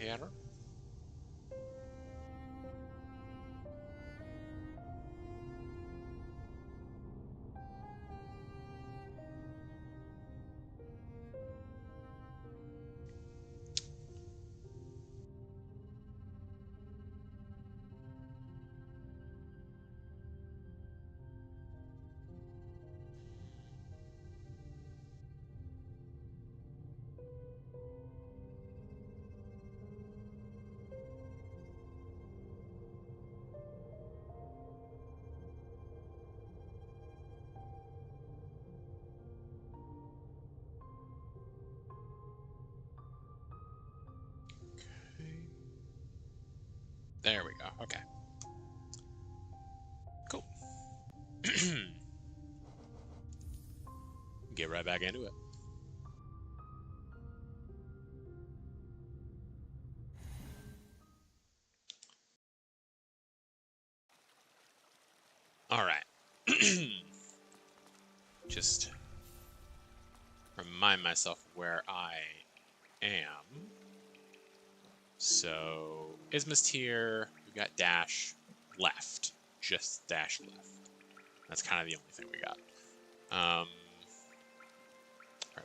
here. There we go. Okay. Cool. Get right back into it. All right. Just remind myself where I am. So, Ismist here. We've got dash left. Just dash left. That's kind of the only thing we got. Alright,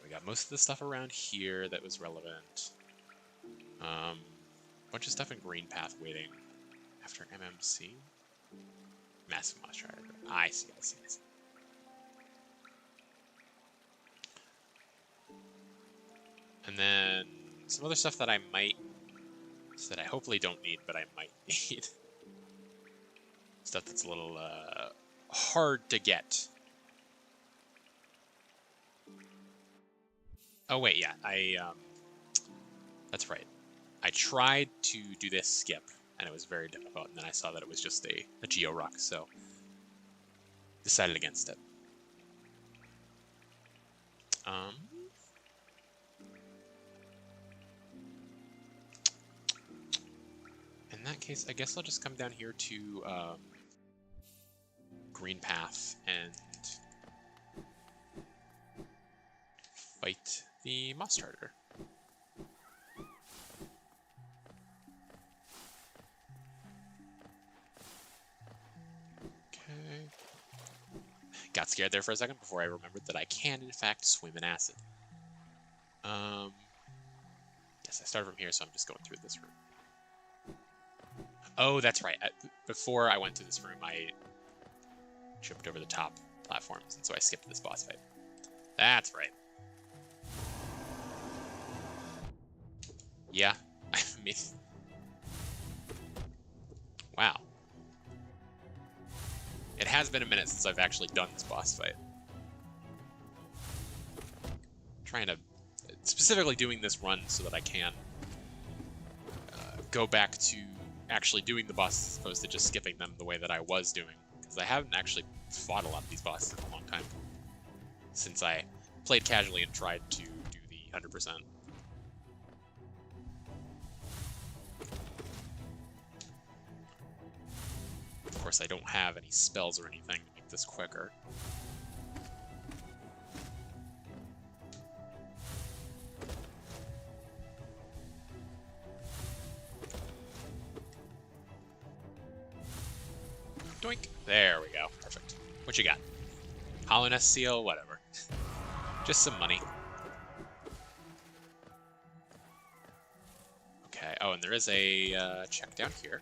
we got most of the stuff around here that was relevant. Bunch of stuff in Green Path waiting after MMC. Massive Moss Charter. I see. And then some other stuff that I hopefully don't need, but I might need. Stuff that's a little hard to get. Oh wait, yeah, that's right. I tried to do this skip, and it was very difficult, and then I saw that it was just a Geo Rock, so decided against it. In that case, I guess I'll just come down here to Green Path and fight the Moss Starter. Okay. Got scared there for a second before I remembered that I can, in fact, swim in acid. Yes, I started from here, so I'm just going through this room. Oh, that's right. Before I went to this room, I tripped over the top platforms, and so I skipped this boss fight. That's right. Yeah, I mean... Wow. It has been a minute since I've actually done this boss fight. Trying to... Specifically doing this run so that I can go back to actually doing the bosses as opposed to just skipping them the way that I was doing. Because I haven't actually fought a lot of these bosses in a long time. Since I played casually and tried to do the 100%. Of course, I don't have any spells or anything to make this quicker. Doink. There we go. Perfect. What you got? Hollowness seal? Whatever. Just some money. Okay. Oh, and there is a check down here.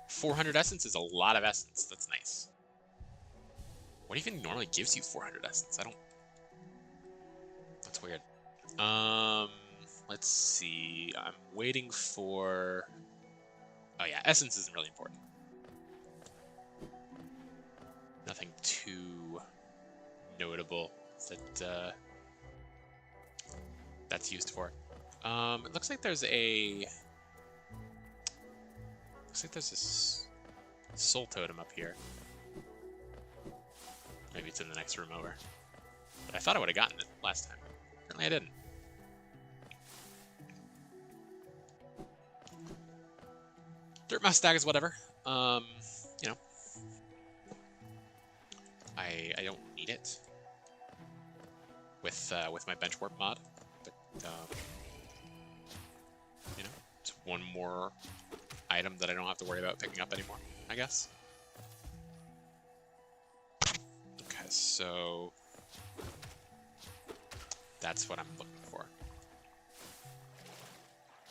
400 essence is a lot of essence. That's nice. What even normally gives you 400 essence? I don't... That's weird. Let's see. I'm waiting for... Oh yeah, essence isn't really important. Nothing too notable that that's used for. It looks like there's a... Looks like there's this soul totem up here. Maybe it's in the next room over. But I thought I would have gotten it last time. Apparently I didn't. Dirt mouse stack is whatever. You know. I don't need it with my bench warp mod. But one more item that I don't have to worry about picking up anymore, I guess. Okay, so that's what I'm looking for.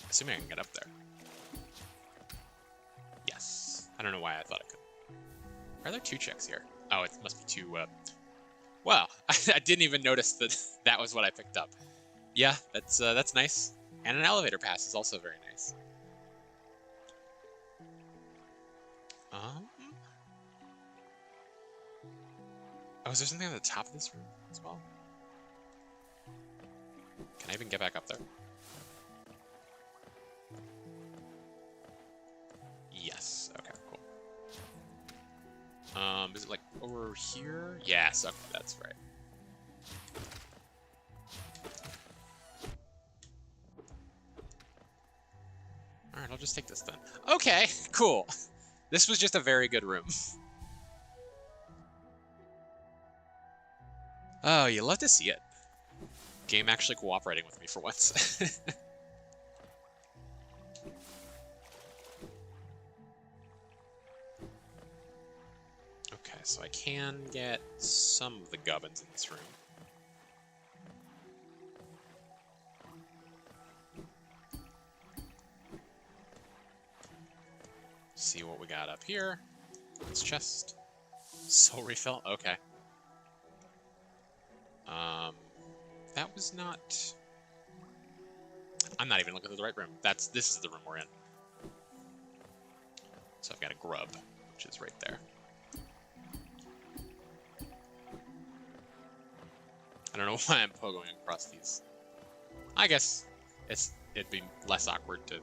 Assuming I can get up there. Yes. I don't know why I thought I could. Are there 2 checks here? Oh, it must be 2, Well, I didn't even notice that that was what I picked up. Yeah, that's nice. And an elevator pass is also very nice. Oh, is there something on the top of this room as well? Can I even get back up there? Yes. Okay, cool. Is it like over here? Yes, okay, that's right. Alright, I'll just take this then. Okay, cool. This was just a very good room. Oh, you love to see it. Game actually cooperating with me for once. Okay, so I can get some of the gubbins in this room. See what we got up here. This chest. Soul refill. Okay. That was not... I'm not even looking at the right room. This is the room we're in. So I've got a grub, which is right there. I don't know why I'm pogoing across these. I guess it'd be less awkward to...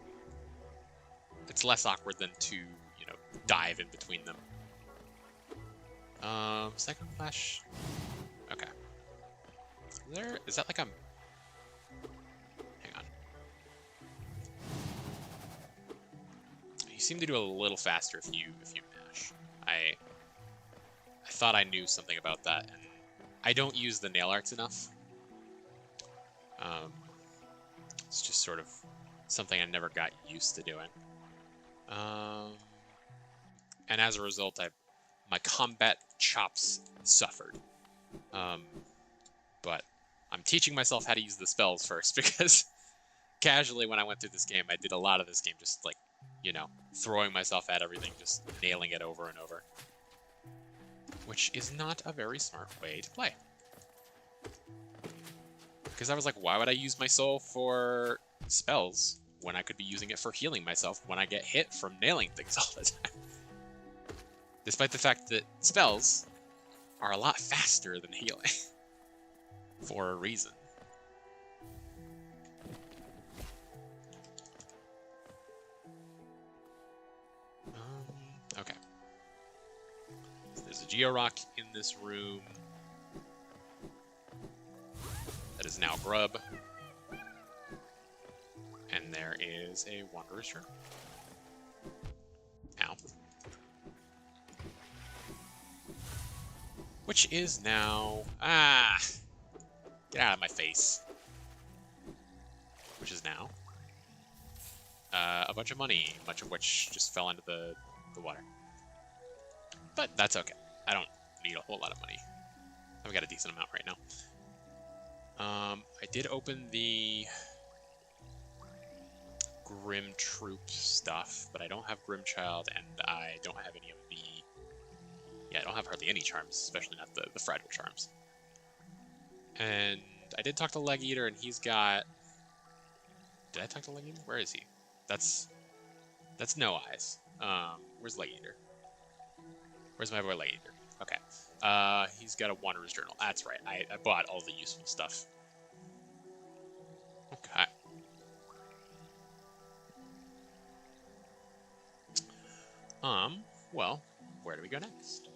It's less awkward than to, you know, dive in between them. Second flash. Okay. Is that like a... Hang on. You seem to do a little faster if you mash. I thought I knew something about that, and I don't use the nail arts enough. It's just sort of something I never got used to doing. And as a result, my combat chops suffered. But I'm teaching myself how to use the spells first, because casually when I went through this game, I did a lot of this game just like, you know, throwing myself at everything, just nailing it over and over. Which is not a very smart way to play. Because I was like, why would I use my soul for spells when I could be using it for healing myself when I get hit from nailing things all the time? Despite the fact that spells are a lot faster than healing. For a reason. Okay. So there's a Georock in this room. That is now grub. And there is a Wanderer's Journal. Ow. Which is now... Get out of my face. Which is now a bunch of money, much of which just fell into the water. But that's okay. I don't need a whole lot of money. I've got a decent amount right now. I did open the Grim Troop stuff, but I don't have Grimchild, and I don't have any of the... Yeah, I don't have hardly any charms, especially not the fragile charms. And I did talk to Leg Eater, and he's got... Did I talk to Leg Eater? Where is he? That's No Eyes. Where's Leg Eater? Where's my boy Leg Eater? Okay. He's got a Wanderer's Journal. That's right. I bought all the useful stuff. Okay. Well, where do we go next?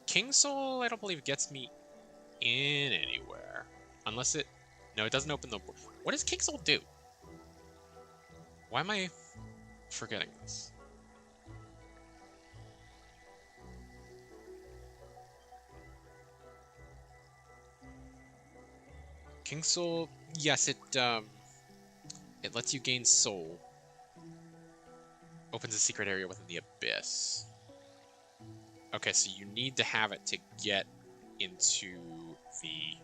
King Soul, I don't believe gets me in anywhere. Unless it... No, it doesn't open the... What does King Soul do? Why am I forgetting this? King Soul... Yes, it It lets you gain soul. Opens a secret area within the abyss. Okay, so you need to have it to get into the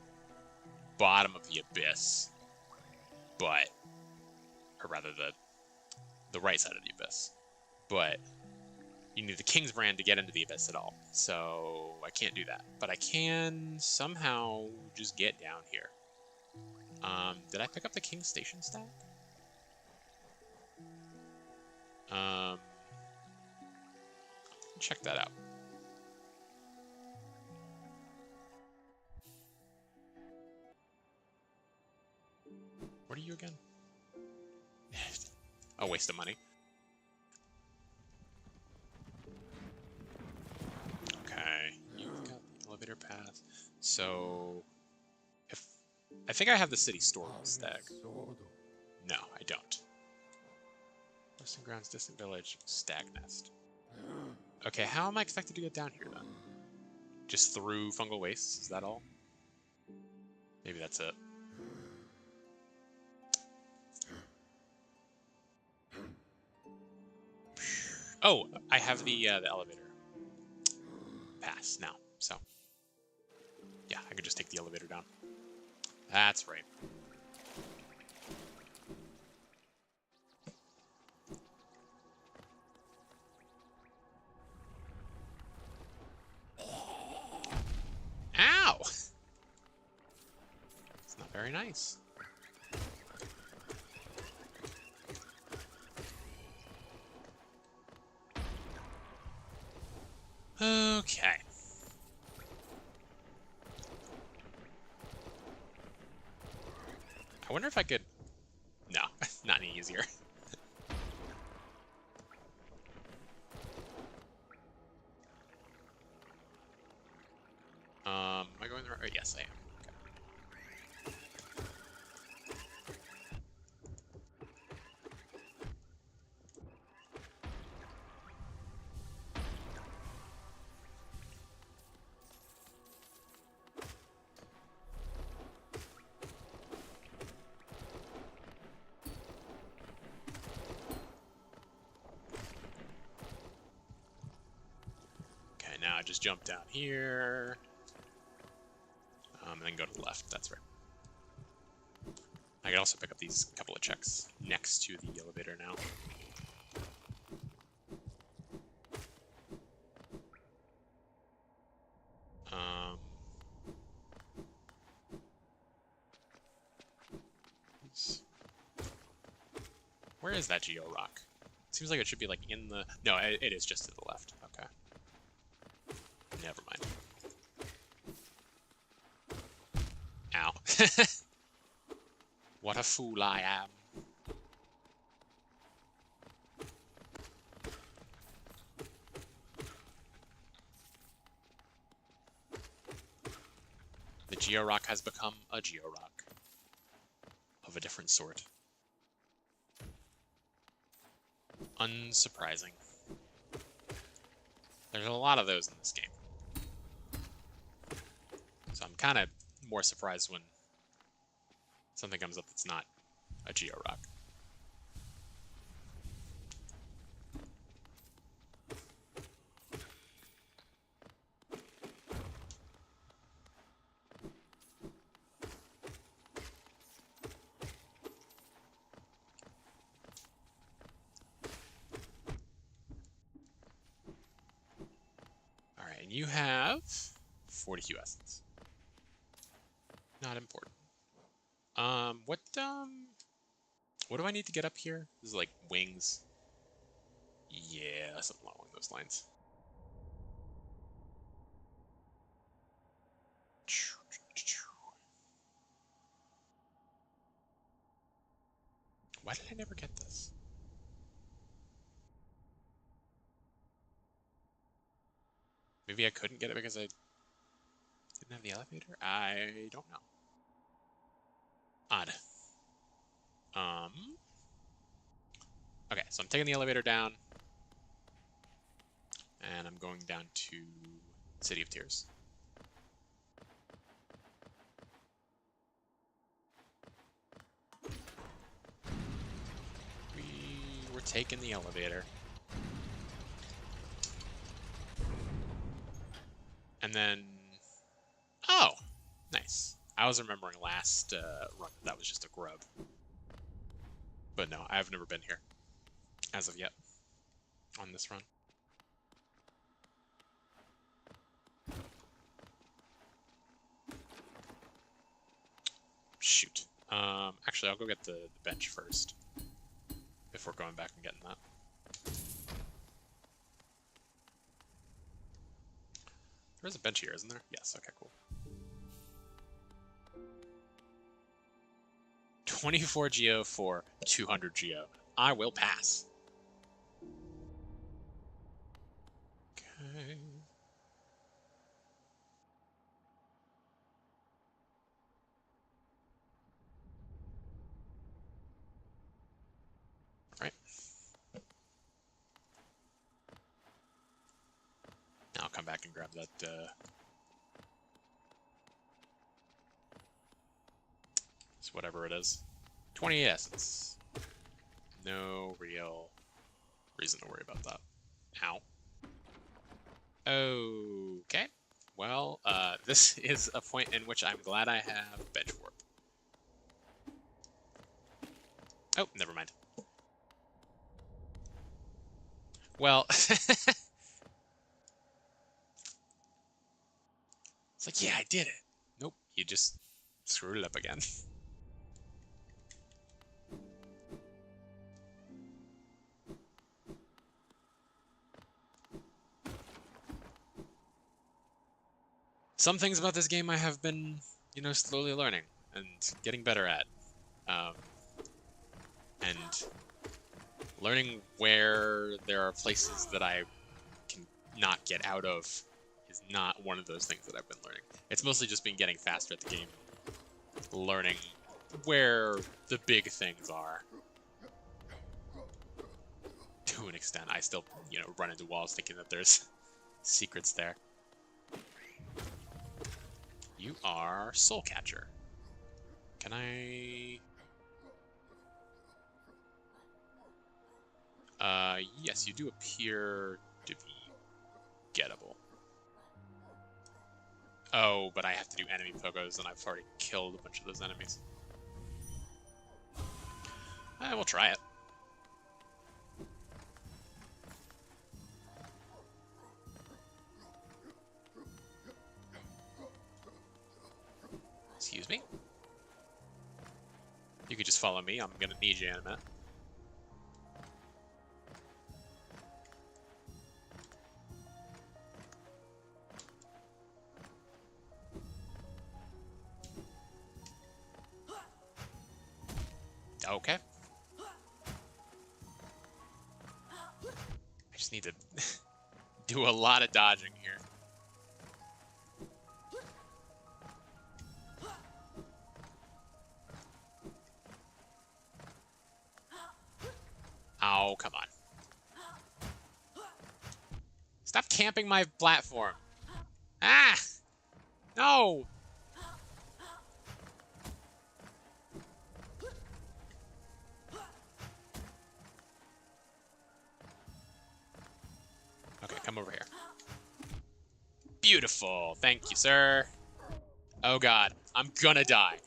bottom of the abyss, but, or rather the right side of the abyss, but you need the King's Brand to get into the abyss at all, so I can't do that. But I can somehow just get down here. Did I pick up the King's Station stack? Check that out. What are you again? A waste of money. Okay, you've got the elevator path. So, if I think I have the city store stag. No, I don't. Western Grounds, Distant Village, Stag Nest. Okay, how am I expected to get down here then? Just through fungal wastes? Is that all? Maybe that's it. Oh, I have the elevator pass now, so yeah, I could just take the elevator down. That's right. Ow! It's not very nice. Okay. I wonder if I could... No, not any easier. Am I going the right way? Yes, I am. Okay, now I just jump down here. And then go to the left. That's right. I can also pick up these couple of checks next to the elevator now. Where is that Geo Rock? Seems like it should be like in the... No, it is just to the left. Okay. Never mind. Ow. What a fool I am. The Geo Rock has become a Geo Rock. Of a different sort. Unsurprising. There's a lot of those in this game. So I'm kind of more surprised when something comes up that's not a Geo Rock. Alright, and you have 40 Q essence. Not important. What do I need to get up here? This is like wings. Yeah, something along those lines. Why did I never get this? Maybe I couldn't get it because I didn't have the elevator? I don't know. Odd. Okay, so I'm taking the elevator down. And I'm going down to City of Tears. taking the elevator. And then... Oh! Nice. I was remembering last run that was just a grub. But no, I've never been here. As of yet. On this run. Shoot. Actually, I'll go get the bench first. Before going back and getting that. There's a bench here, isn't there? Yes, okay, cool. 24 geo for 200 geo. I will pass. Okay. Right. Now I'll come back and grab that, it's whatever it is. 28 essence. No real reason to worry about that. Ow. Okay. Well, this is a point in which I'm glad I have bench warp. Oh, never mind. Well, it's like, yeah, I did it. Nope, you just screwed it up again. Some things about this game I have been, you know, slowly learning and getting better at. And learning where there are places that I can not get out of is not one of those things that I've been learning. It's mostly just been getting faster at the game, learning where the big things are. To an extent, I still, you know, run into walls thinking that there's secrets there. You are Soul Catcher. Can I... yes, you do appear to be gettable. Oh, but I have to do enemy pogos, and I've already killed a bunch of those enemies. We'll try it. Excuse me? You could just follow me. I'm gonna need you in a minute. Okay. I just need to do a lot of dodging here. Oh, come on. Stop camping my platform. Ah! No! Okay, come over here. Beautiful. Thank you, sir. Oh god, I'm gonna die.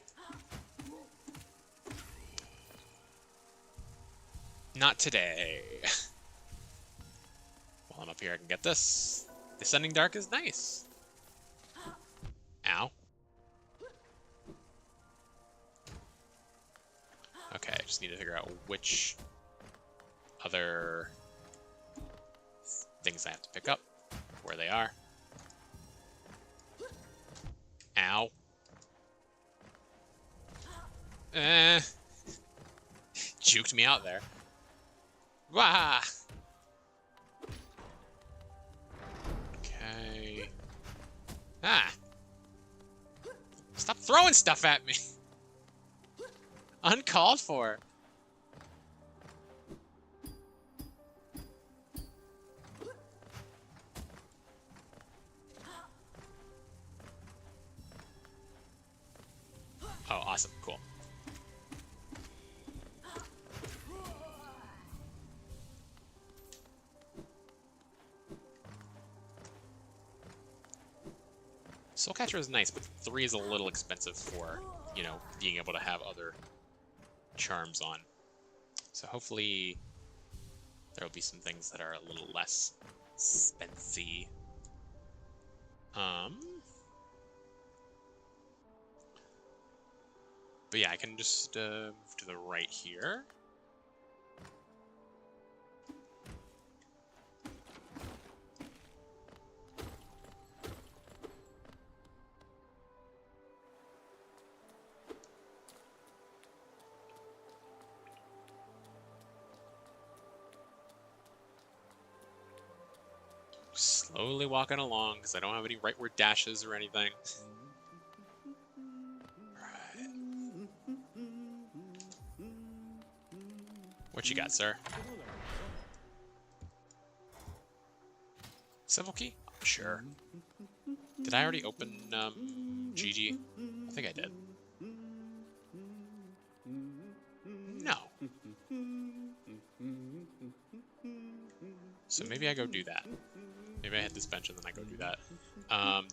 Not today. While I'm up here, I can get this. Descending Dark is nice. Ow. Okay, I just need to figure out which other things I have to pick up, where they are. Ow. Juked me out there. Wah! Okay. Ah! Stop throwing stuff at me! Uncalled for. Oh, awesome. Cool. Soul Catcher is nice, but 3 is a little expensive for, you know, being able to have other charms on. So hopefully there will be some things that are a little less expensive. But yeah, I can just move to the right here. Slowly walking along because I don't have any rightward dashes or anything. Right. What you got, sir? Civil key? Sure. Did I already open GG? I think I did. No. So maybe I go do that. Maybe I hit this bench and then I go do that.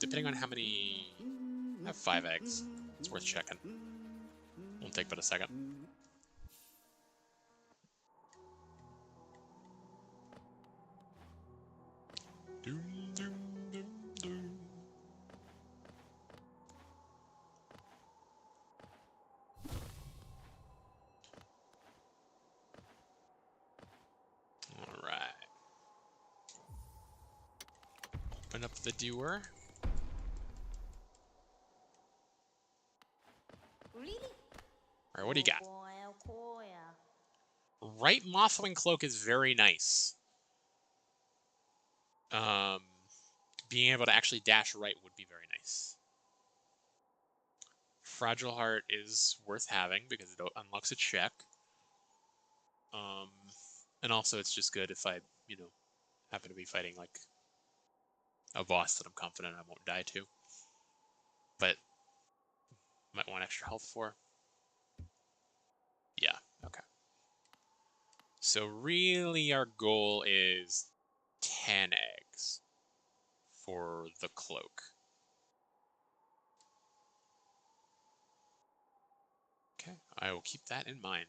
Depending on how many... I have 5 eggs. It's worth checking. Won't take but a second. Doom, doom, doom, doom. All right. Open up the doer. Really? All right, what do you got? Right Mothwing Cloak is very nice. Being able to actually dash right would be very nice. Fragile Heart is worth having because it unlocks a check. And also it's just good if I, you know, happen to be fighting like a boss that I'm confident I won't die to. But might want extra health for. Yeah, okay. So really our goal is 10 eggs for the cloak. Okay, I will keep that in mind.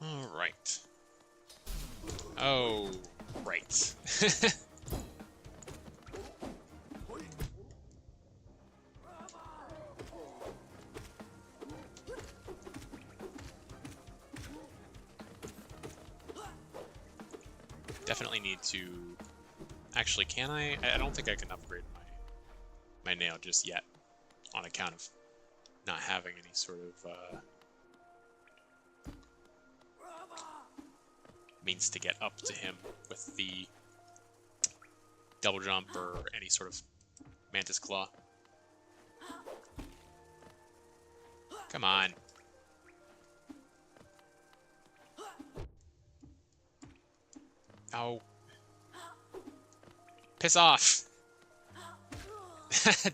All right. Oh, right. Definitely need to... Actually, can I? I don't think I can upgrade my nail just yet on account of not having any sort of means to get up to him with the double jump or any sort of mantis claw. Come on. Oh. Piss off.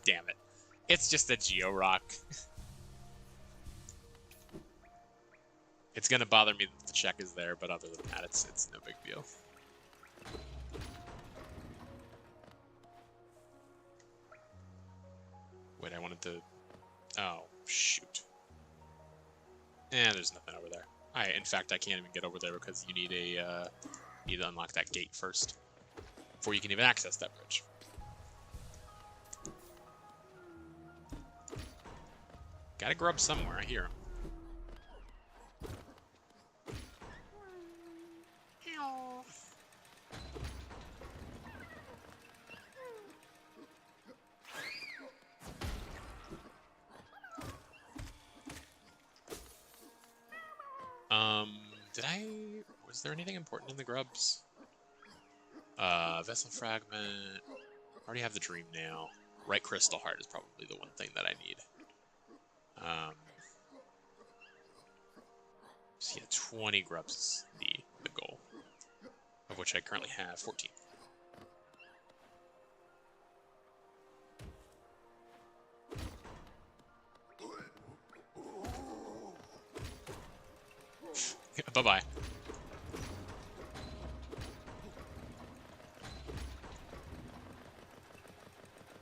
Damn it. It's just a Geo Rock. It's gonna bother me that the check is there, but other than that, it's no big deal. Wait, I wanted to... Oh, shoot. There's nothing over there. In fact, I can't even get over there because you need a, you need to unlock that gate first before you can even access that bridge. Gotta grub somewhere, I hear him. Was there anything important in the grubs? Vessel Fragment. Already have the Dream Nail. Right Crystal Heart is probably the one thing that I need. So yeah, 20 grubs is the goal, of which I currently have 14. Bye-bye.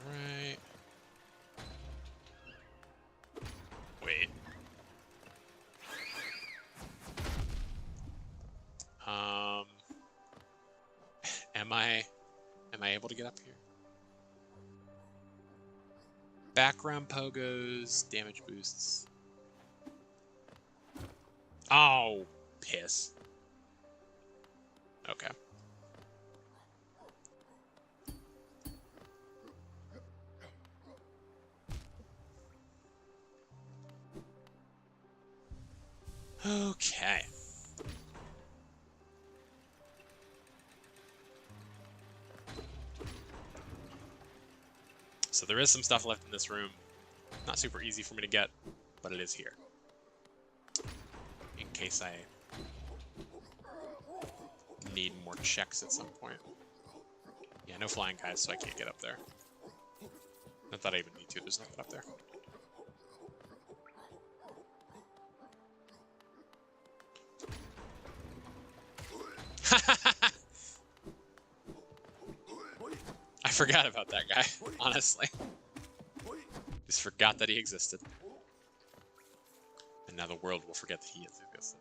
Right. Wait. Am I able to get up here? Background pogos, damage boosts. Oh, piss. Okay. Okay. So there is some stuff left in this room. Not super easy for me to get, but it is here. In case I need more checks at some point. Yeah, no flying guys, so I can't get up there. Not that I even need to, there's nothing up there. I forgot about that guy, honestly. Just forgot that he existed. And now the world will forget that he existed.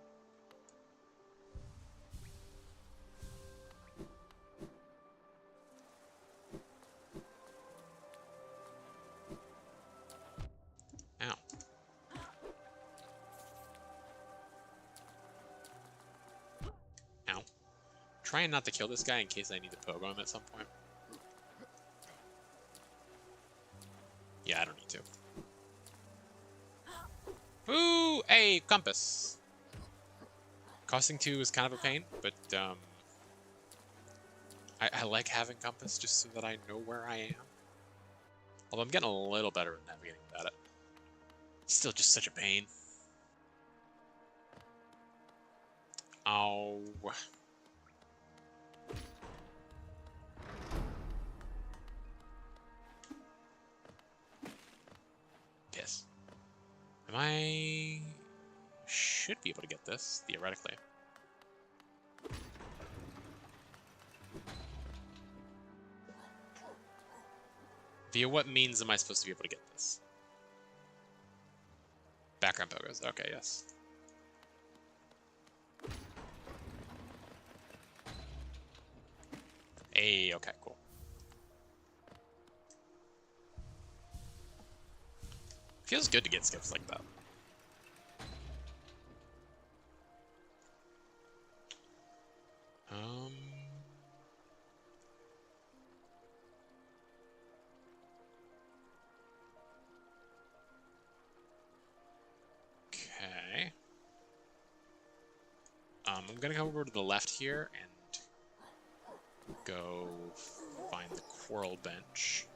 Ow. Ow. Trying not to kill this guy in case I need to pogo him at some point. Yeah, I don't need to. Ooh, a compass. Costing 2 is kind of a pain, but I like having compass just so that I know where I am. Although I'm getting a little better at navigating without it. It's still just such a pain. Oh. Piss. I should be able to get this, theoretically. Via what means am I supposed to be able to get this? Background pogos. Okay, yes. Hey, okay, cool. Feels good to get skips like that. Okay. I'm gonna come over to the left here and go find the coral bench.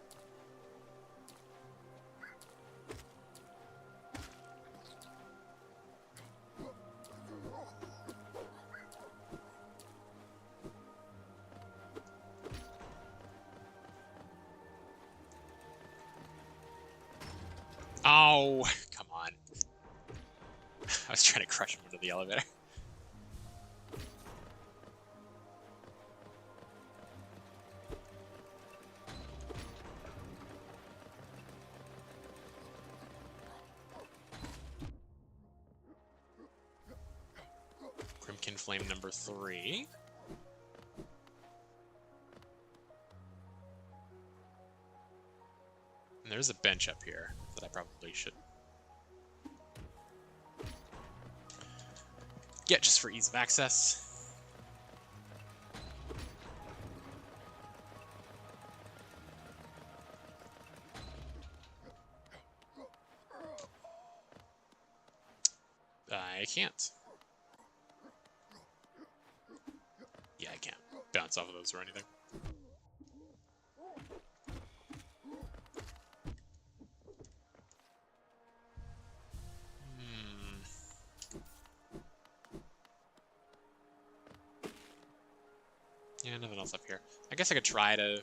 Oh, come on. I was trying to crush him into the elevator. Crimkin Flame number 3. And there's a bench up here that I probably should get just for ease of access. I can't. Yeah, I can't bounce off of those or anything. Yeah, nothing else up here. I guess I could try to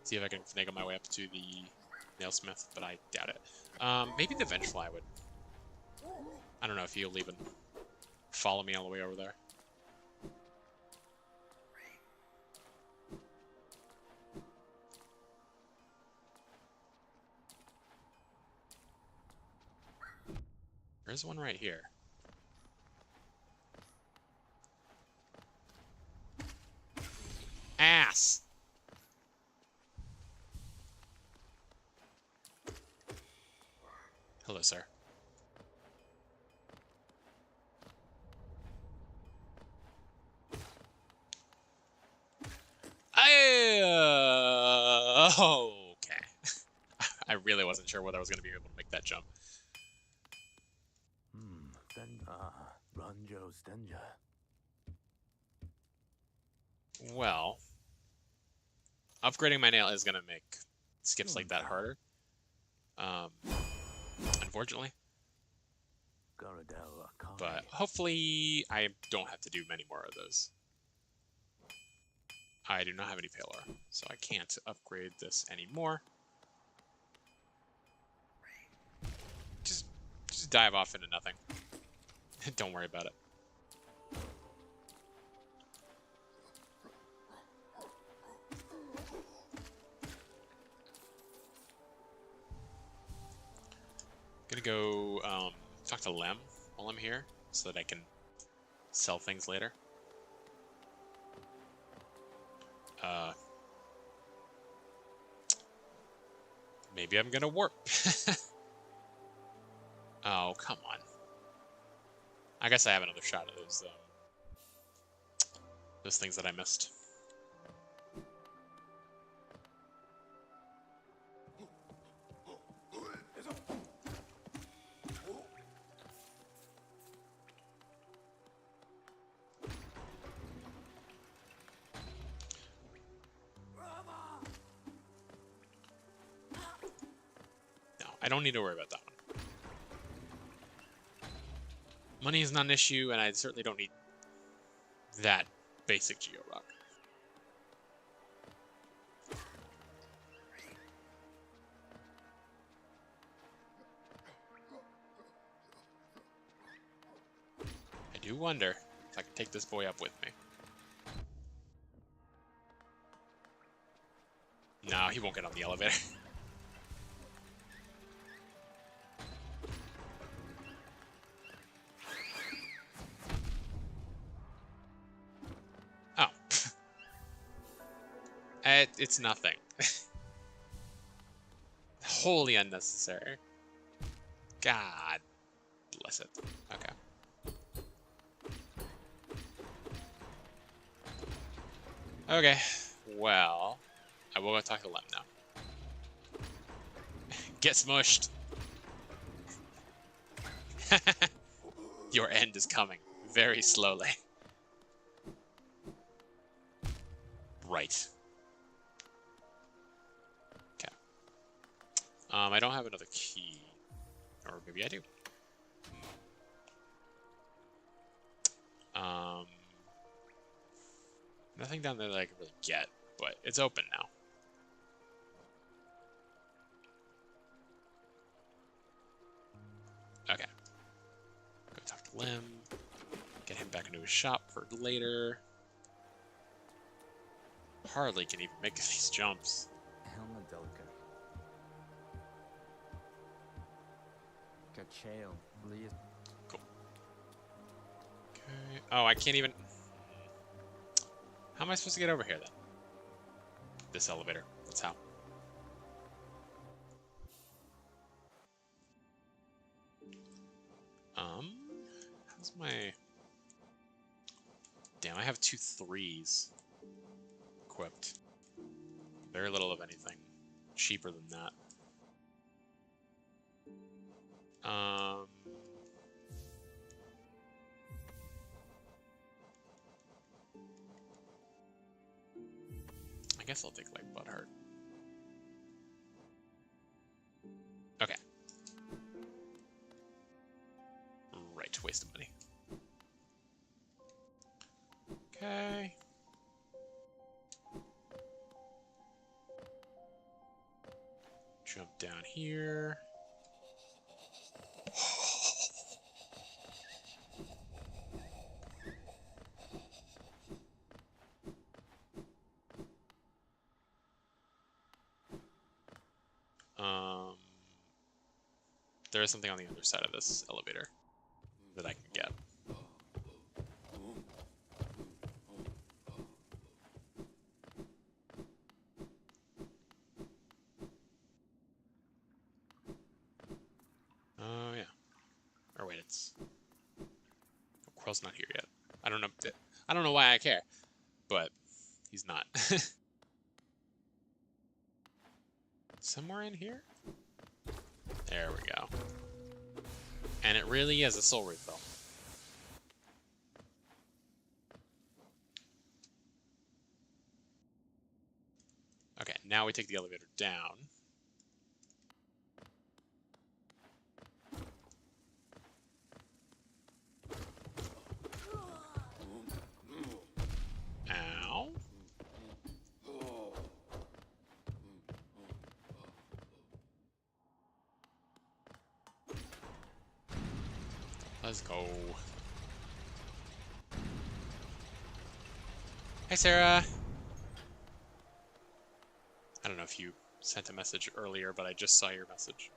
see if I can finagle my way up to the nailsmith, but I doubt it. Maybe the Vengefly would. I don't know if he'll even follow me all the way over there. There's one right here. Ass! Hello, sir. Okay. I really wasn't sure whether I was going to be able to make that jump. Well, upgrading my nail is going to make skips like that harder. Unfortunately. But hopefully I don't have to do many more of those. I do not have any Palar, so I can't upgrade this anymore. Just dive off into nothing. Don't worry about it. Gonna go talk to Lem while I'm here, so that I can sell things later. Maybe I'm gonna warp. Oh, come on. I guess I have another shot at those things that I missed. I don't need to worry about that one. Money is not an issue, and I certainly don't need that basic Geo Rock. I do wonder if I can take this boy up with me. No, he won't get on the elevator. It's nothing. Wholly unnecessary. God bless it. Okay. Okay. Well, I will go talk to Lem now. Get smushed. Your end is coming very slowly. Right. I don't have another key. Or maybe I do. Nothing down there that I can really get, but it's open now. Okay. Go talk to Lim. Get him back into his shop for later. Hardly can even make these jumps. Cool. Okay. Oh, I can't even... How am I supposed to get over here, then? This elevator. That's how. How's my... Damn, I have 2 3s equipped. Very little of anything cheaper than that. I guess I'll take like Butthurt. Okay. Right, waste of money. Okay. Jump down here. there is something on the other side of this elevator that I can get. Oh, yeah. Or wait, it's... Oh, Quill's not here yet. I don't know why I care, but he's not. Somewhere in here? There we go. And it really is a soul refill. Okay, now we take the elevator down. Ow. Let's go. Hey, Sarah. I don't know if you sent a message earlier, but I just saw your message.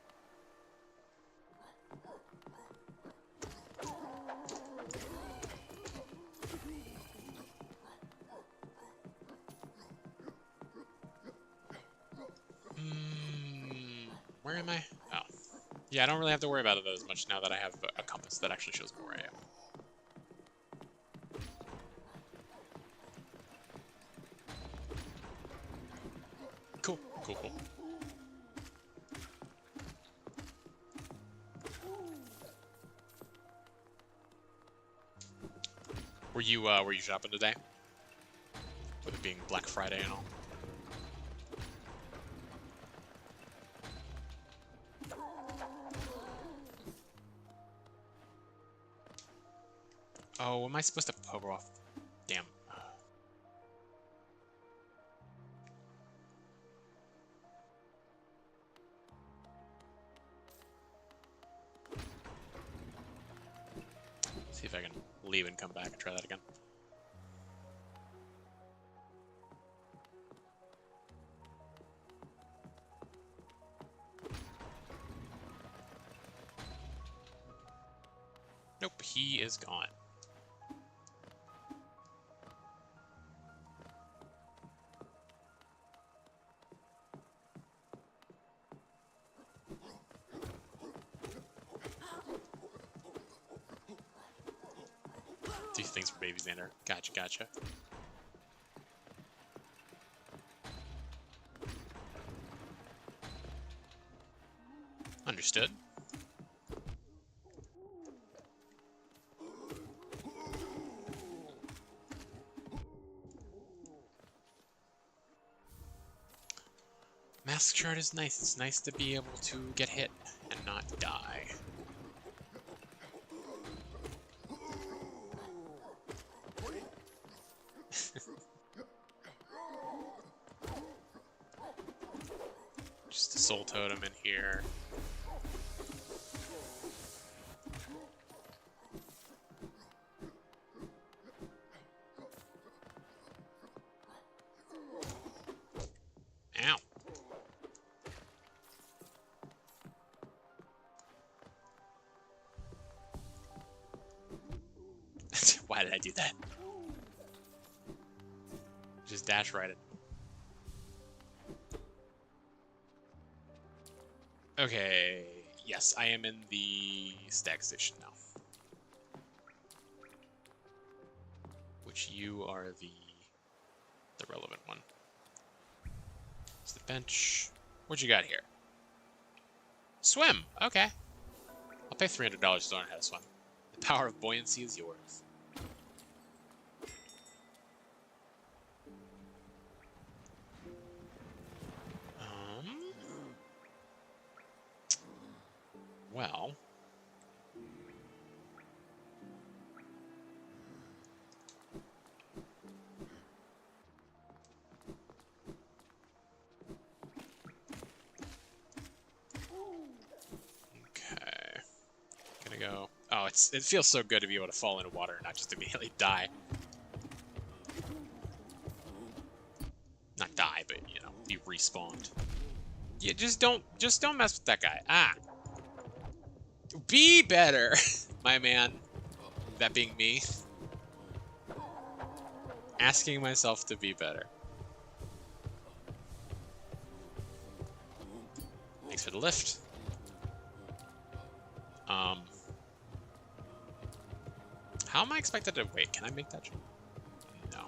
Where am I? Oh. Yeah, I don't really have to worry about it as much now that I have a compass that actually shows me where I am. Cool, cool, cool. Were you shopping today? With it being Black Friday and all? Oh, am I supposed to poke off? Damn. See if I can leave and come back and try that again. Nope, he is gone. These things for babies, Xander. Gotcha, gotcha. Understood. Mask chart is nice. It's nice to be able to get hit and not die. Just a soul totem in here. Ow. Why did I do that? Just dash right it. Okay, yes, I am in the stag station now. Which you are the relevant one. It's the bench. What you got here? Swim. Okay. I'll pay $300 to learn how to swim. The power of buoyancy is yours. Well. Okay. Gonna go. Oh, it feels so good to be able to fall into water and not just immediately die. Not die, but you know, be respawned. Yeah, just don't mess with that guy. Ah. Be better, my man. That being me. Asking myself to be better. Thanks for the lift. How am I expected to wait? Can I make that jump? No.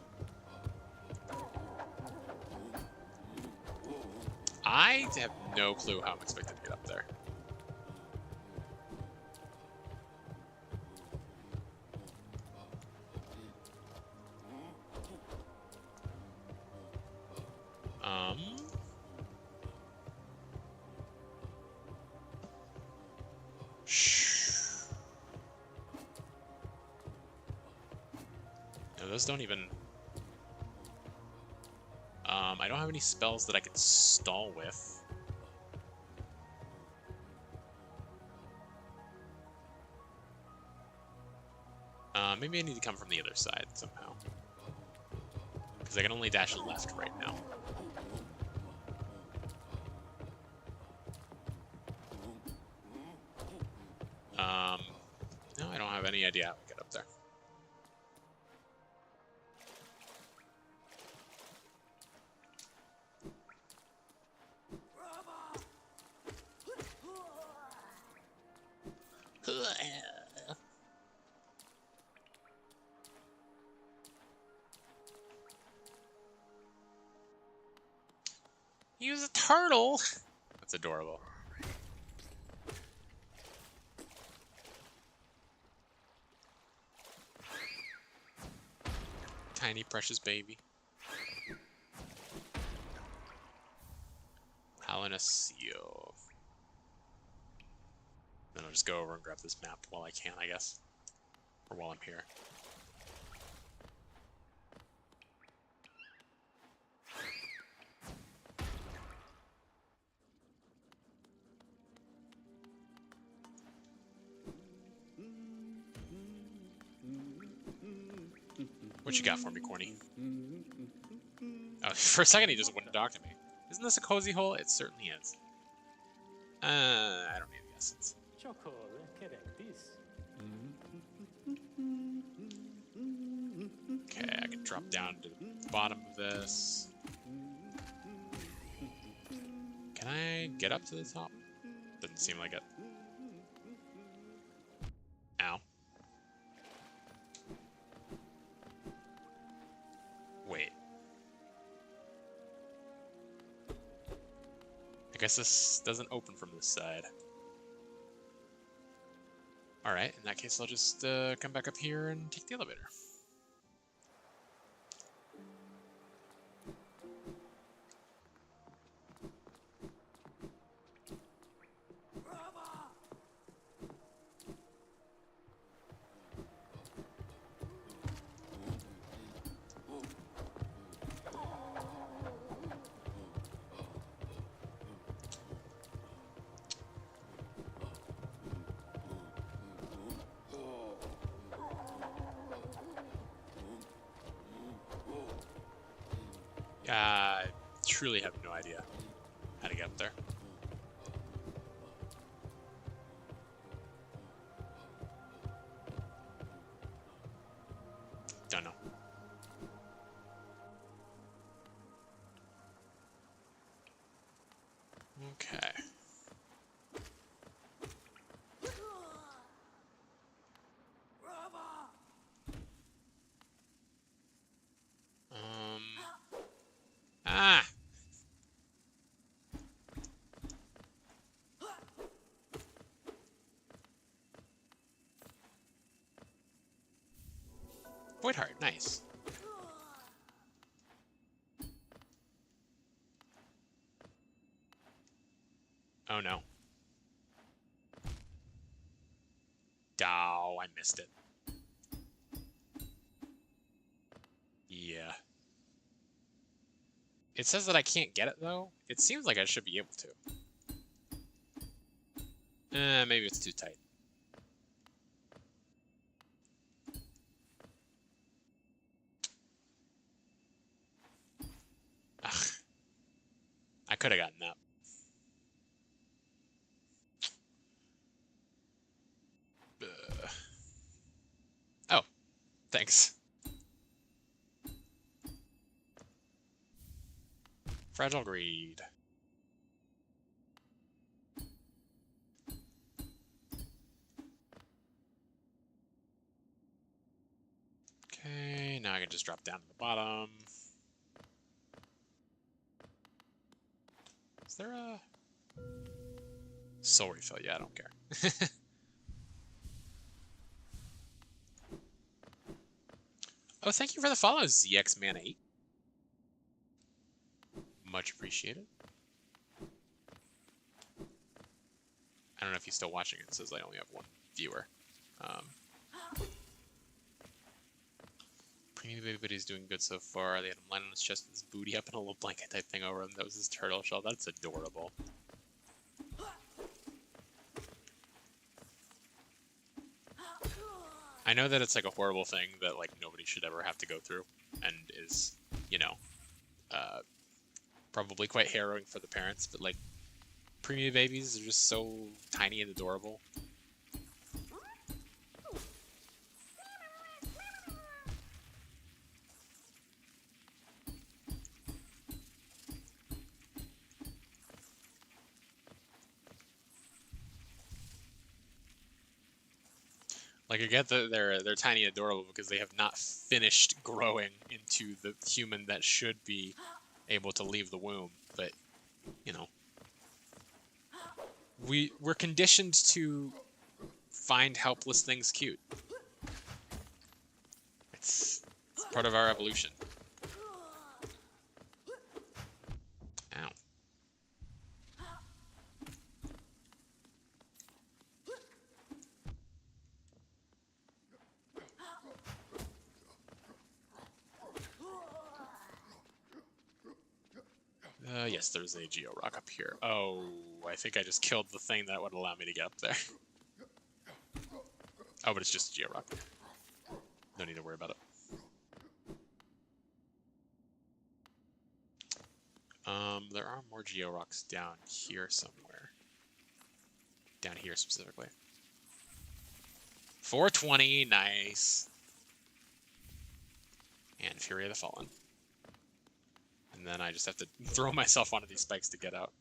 I have no clue how I'm expected to get up there. No, those don't even... I don't have any spells that I could stall with. Maybe I need to come from the other side somehow. Because I can only dash left right now. No, I don't have any idea how to get up there. Use a turtle! That's adorable. Tiny precious baby. Halanacio. Then I'll just go over and grab this map while I can, I guess. Or while I'm here. What you got for me, Corny? Oh, for a second he just wouldn't talk to me. Isn't this a cozy hole? It certainly is. I don't need the essence. Okay, I can drop down to the bottom of this. Can I get up to the top? Doesn't seem like it. Ow. Wait. I guess this doesn't open from this side. Alright, in that case I'll just come back up here and take the elevator. I truly have no idea how to get up there. Don't know. Okay. Ah! Void Heart, nice. Oh no. Oh, I missed it. Yeah. It says that I can't get it, though. It seems like I should be able to. Maybe it's too tight. Ugh. I could have gotten that. Thanks. Fragile greed. Okay, now I can just drop down to the bottom. Is there a soul refill? Yeah, I don't care. Oh, thank you for the follow, ZXMan8. Much appreciated. I don't know if he's still watching it. It says I only have one viewer. Premium Baby Buddy's doing good so far. They had him lying on his chest with his booty up and a little blanket type thing over him. That was his turtle shell. That's adorable. I know that it's like a horrible thing that like nobody should ever have to go through, and is, you know, probably quite harrowing for the parents. But like, premium babies are just so tiny and adorable. Like, I get that they're tiny and adorable because they have not finished growing into the human that should be able to leave the womb. But, you know, we're conditioned to find helpless things cute. It's part of our evolution. Ow. Yes, there's a Geo Rock up here. Oh, I think I just killed the thing that would allow me to get up there. Oh, but it's just a Geo Rock. No need to worry about it. There are more Geo Rocks down here somewhere. Down here specifically. 420, nice. And Fury of the Fallen. And then I just have to throw myself onto these spikes to get out.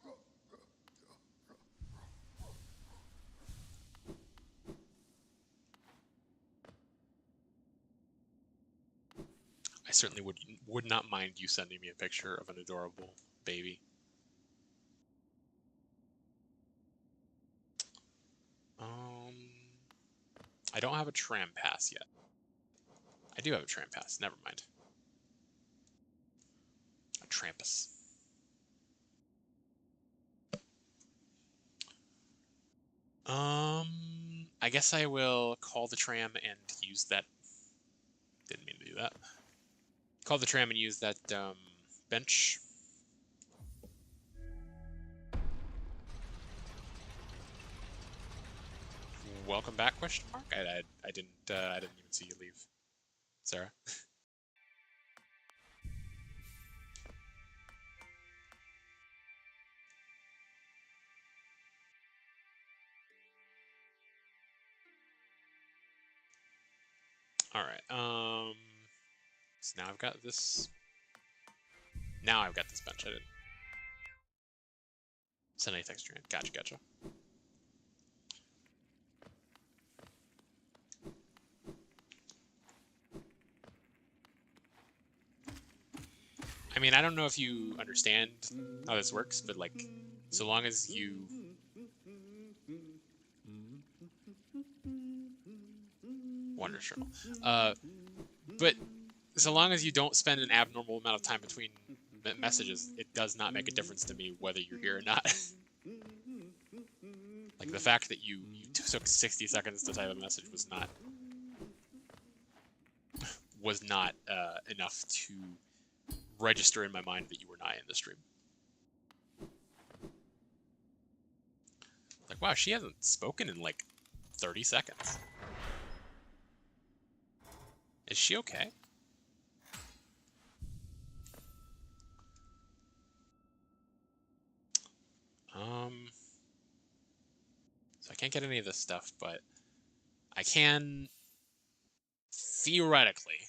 I certainly would not mind you sending me a picture of an adorable baby. I don't have a tram pass yet. I do have a tram pass, never mind. A trampus. I guess I will call the tram and use that. Didn't mean to do that. Call the tram and use that bench. Welcome back? Question mark. I didn't even see you leave, Sarah. All right. So now I've got this. Now I've got this bench. I didn't send any texture in. Gotcha. I mean, I don't know if you understand how this works, but like, so long as you wonderful. But so long as you don't spend an abnormal amount of time between messages, it does not make a difference to me whether you're here or not. Like, the fact that you took 60 seconds to type a message was not enough to register in my mind that you were not in the stream. Like, wow, she hasn't spoken in like 30 seconds. Is she okay? So I can't get any of this stuff, but I can theoretically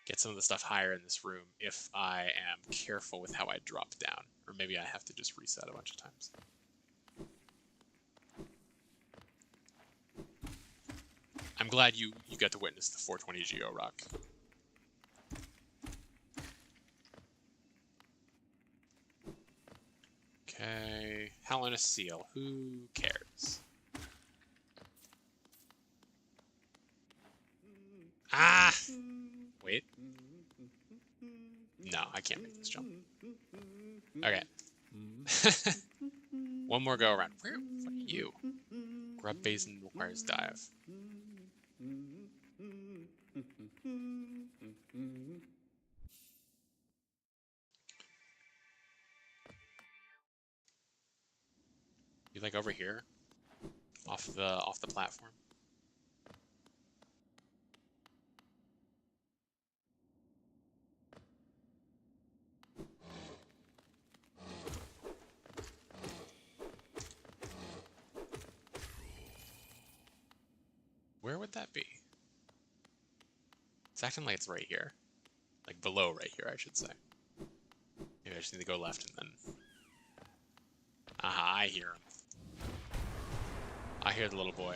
get some of the stuff higher in this room if I am careful with how I drop down. Or maybe I have to just reset a bunch of times. I'm glad you got to witness the 420 Geo Rock. Okay, Hell Seal. Who cares? Ah! Wait. No, I can't make this jump. Okay. One more go around. Where? What are you? Grub Basin requires dive. You like over here? Off the platform? Where would that be? It's acting like it's right here. Like below right here, I should say. Maybe I just need to go left and then... Aha, I hear him. I hear the little boy.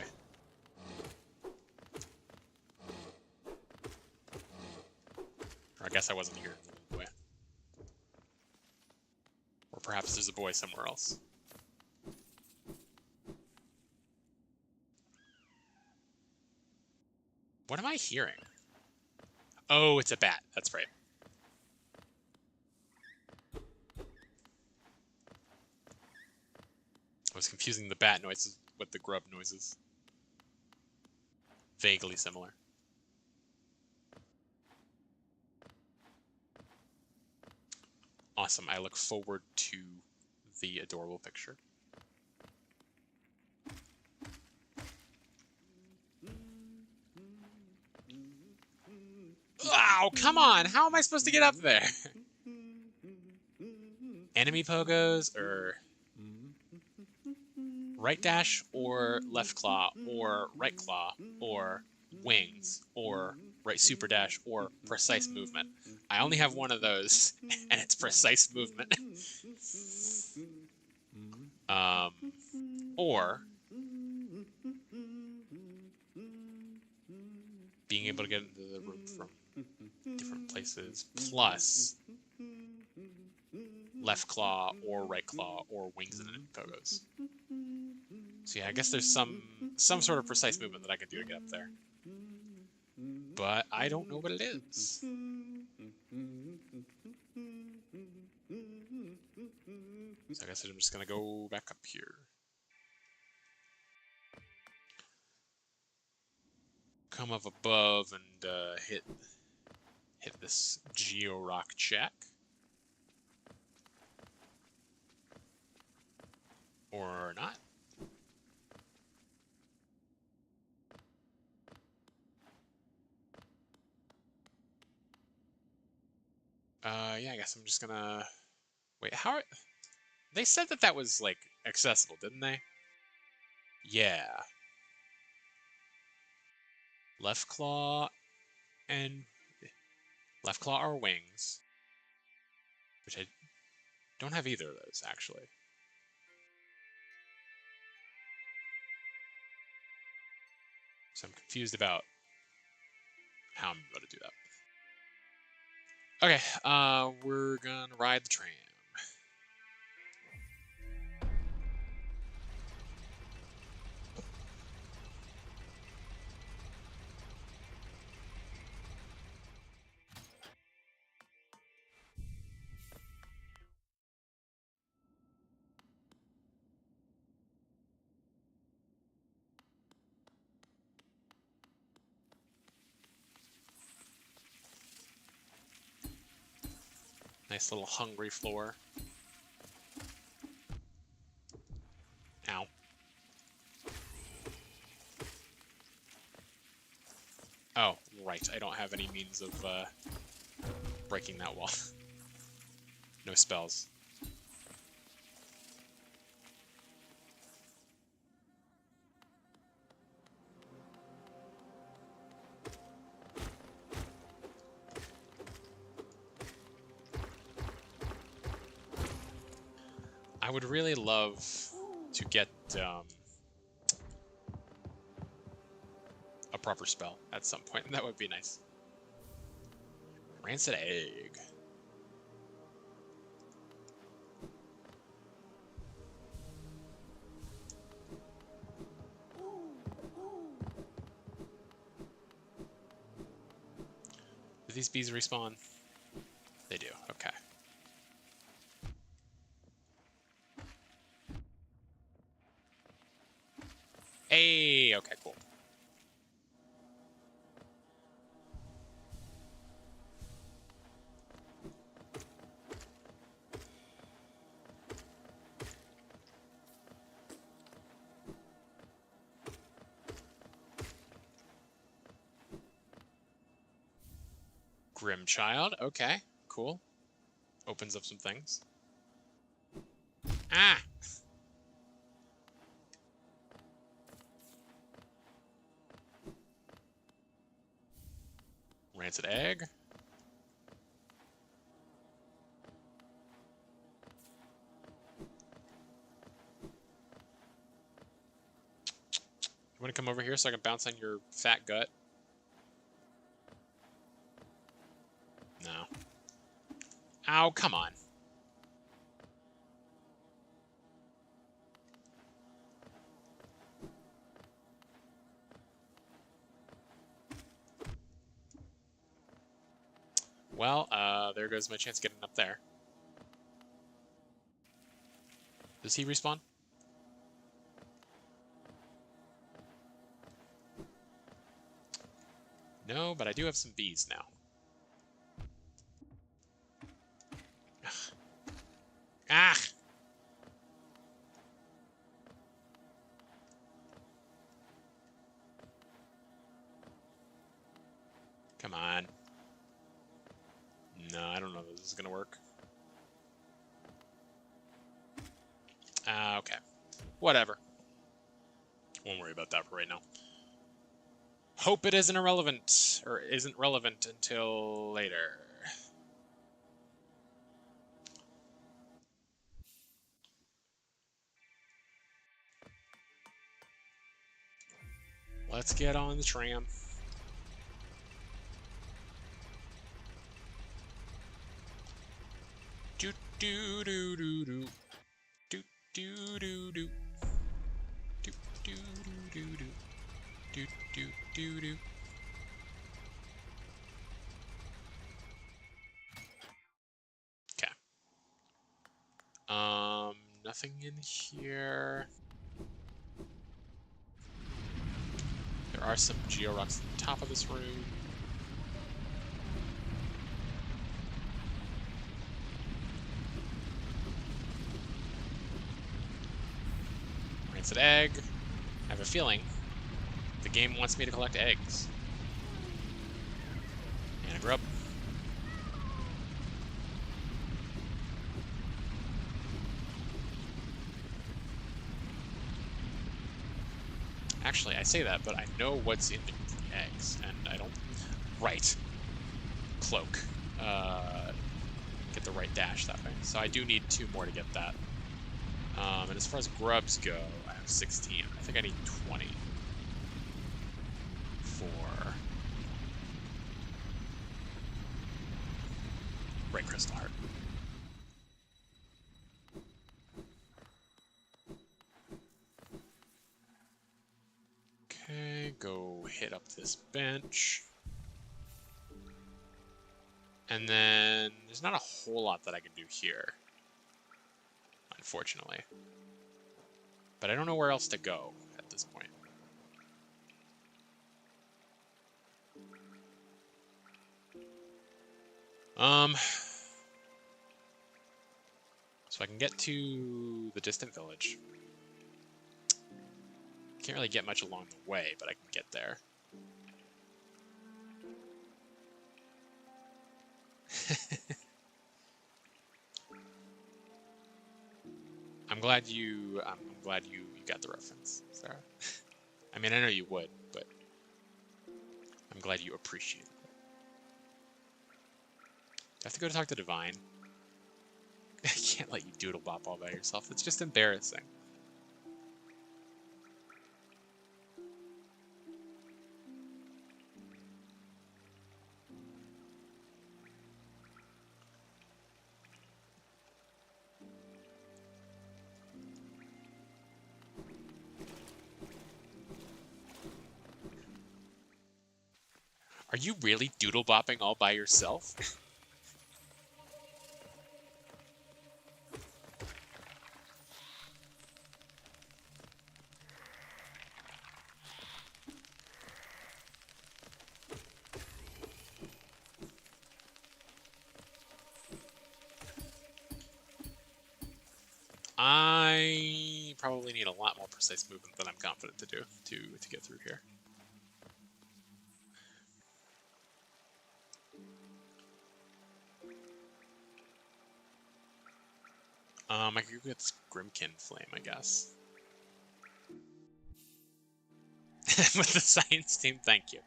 Or I guess I wasn't hearing the little boy. Or perhaps there's a boy somewhere else. What am I hearing? Oh, it's a bat. That's right. I was confusing the bat noises with the grub noises. Vaguely similar. Awesome. I look forward to the adorable picture. Wow, come on! How am I supposed to get up there? Enemy pogos, or right dash, or left claw, or right claw, or wings, or right super dash, or precise movement. I only have one of those, and it's precise movement. Or being able to get into the room from different places, plus left claw or right claw or wings and pogos. So yeah, I guess there's some sort of precise movement that I can do to get up there. But I don't know what it is. So I guess I'm just gonna go back up here. Come up above and hit this Geo Rock check. Or not. Yeah, I guess I'm just gonna... Wait, how are... They said that was, like, accessible, didn't they? Yeah. Left claw and... Left claw or wings. Which I don't have either of those, actually. So I'm confused about how I'm able to do that. Okay, we're gonna ride the tram. Nice little hungry floor. Ow. Oh, right. I don't have any means of breaking that wall. No spells. I would really love to get a proper spell at some point. That would be nice. Rancid egg. Do these bees respawn? They do, okay. Hey, okay, cool. Grimchild, okay, cool. Opens up some things. Ah! Rancid egg. You want to come over here so I can bounce on your fat gut? No. Ow, come on. Well, there goes my chance of getting up there. Does he respawn? No, but I do have some bees now. Ah! Come on. No, I don't know if this is gonna work. Okay. Whatever. Won't worry about that for right now. Hope it isn't irrelevant, or isn't relevant until later. Let's get on the tram. Do do do do do. Do do do do. Do do do do do. Do do do do. Okay. Nothing in here. There are some georocks at the top of this room. Rancid egg. I have a feeling the game wants me to collect eggs. And a grub. Actually, I say that, but I know what's in the eggs, and I don't... Right. Cloak. Get the right dash that way. So I do need 2 more to get that. And as far as grubs go, I have 16. I think I need 20 for Great Crystal Heart. Okay, go hit up this bench. And then there's not a whole lot that I can do here, unfortunately. But I don't know where else to go at this point. So I can get to the distant village. Can't really get much along the way, but I can get there. I'm glad you got the reference, Sarah. I mean, I know you would, but I'm glad you appreciate it. Do I have to go to talk to Divine? can't let you doodle bop all by yourself. It's just embarrassing. Are you really doodle bopping all by yourself? I probably need a lot more precise movement than I'm confident to do to get through here. I could get this Grimkin Flame, I guess. With the science team, thank you.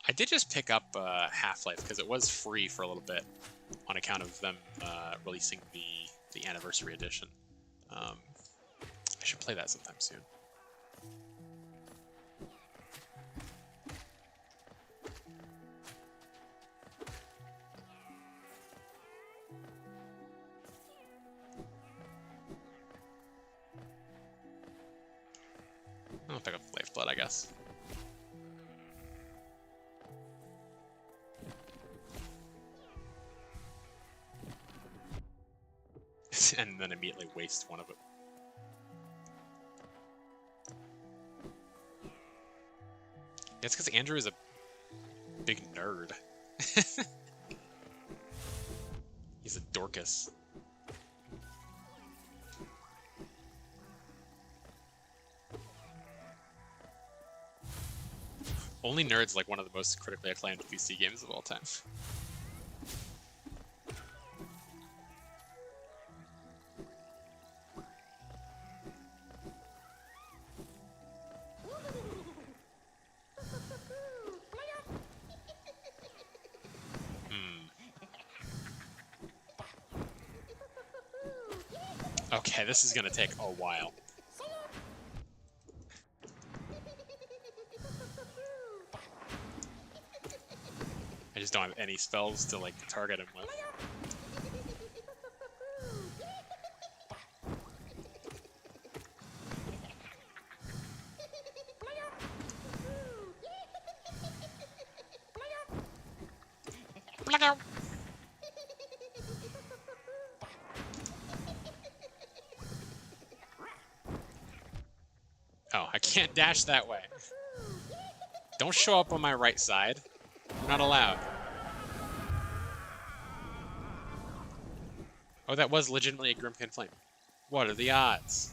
I did just pick up Half-Life because it was free for a little bit on account of them releasing the anniversary edition. I should play that sometime soon. I'll pick up Lifeblood, I guess. And then immediately waste one of it. Yeah, it's because Andrew is a big nerd. He's a Dorcas. Only nerds like one of the most critically acclaimed PC games of all time. Okay, this is gonna take a while. I just don't have any spells to like target him with. Oh, I can't dash that way. Don't show up on my right side. You're not allowed. Oh, that was legitimately a Grimkin Flame. What are the odds?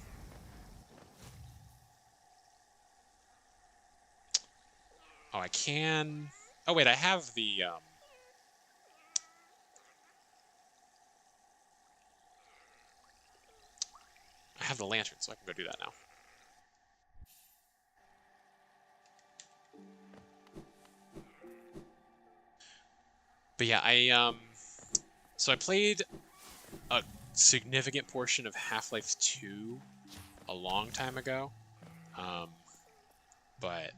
Oh, I can... Oh, wait, I have the... I have the lantern, so I can go do that now. But yeah, so I played a significant portion of Half-Life 2 a long time ago, but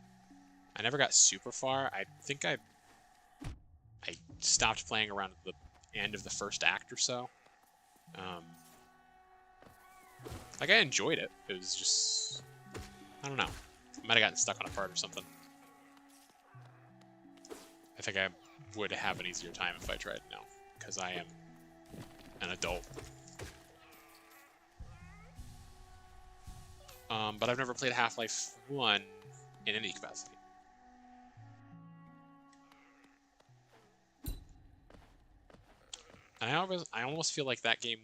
I never got super far. I think I stopped playing around the end of the first act or so. Like, I enjoyed it. It was just... I don't know. I might have gotten stuck on a part or something. I think I would have an easier time if I tried now, because I am an adult. But I've never played Half-Life 1 in any capacity. And I almost feel like that game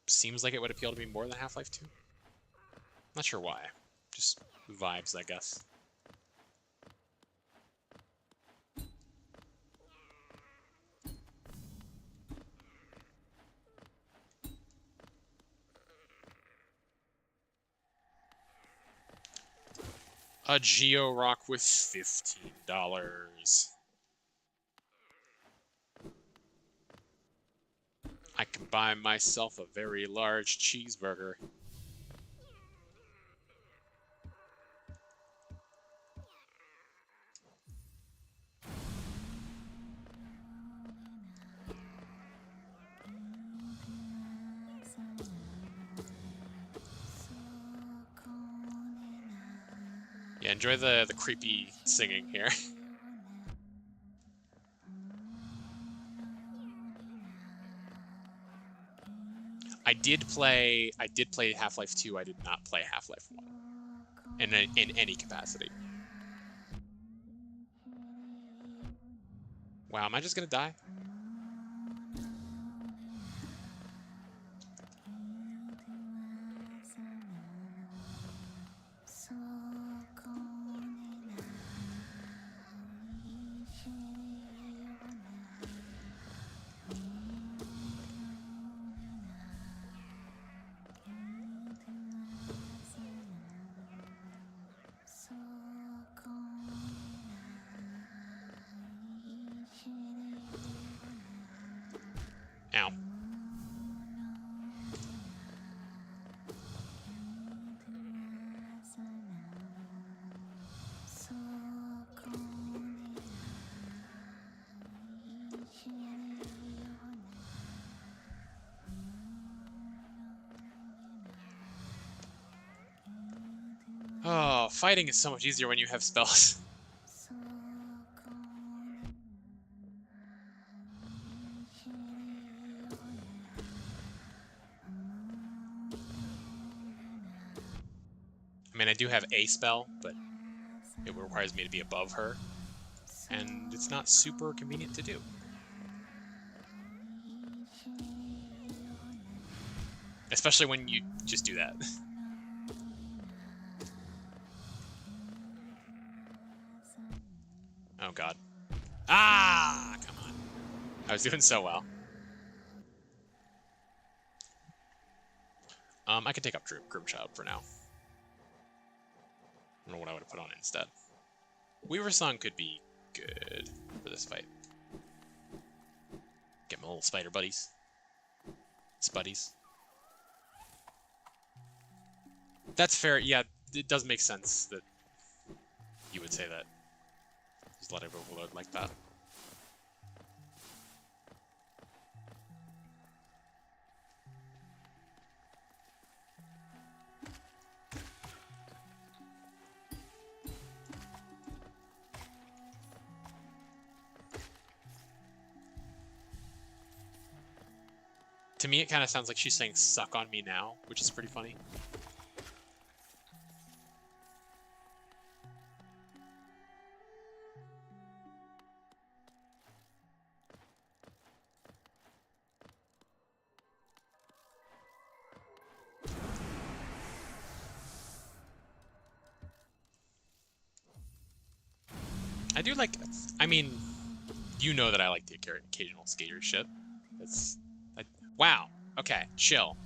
seems like it would appeal to me more than Half-Life 2. Not sure why. Just vibes, I guess. A Geo Rock with $15. I can buy myself a very large cheeseburger. Yeah, enjoy the creepy singing here. I did play Half-Life 2. I did not play Half-Life 1 in any capacity. Wow, am I just gonna die? Ow. Oh, fighting is so much easier when you have spells. I mean, I do have a spell, but it requires me to be above her, and it's not super convenient to do. Especially when you just do that. Oh god. Ah! Come on. I was doing so well. I could take up Grimchild for now. I don't know what I would have put on instead. Weaver Song could be good for this fight. Get my little spider buddies. Spuddies. That's fair. Yeah, it does make sense that you would say that. Just let it overload like that. To me, it kind of sounds like she's saying "suck on me now," which is pretty funny. I do like, I mean, you know that I like the occasional skater shit. That's, wow. Okay, chill.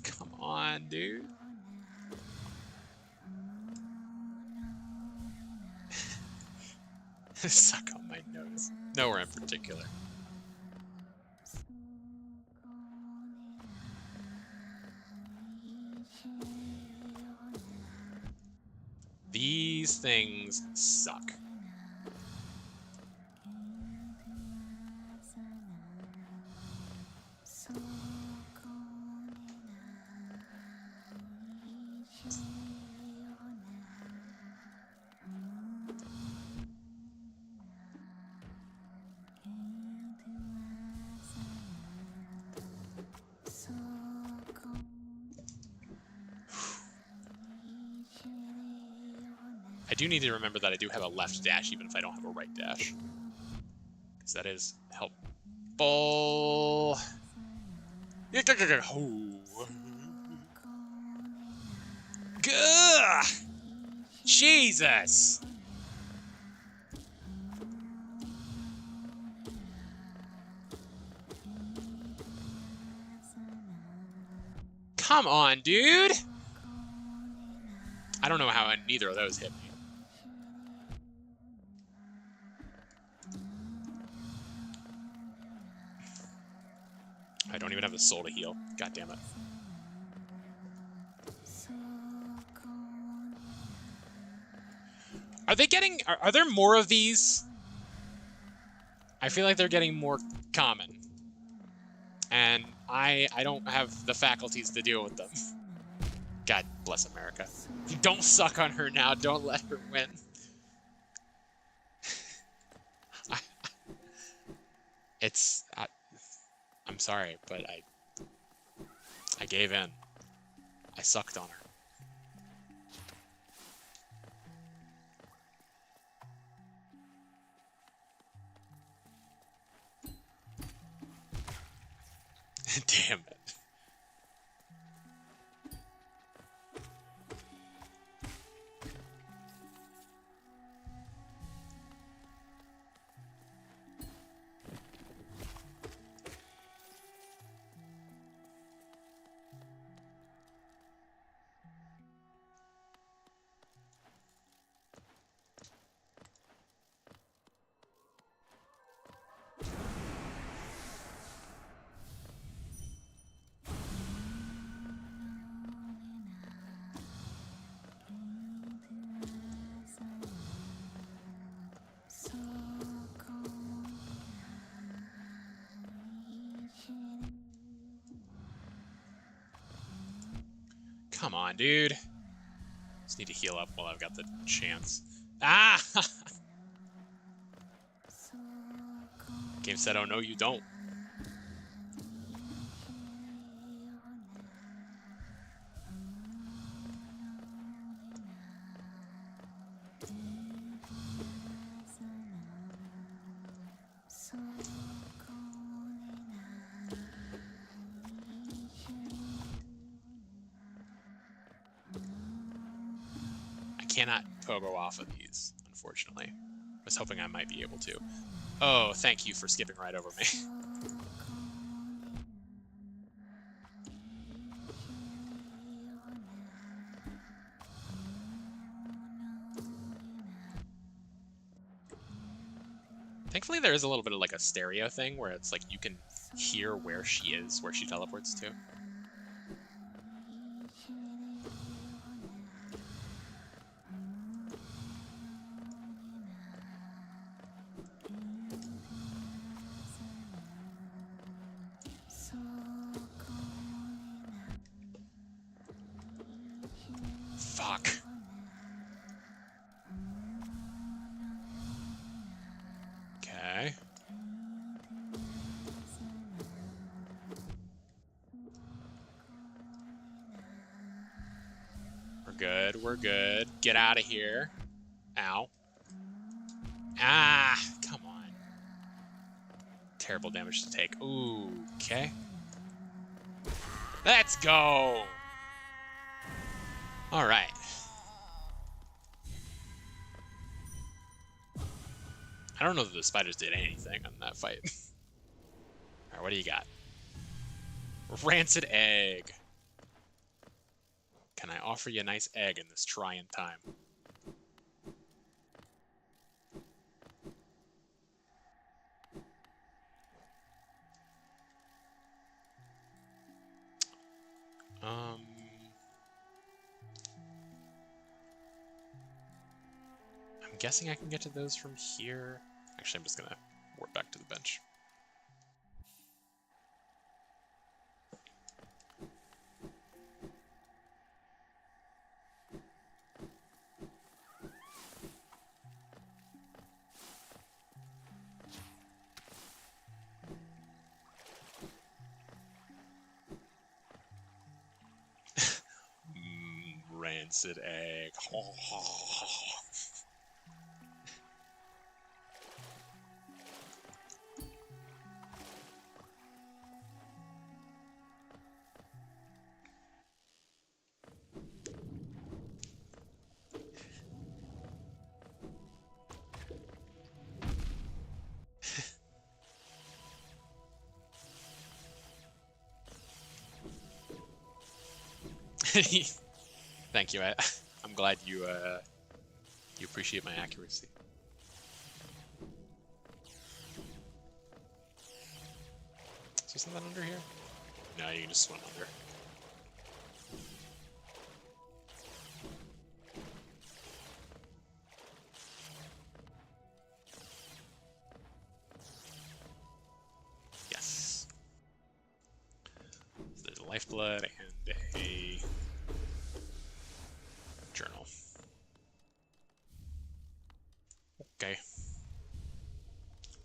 Come on, dude. Suck on my nose. Nowhere in particular. These things suck. I do need to remember that I do have a left dash even if I don't have a right dash. Because that is helpful. Gah! Jesus! Come on, dude! I don't know how neither of those hit me. I don't even have the soul to heal. God damn it. Are they getting... Are there more of these? I feel like they're getting more common. And I don't have the faculties to deal with them. God bless America. Don't suck on her now. Don't let her win. I'm sorry, but I gave in. I sucked on her. Damn it. Come on, dude. Just need to heal up while I've got the chance. Ah! Game said, oh no, you don't. Cannot pogo off of these, unfortunately. I was hoping I might be able to. Oh, thank you for skipping right over me. Thankfully, there is a little bit of like a stereo thing where it's like you can hear where she is, where she teleports to. Fuck. Okay. We're good, we're good. Get out of here. Ow. Ah, come on. Terrible damage to take. Ooh, okay. Let's go! Alright. I don't know that the spiders did anything on that fight. Alright, what do you got? Rancid egg. Can I offer you a nice egg in this trying time? I'm guessing I can get to those from here. Actually, I'm just gonna warp back to the bench. Rancid egg. Thank you. I'm glad you you appreciate my accuracy. Is there something under here? No, you can just swim under. Yes. So there's a lifeblood and a journal. Okay.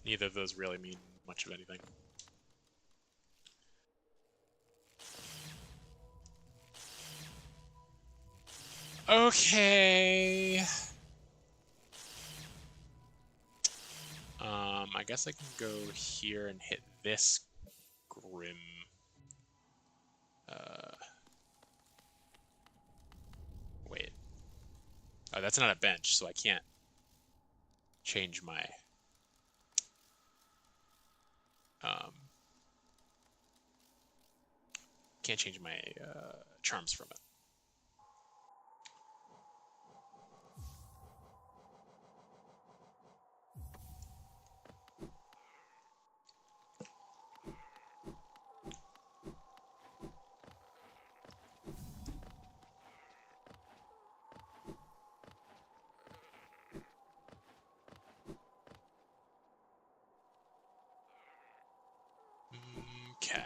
Neither of those really mean much of anything. Okay. I guess I can go here and hit this grim. Wait. Oh, that's not a bench, so I can't change my charms from it. Okay.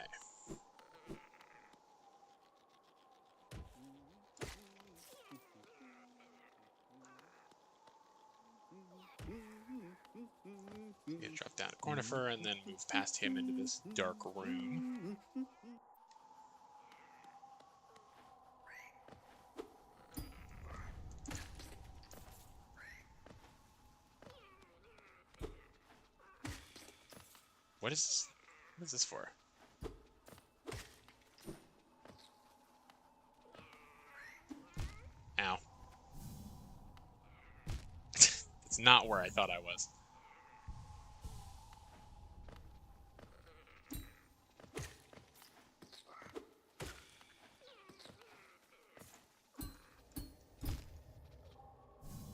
I'm gonna drop down to Cornifer and then move past him into this dark room. What is this for? Ow. It's not where I thought I was.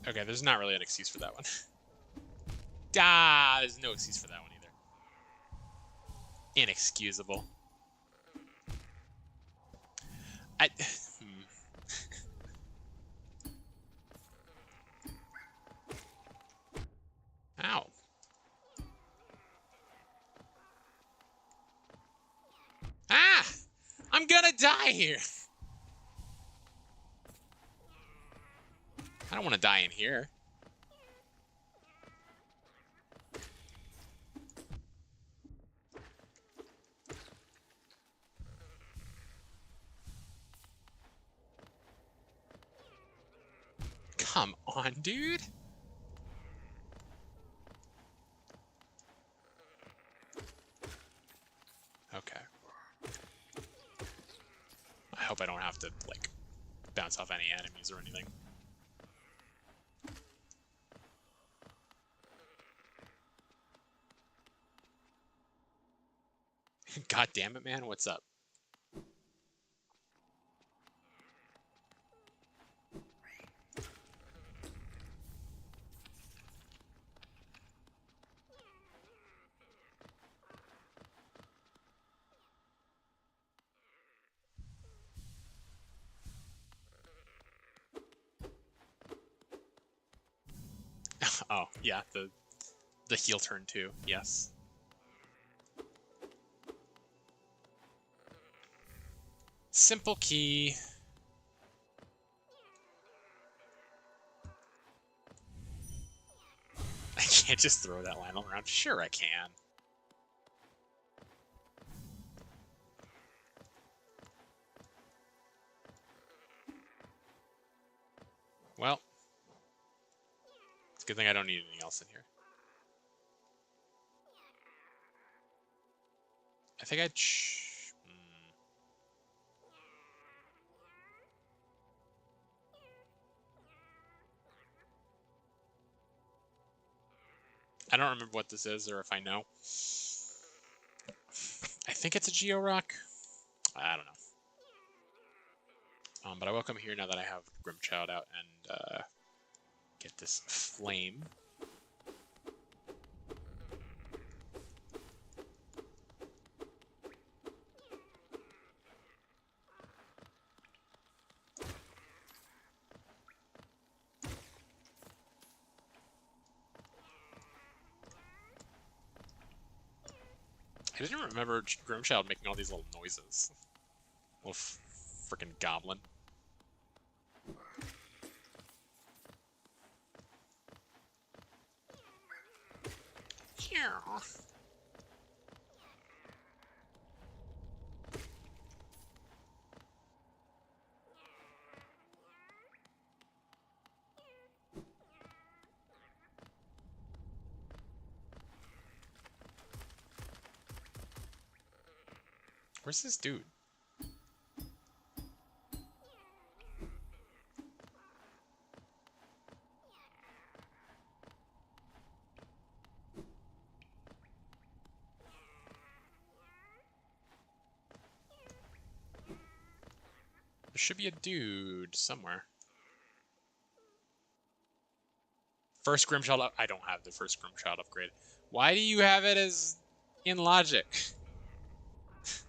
Okay, there's not really an excuse for that one. There's no excuse for that one either. Inexcusable. Ow. Ah! I'm gonna die here! I don't want to die in here. Come on, dude! Okay. I hope I don't have to, like, bounce off any enemies or anything. God damn it, man. What's up? Oh, yeah, the heel turn too. Yes. Simple key. I can't just throw that line around. Sure I can. Well, it's a good thing I don't need anything else in here. I think I'd... I don't remember what this is, or if I know. I think it's a Geo Rock. I don't know. But I will come here now that I have Grimchild out and get this flame. I didn't remember Grimchild making all these little noises. Little freaking goblin. Here. Where's this dude? There should be a dude somewhere. First Grimchild up. I don't have the first Grimchild upgrade. Why do you have it as in logic? This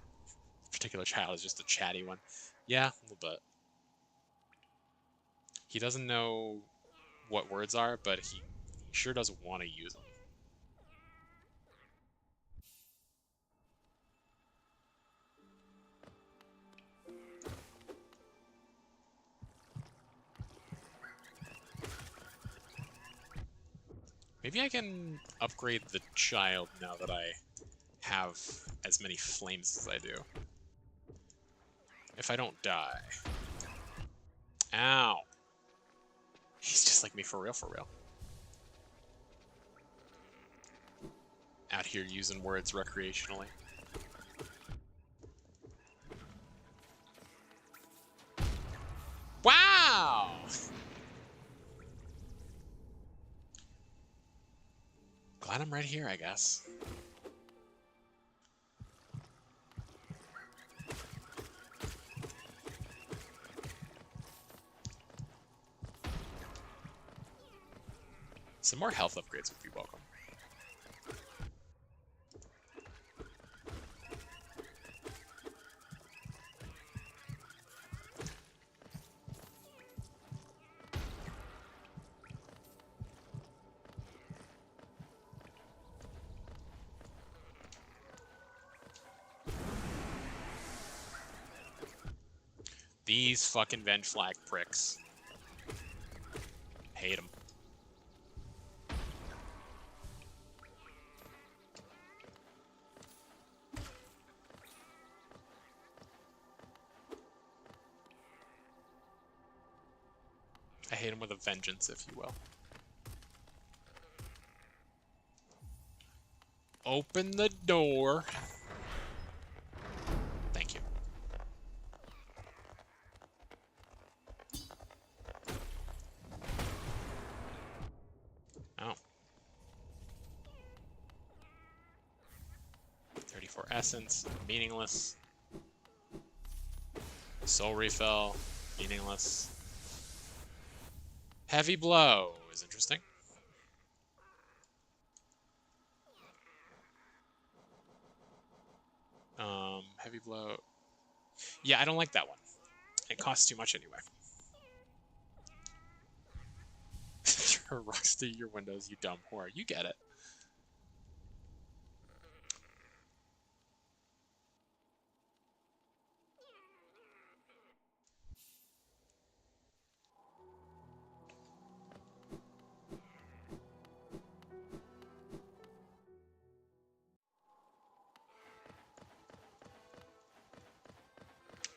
particular child is just a chatty one. Yeah, a little bit. He doesn't know what words are, but he sure doesn't want to use them. Maybe I can upgrade the child now that I have as many flames as I do. If I don't die. Ow. He's just like me for real, for real. Out here using words recreationally. Wow! Glad I'm right here, I guess. Some more health upgrades would be welcome. These fucking Venge Flag pricks. Hate them. I hate him with a vengeance, if you will. Open the door. Thank you. Oh. 34 essence, meaningless. Soul refill, meaningless. Heavy blow is interesting. Heavy blow. Yeah, I don't like that one. It costs too much anyway. Throw rocks through your windows, you dumb whore. You get it.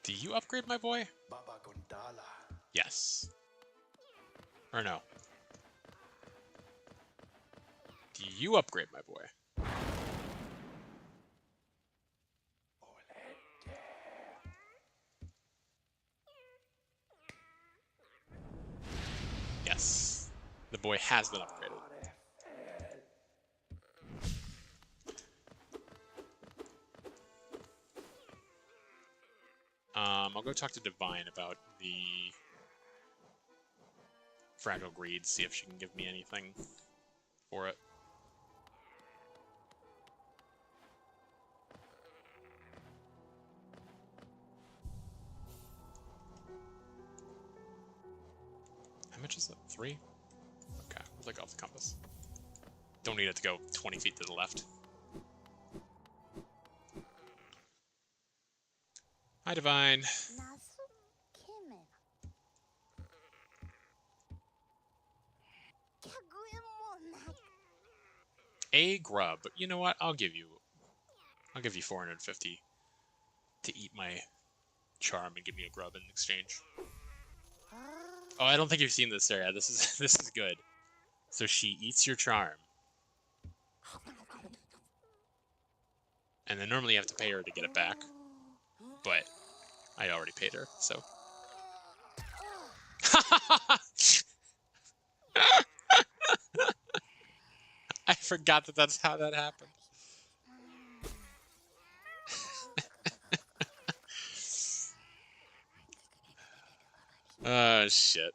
Do you upgrade my boy? Yes. Or no? Do you upgrade my boy? Yes. The boy has been upgraded. I'll go talk to Divine about the Fragile Greed, see if she can give me anything for it. How much is it? 3? Okay, we'll take off the compass. Don't need it to go 20 feet to the left. Hi, Divine. A grub. You know what? I'll give you 450 to eat my charm and give me a grub in exchange. Oh, I don't think you've seen this area. This is good. So she eats your charm. And then normally you have to pay her to get it back. But I already paid her, so. I forgot that that's how that happened. Oh, shit.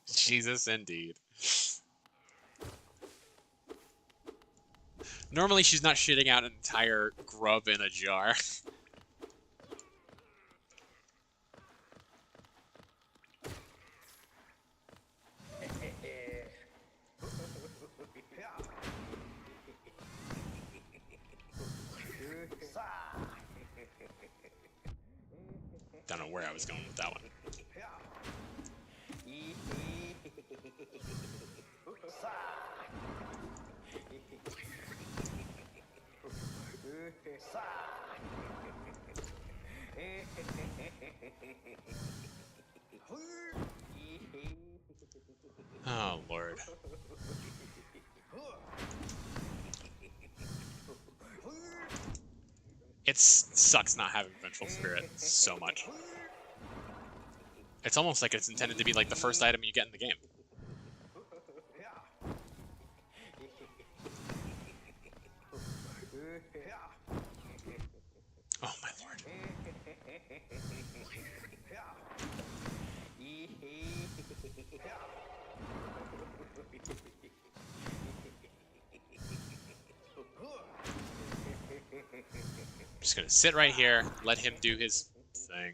Jesus, indeed. Normally she's not shitting out an entire grub in a jar. Don't know where I was going with that one. Oh, Lord. It sucks not having Vengeful Spirit so much. It's almost like it's intended to be like the first item you get in the game. Oh, my Lord. I'm just gonna sit right here, let him do his thing.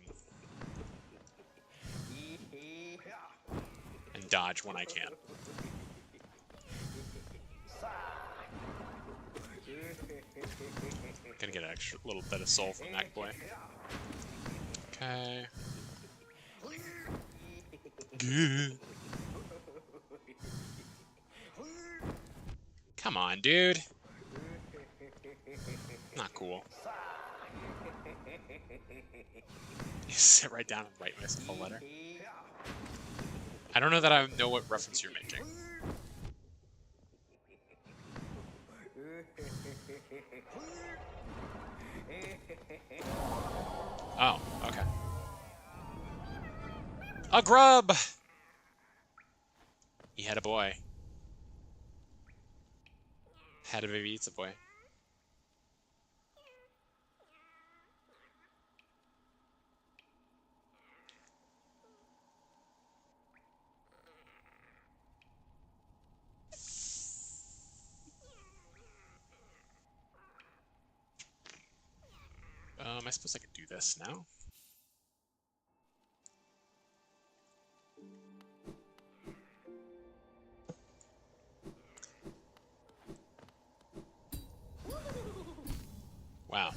And dodge when I can. Gonna get an extra little bit of soul from that boy. Okay. Come on, dude. Not cool. You sit right down and write myself a letter. I don't know that I know what reference you're making. Oh, okay. A grub! He had a boy. Had a baby eats a boy. I suppose I could do this now. Wow,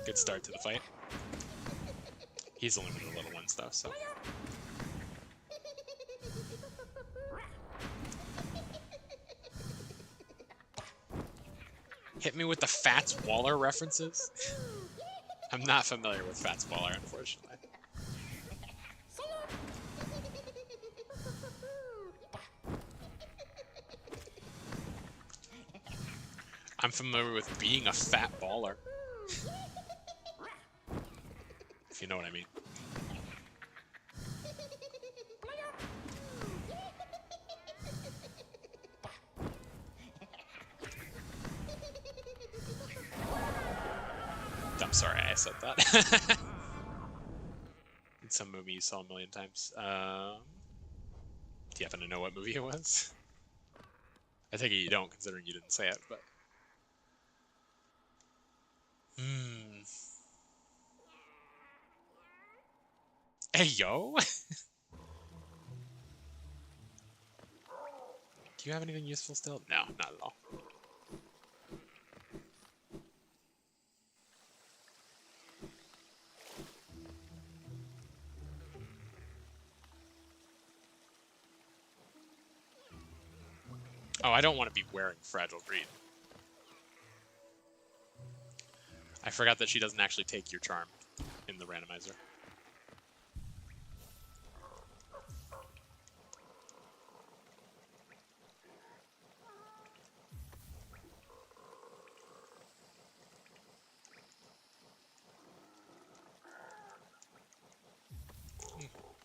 good start to the fight. He's only one of the little ones though, so. Hit me with the Fats Waller references? I'm not familiar with Fats Waller, unfortunately. I'm familiar with being a fat baller. If you know what I mean. I'm sorry I said that. In some movie you saw a million times. Do you happen to know what movie it was? I take it you don't, considering you didn't say it, but... Hey, yo! Do you have anything useful still? No, not at all. Oh, I don't want to be wearing Fragile Greed. I forgot that she doesn't actually take your charm in the randomizer.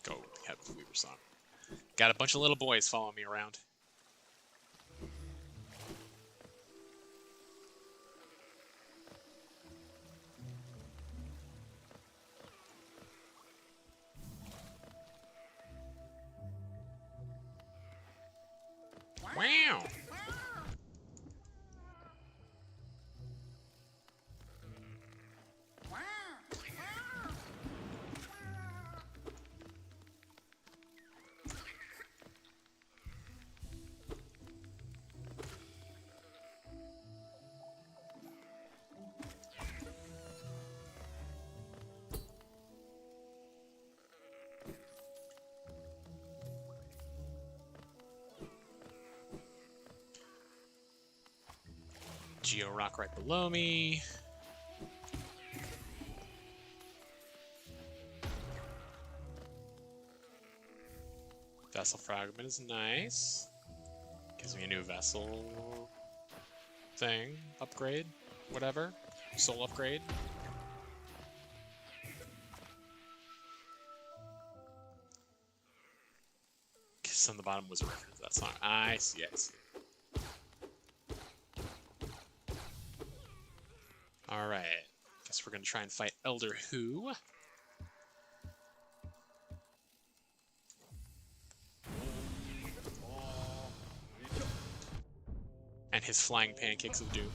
Go, have the Weaver song. Got a bunch of little boys following me around. Wow! Geo Rock right below me. Vessel Fragment is nice. Gives me a new vessel thing. Upgrade. Whatever. Soul upgrade. Kiss on the Bottom was a reference to that song. I see, I see. Alright. Guess we're gonna try and fight Elder Who. And his flying pancakes of doom.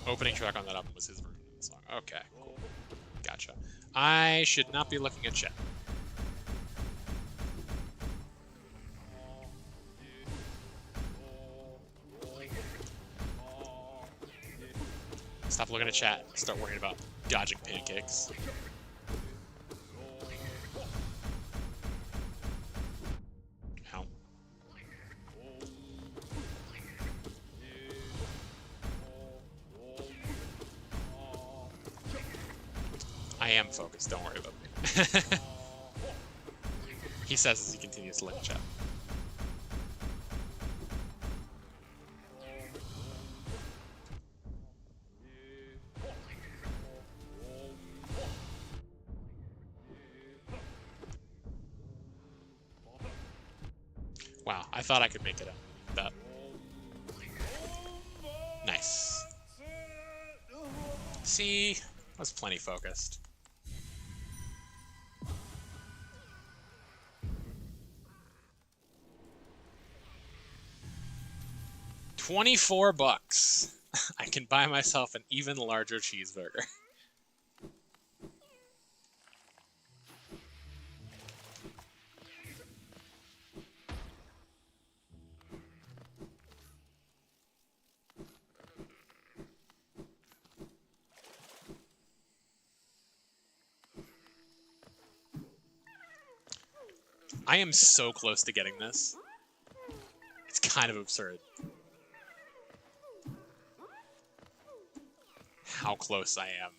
Opening track on that album was his version of the song. Okay, cool. Gotcha. I should not be looking at chat. Stop looking at chat. Start worrying about dodging pancakes. How? I am focused, don't worry about me. He says as he continues to look at chat. Wow, I thought I could make it up. That. Nice. See? I was plenty focused. $24. I can buy myself an even larger cheeseburger. I am so close to getting this. It's kind of absurd. How close I am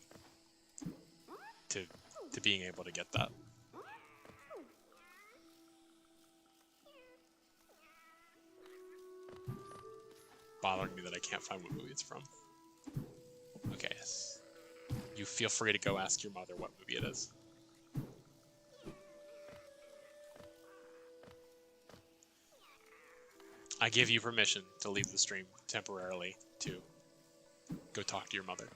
to being able to get that. Bothering me that I can't find what movie it's from. Okay, yes. You feel free to go ask your mother what movie it is. I give you permission to leave the stream temporarily to go talk to your mother.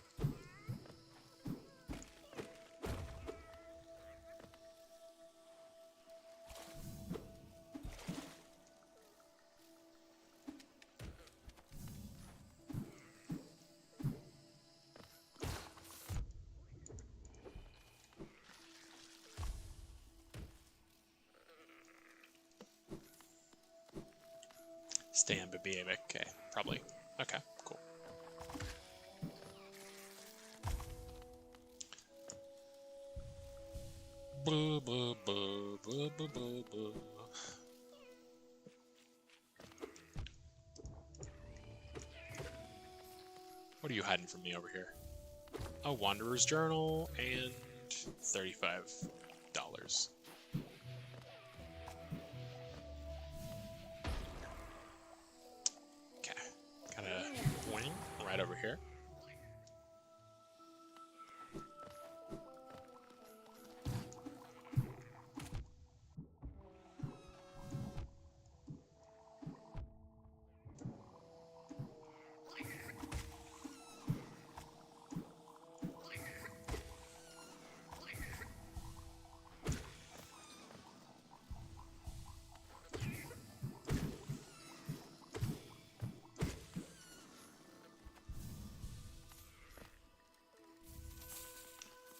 Stay in BB, okay, probably. Okay, cool. Boo, boo, boo, boo, boo, boo, boo. What are you hiding from me over here? A Wanderer's Journal and $35. Okay, got a wing right over here.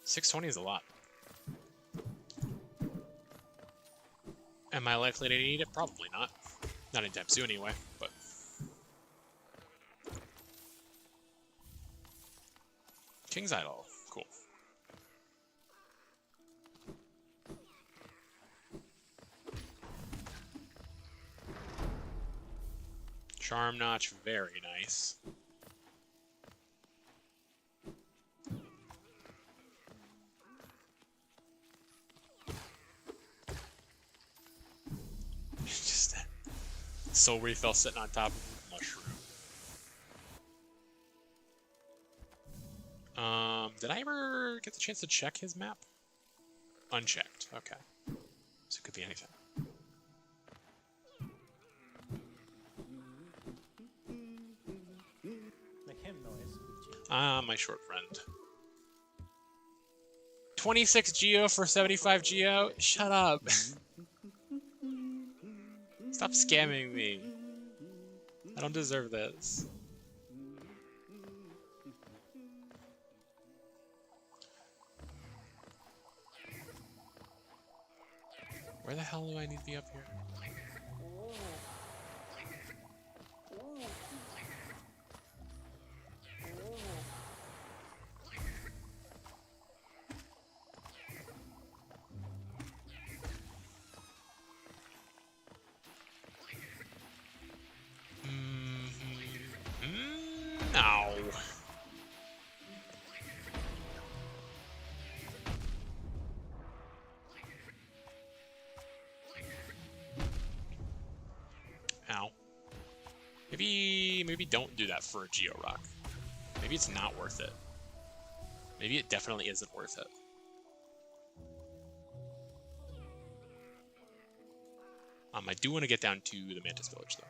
$620 is a lot. Am I likely to need it? Probably not. Not anytime soon anyway, but... King's Idol. Cool. Charm Notch, very nice. Just Soul Refill sitting on top of a mushroom. Did I ever get the chance to check his map? Unchecked, okay. So it could be anything. Make him noise. Ah, my short friend. 26 Geo for 75 Geo? Shut up. Stop scamming me. I don't deserve this. Where the hell do I need to be up here? Ow. Ow. Maybe don't do that for a Geo Rock. Maybe it's not worth it. Maybe it definitely isn't worth it. I do want to get down to the Mantis Village, though.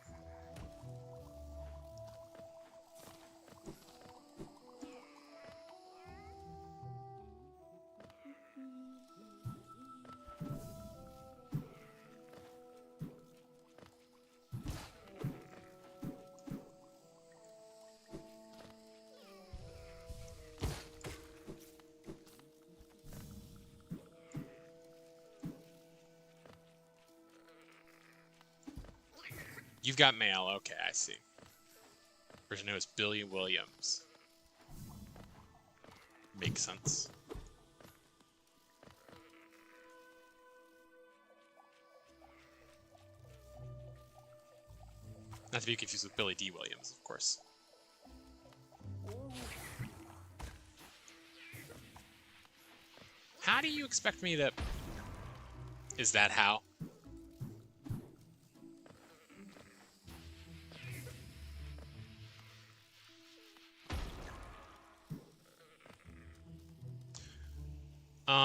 You've got mail. Okay, I see. Person name is Billy Williams. Makes sense. Not to be confused with Billy D. Williams, of course. How do you expect me to... Is that how?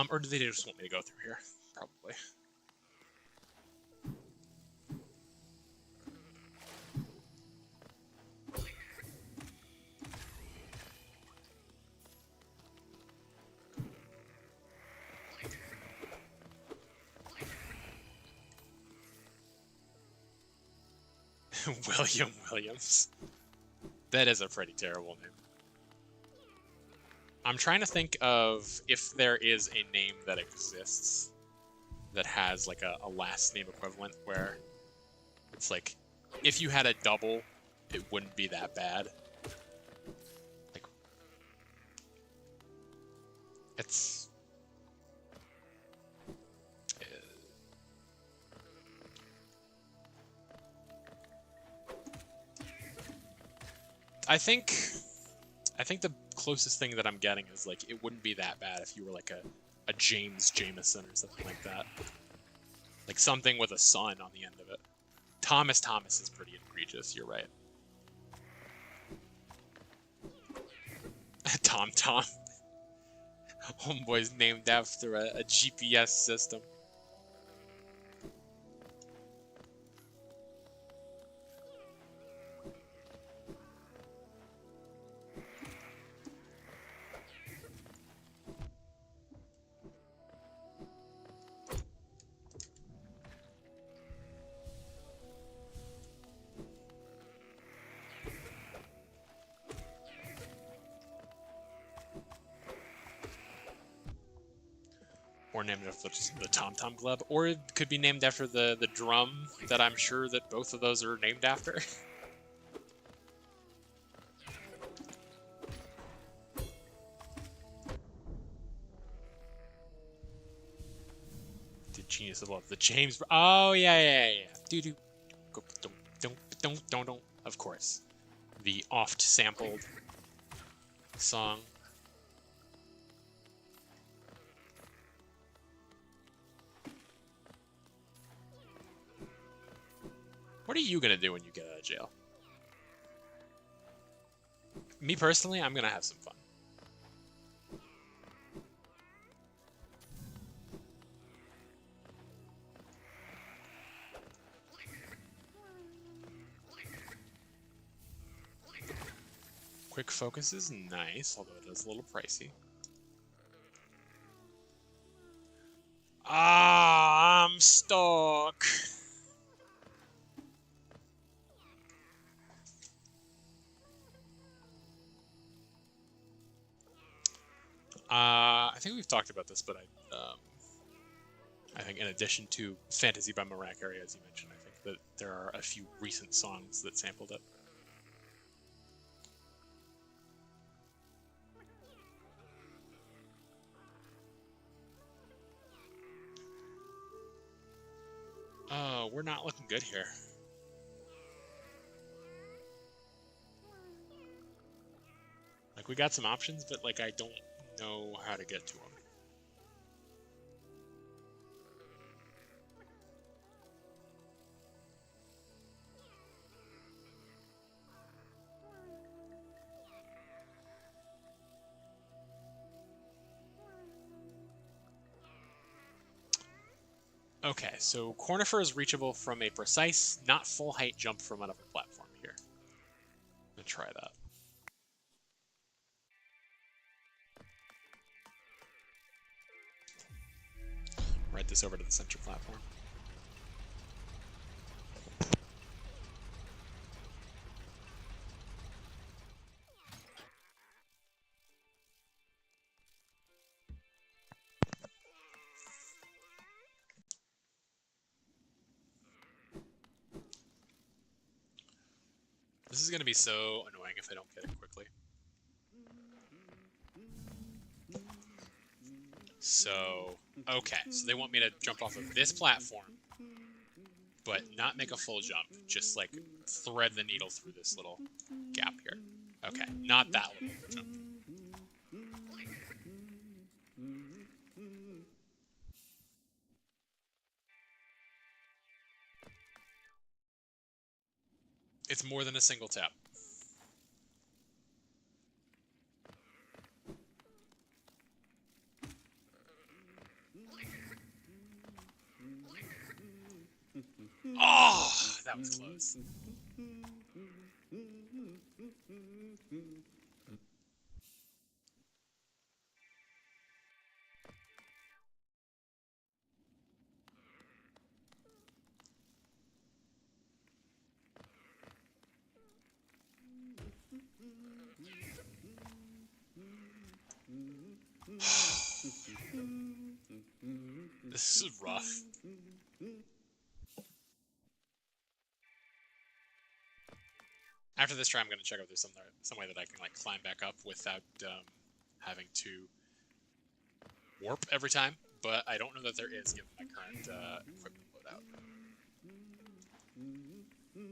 Or do they just want me to go through here? Probably. William Williams. That is a pretty terrible name. I'm trying to think of if there is a name that exists that has like a last name equivalent where it's like if you had a double, it wouldn't be that bad. Like it's I think the closest thing that I'm getting is like it wouldn't be that bad if you were like a James Jameson or something like that. Like something with a son on the end of it. Thomas is pretty egregious, you're right. Tom. Homeboy's named after a GPS system. Or named after the Tom Club, or it could be named after the drum that I'm sure that both of those are named after. The genius of love, the James. Oh yeah. Do do. Don't. Of course, the oft sampled song. What are you gonna do when you get out of jail? Me personally, I'm gonna have some fun. Quick focus is nice, although it is a little pricey. Ah, I'm stuck. I think we've talked about this, but I think in addition to Fantasy by Mariah, as you mentioned, I think that there are a few recent songs that sampled it. Oh, we're not looking good here. Like, we got some options, but, like, I don't know how to get to them. Okay, so Cornifer is reachable from a precise, not full height jump from another platform here. I'm gonna try that. Ride this over to the center platform. This is going to be so annoying if I don't get it quickly. So, okay. So they want me to jump off of this platform, but not make a full jump. Just, like, thread the needle through this little gap here. Okay, not that little jump. It's more than a single tap. Oh, that was close. This is rough. After this try, I'm gonna check if there's some way that I can like climb back up without having to warp every time. But I don't know that there is, given my current equipment loadout.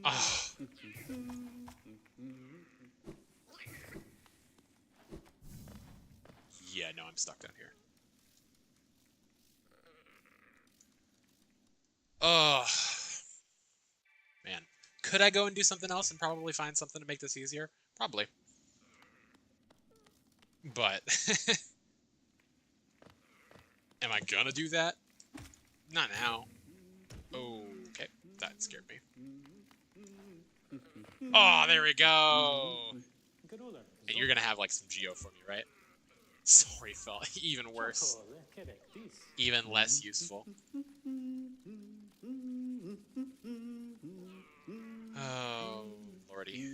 Oh. Yeah, no, I'm stuck down here. Oh. Man. Could I go and do something else and probably find something to make this easier? Probably. But... am I gonna do that? Not now. Okay, that scared me. Oh, there we go! And you're gonna have like some geo for me, right? Sorry, felt even worse. Even less useful. Oh, lordy.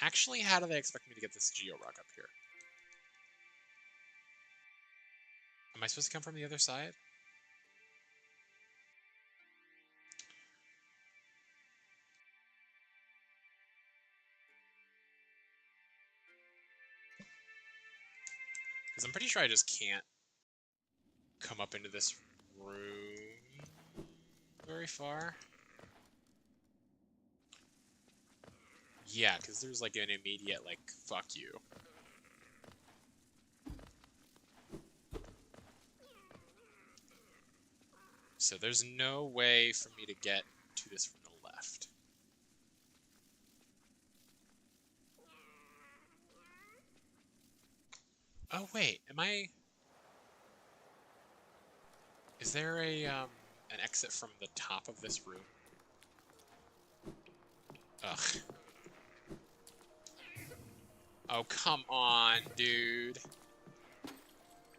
Actually, how do they expect me to get this geo rock up here? Am I supposed to come from the other side? Because I'm pretty sure I just can't come up into this room very far. Yeah, because there's like an immediate, like, fuck you. So there's no way for me to get to this from the left. Oh, wait, am I... Is there an exit from the top of this room? Ugh. Oh, come on, dude.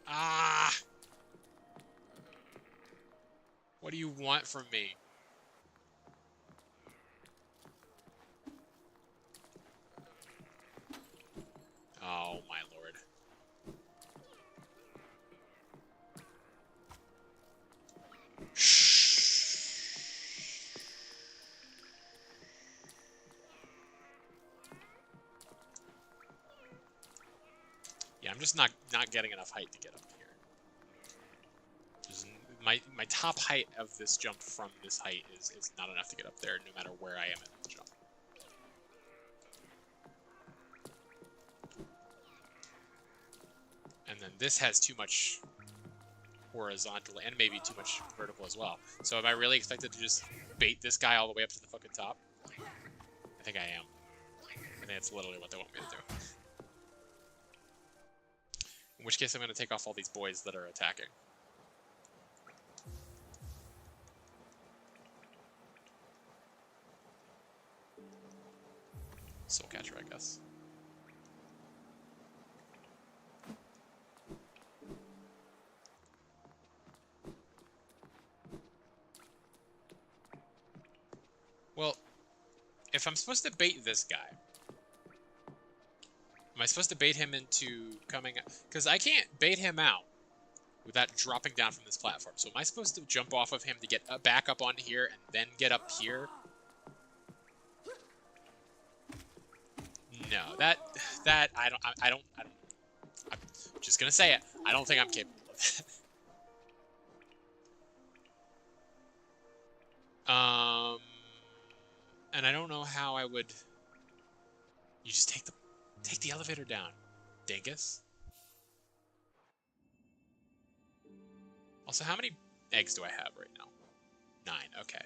Ah! What do you want from me? Oh, my lord. Yeah, I'm just not getting enough height to get up here. Just, my top height of this jump from this height is not enough to get up there, no matter where I am in the jump. And then this has too much horizontal and maybe too much vertical as well. So am I really expected to just bait this guy all the way up to the fucking top? I think I am. I think that's literally what they want me to do. In which case I'm going to take off all these boys that are attacking. Soul Catcher, I guess. Well, if I'm supposed to bait this guy, am I supposed to bait him into coming... Because I can't bait him out without dropping down from this platform. So am I supposed to jump off of him to get back up onto here and then get up here? No, that I'm just gonna say it. I don't think I'm capable of that. And I don't know how I would. You just take the elevator down, dingus. Also, how many eggs do I have right now? 9. Okay.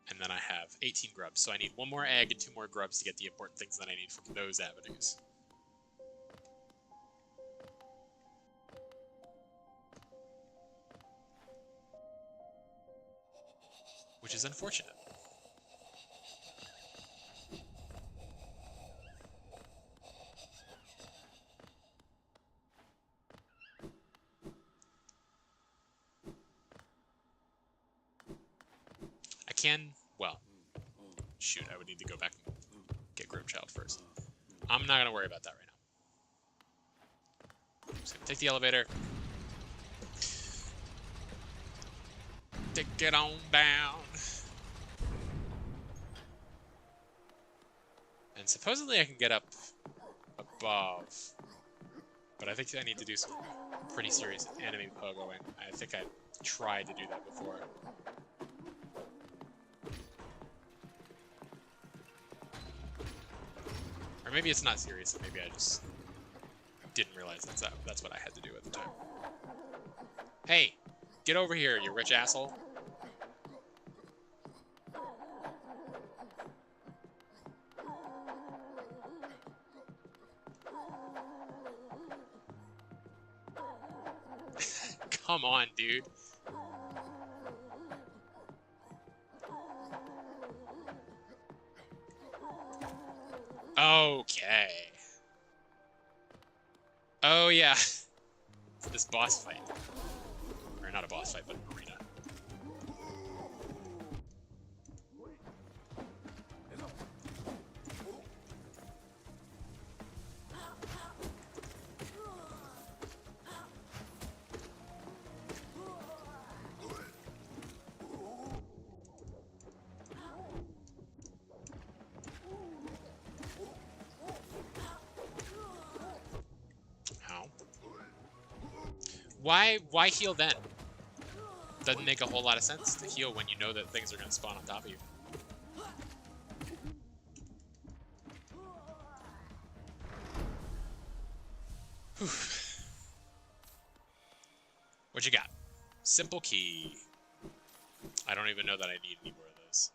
And then I have 18 grubs, so I need 1 more egg and 2 more grubs to get the important things that I need from those avenues. Which is unfortunate. I can, well, Shoot, I would need to go back and get Grimchild first. I'm not gonna worry about that right now. I'm just gonna take the elevator. Take it on down. And supposedly I can get up above. But I think I need to do some pretty serious enemy pogoing. I think I tried to do that before. Or maybe it's not serious, and maybe I just didn't realize that's what I had to do at the time. Hey! Get over here, you rich asshole. Come on, dude. Okay. Oh, yeah. This boss fight. Or not a boss fight, but an arena. Why heal then? Doesn't make a whole lot of sense to heal when you know that things are going to spawn on top of you. Whew. What you got? Simple key. I don't even know that I need any more of those.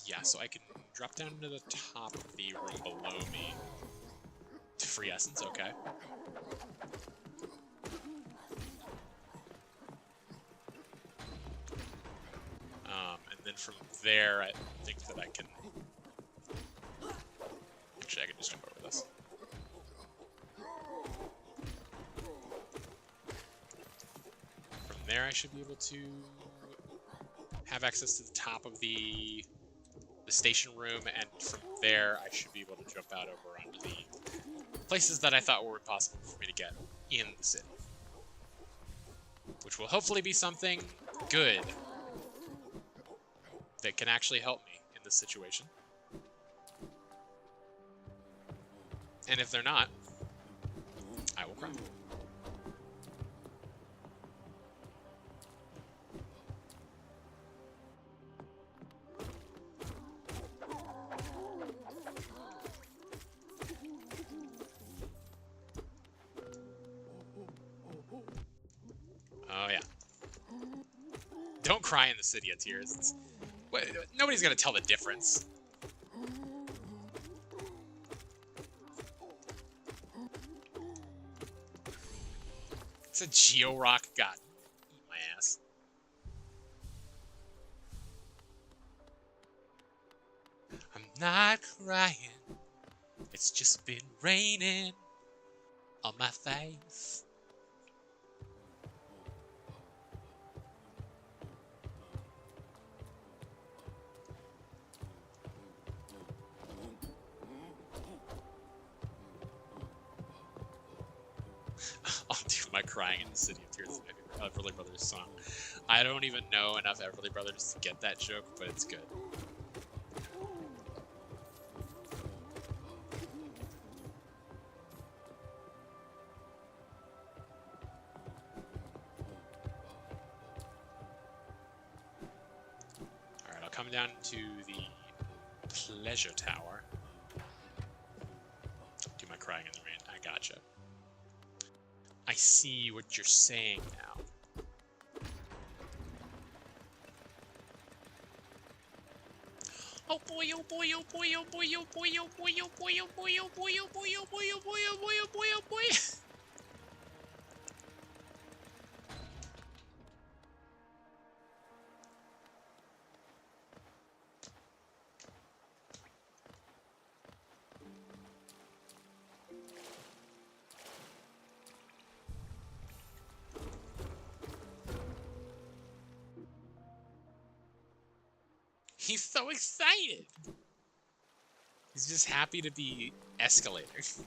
Yeah, so I can drop down to the top of the room below me. To free essence, okay. And then from there, I think that I can... Actually, I can just jump over this. From there, I should be able to have access to the top of the station room, and from there I should be able to jump out over onto the places that I thought were impossible for me to get in the city. Which will hopefully be something good that can actually help me in this situation. And if they're not, I will cry. Oh, yeah. Don't cry in the City of Tears. Nobody's gonna tell the difference. It's a Geo-Rock. God, eat my ass. I'm not crying. It's just been raining on my face. I'll do my crying in the City of Tears is my favorite Everly Brothers song. I don't even know enough Everly Brothers to get that joke, but it's good. Alright, I'll come down to the Pleasure Tower. Do my crying in the rain. I gotcha. I see what you're saying now. Oh boy, oh boy, oh boy, oh boy, oh boy, oh boy, oh boy, oh boy, oh boy, oh boy, oh boy, oh boy, oh boy, oh boy, oh boy. He's so excited. He's just happy to be escalating.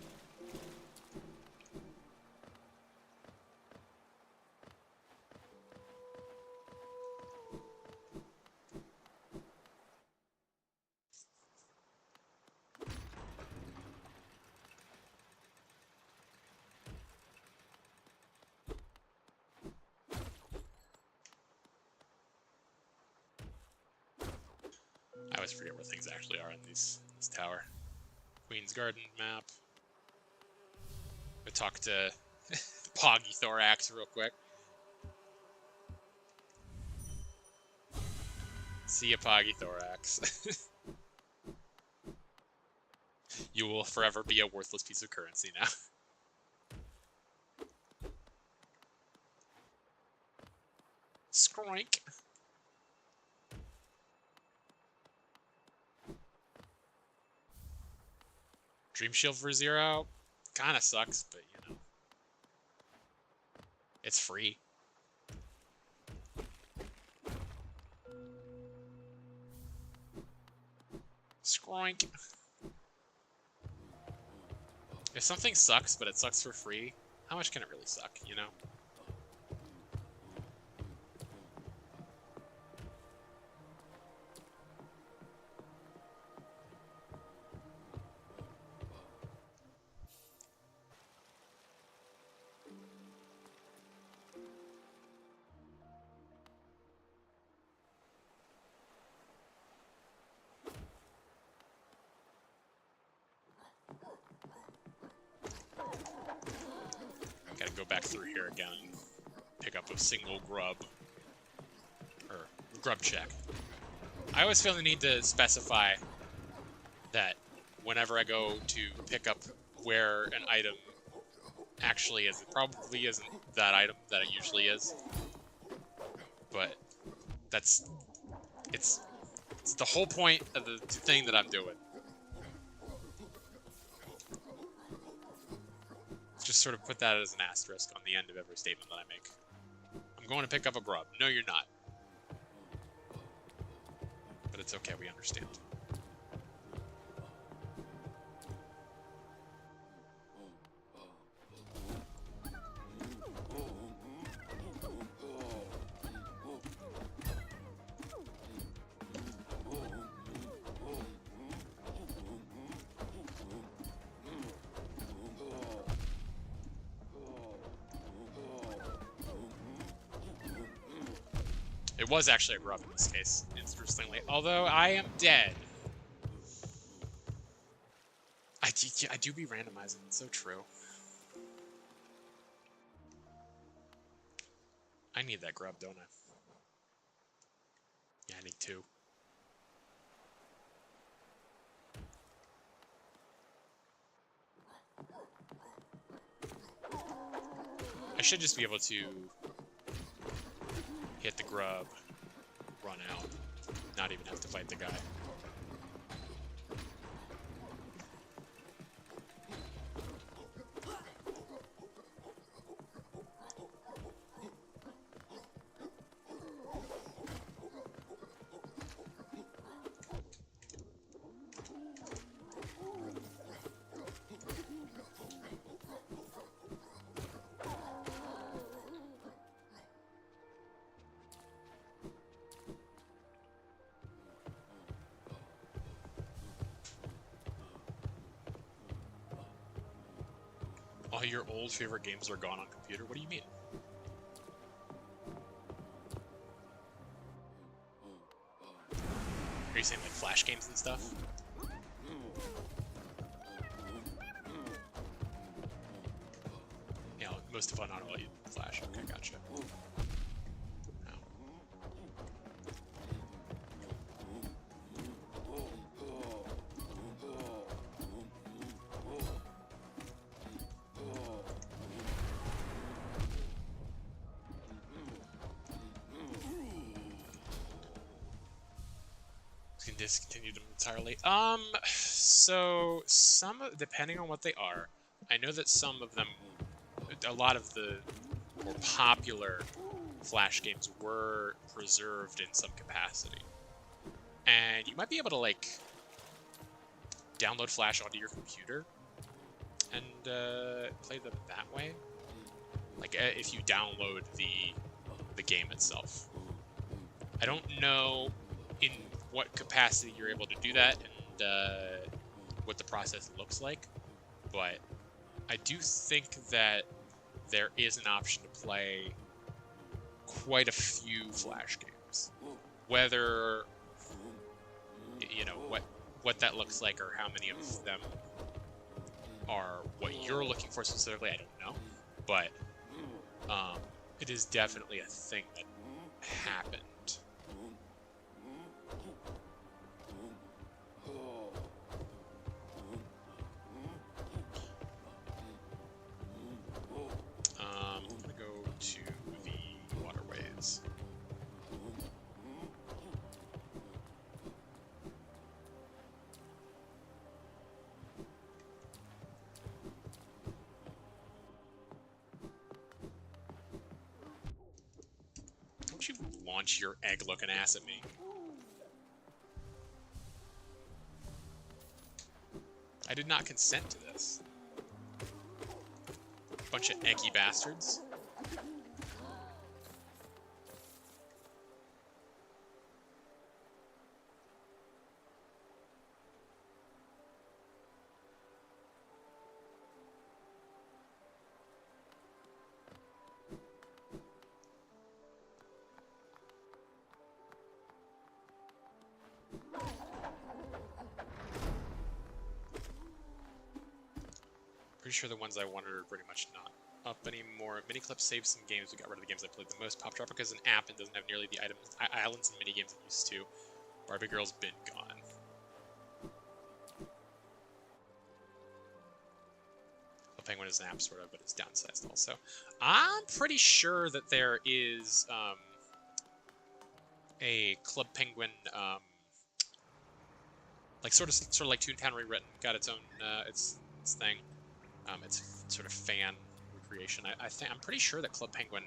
I always forget where things actually are in this tower. Queen's Garden map. Go talk to Poggy Thorax real quick. See ya, Poggy Thorax. You will forever be a worthless piece of currency now. Skroink. Dream Shield for 0. Kinda sucks, but you know. It's free. Skroink. If something sucks, but it sucks for free, how much can it really suck, you know? Gotta go back through here again and pick up a single grub. Or grub check. I always feel the need to specify that whenever I go to pick up where an item actually is, it probably isn't that item that it usually is. But it's the whole point of the thing that I'm doing. Just sort of put that as an asterisk on the end of every statement that I make. I'm going to pick up a grub. No, you're not. But it's okay, we understand. It was actually a grub in this case, interestingly. Although I am dead. I do be randomizing, it's so true. I need that grub, don't I? Yeah, I need 2. I should just be able to hit the grub, run out, not even have to fight the guy. All your old favorite games are gone on computer? What do you mean? Are you saying like Flash games and stuff? Yeah, most of not all you Flash. Okay, gotcha. Can discontinue them entirely. So some, depending on what they are, I know that some of them, a lot of the more popular Flash games were preserved in some capacity. And you might be able to, like, download Flash onto your computer and play them that way. Like, if you download the game itself. I don't know in what capacity you're able to do that and what the process looks like, but I do think that there is an option to play quite a few Flash games. Whether, you know, what that looks like or how many of them are what you're looking for specifically, I don't know. But it is definitely a thing that happened. I'm gonna go to the waterways. Don't you launch your egg-looking ass at me. I did not consent to this. Bunch of eggy bastards. Pretty sure the ones I wanted are pretty much not up anymore. Miniclip saved some games. We got rid of the games I played the most. Pop Tropica is an app and doesn't have nearly the islands and minigames it used to. Barbie Girl's been gone. The Penguin is an app, sort of, but it's downsized also. I'm pretty sure that there is a Club Penguin, like sort of like Toontown Rewritten, got its own its thing. It's sort of fan recreation. I'm pretty sure that Club Penguin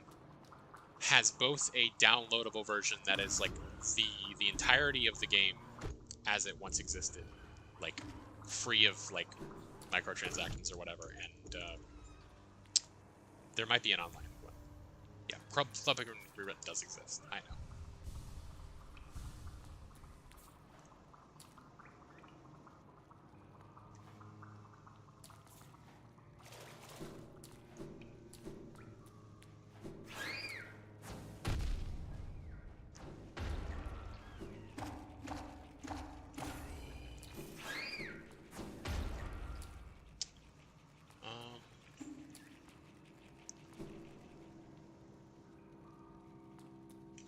has both a downloadable version that is like the entirety of the game as it once existed, like free of like microtransactions or whatever, and there might be an online one. Yeah, Club Penguin Rewritten does exist. I know.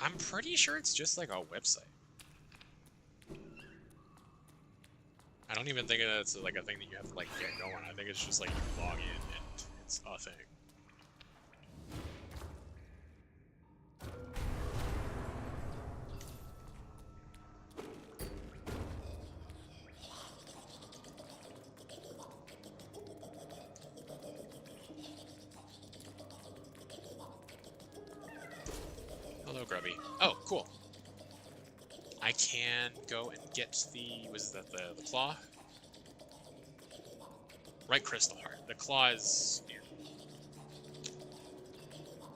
I'm pretty sure it's just like a website. I don't even think it's like a thing that you have to like get going. I think it's just like you log in and it's a thing. Hello, Grubby. Oh, cool. I can go and get the... was that the claw? Right crystal heart. The claw is here.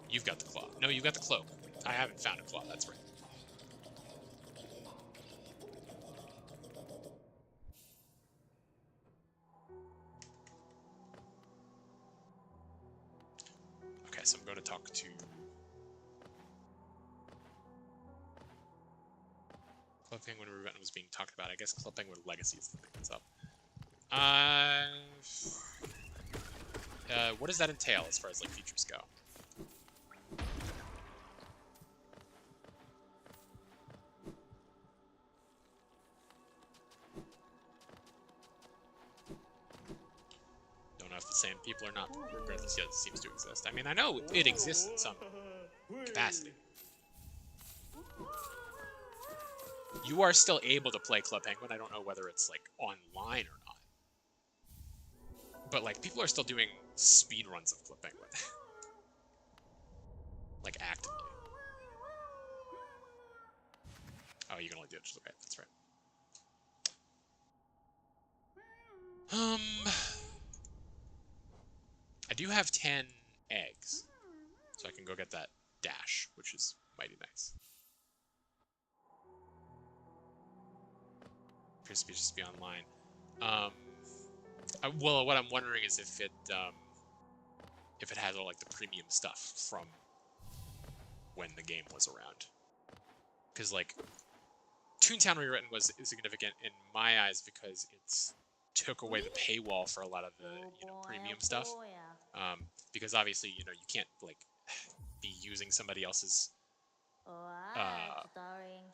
You've got the claw. No, you've got the cloak. I haven't found a claw, that's right. Okay, so I'm going to talk to... Club Penguin Rewritten was being talked about. I guess Club Penguin Legacy is the thing that's up. What does that entail as far as like features go? Don't know if the same people are not. Regardless, yeah, it seems to exist. I mean, I know it exists in some capacity. You are still able to play Club Penguin. I don't know whether it's like online or not. But like people are still doing speed runs of Club Penguin. Like actively. Oh, you can only do it just okay, that's right. do have 10 eggs, so I can go get that dash, which is mighty nice. Appears to just be online. Well, what I'm wondering is if it has all like the premium stuff from when the game was around, because like Toontown Rewritten was significant in my eyes because it's took away the paywall for a lot of the premium stuff. Because obviously you can't like be using somebody else's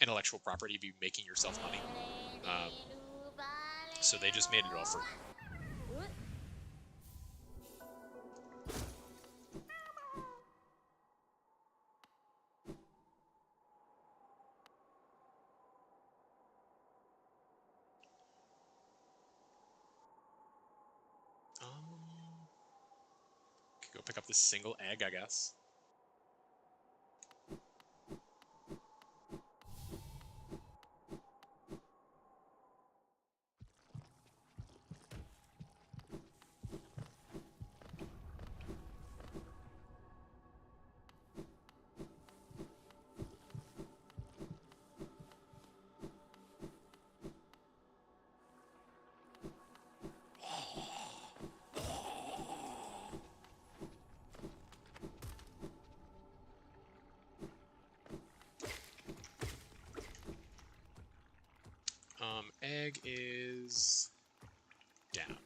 intellectual property, be making yourself money. So they just made it all free. Could go pick up this single egg, I guess. Egg is down.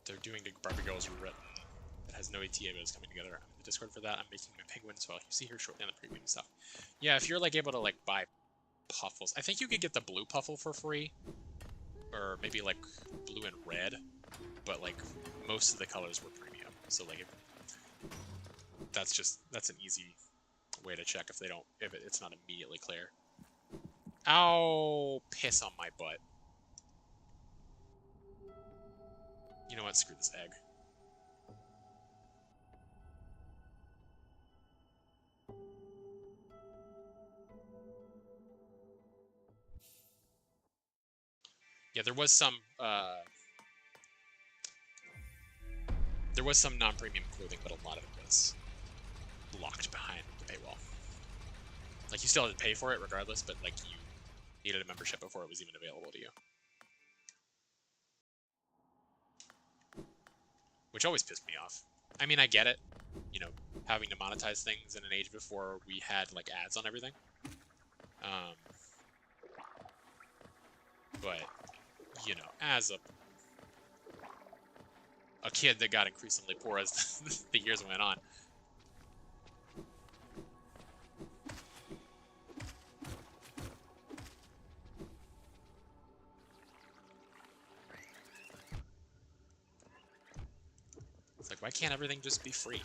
They're doing the Barbie Girls Rewritten. It has no ETA, but it's coming together. I'm in the Discord for that. I'm making my penguins, so I'll see her shortly on the premium stuff. Yeah, if you're like able to like buy puffles, I think you could get the blue puffle for free, or maybe like blue and red, but like most of the colors were premium. So like that's an easy way to check if it's not immediately clear. Ow! Piss on my butt. You know what? Screw this egg. Yeah, there was some non-premium clothing, but a lot of it was locked behind the paywall. Like, you still had to pay for it regardless, but like you needed a membership before it was even available to you. Which always pissed me off. I mean, I get it, having to monetize things in an age before we had like ads on everything. But as a kid that got increasingly poor as the years went on, it's like, why can't everything just be free?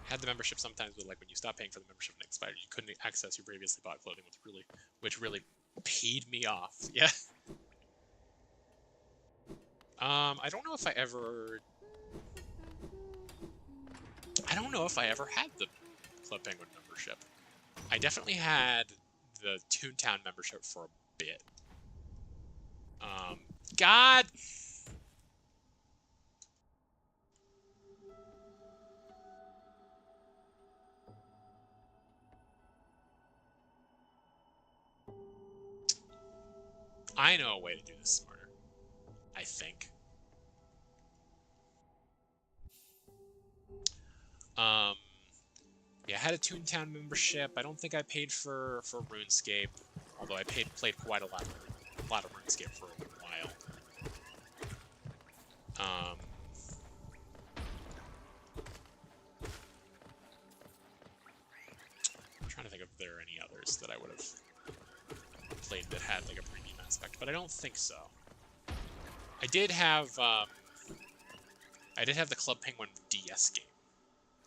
Had the membership sometimes, but like when you stop paying for the membership and it expired, you couldn't access your previously bought clothing, which really peed me off. Yeah. I don't know if I ever had the Club Penguin membership. I definitely had the Toontown membership for a bit. God. I know a way to do this smarter. I think. Yeah, I had a Toontown membership. I don't think I paid for RuneScape, although I played quite a lot of RuneScape for a while. I'm trying to think if there are any others. most that I would have played that had like a premium aspect, but I don't think so. I did have the Club Penguin DS game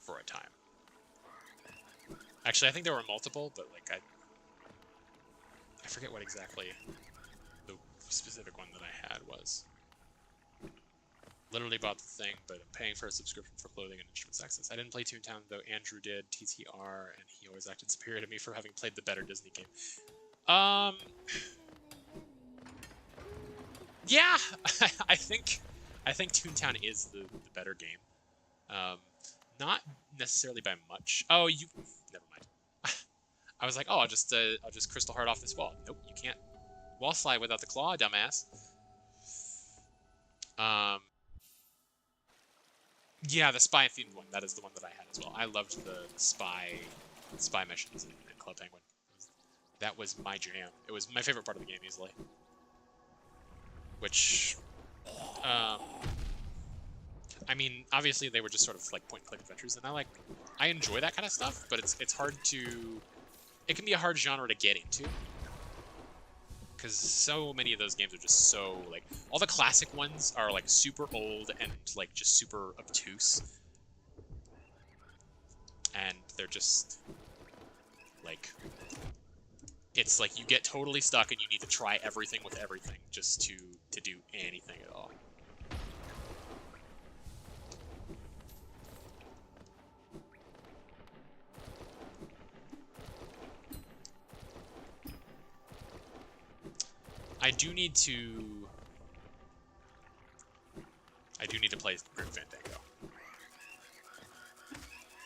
for a time. Actually, I think there were multiple, but like I forget what exactly the specific one that I had was. Literally bought the thing, but I'm paying for a subscription for clothing and instruments access. I didn't play Toontown, though Andrew did, TTR, and he always acted superior to me for having played the better Disney game. Yeah, I think Toontown is the better game. Not necessarily by much. Oh, never mind. I was like, oh, I'll just Crystal Heart off this wall. Nope, you can't wall slide without the claw, dumbass. Yeah, the spy themed one. That is the one that I had as well. I loved the spy missions in Club Penguin. That was my jam. It was my favorite part of the game easily. Which, I mean, obviously they were just sort of like point-and-click adventures, and I enjoy that kind of stuff. But it's hard to. It can be a hard genre to get into. Because so many of those games are just so, like, all the classic ones are, like, super old and, like, just super obtuse. And they're just, like, it's like you get totally stuck and you need to try everything with everything just to do anything at all. I do need to play Grim Fandango.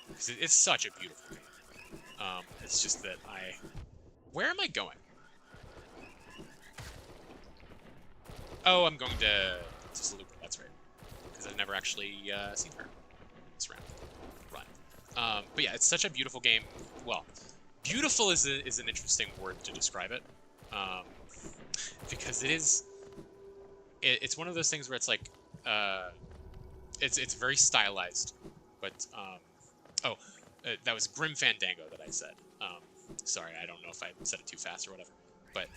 Because it's such a beautiful game. It's just that where am I going? Oh, I'm going to Salupa, that's right. Because I've never actually seen her this run. But yeah, it's such a beautiful game. Well, beautiful is an interesting word to describe it. Because it's one of those things where it's like, it's very stylized, but, that was Grim Fandango that I said. Sorry, I don't know if I said it too fast or whatever, but,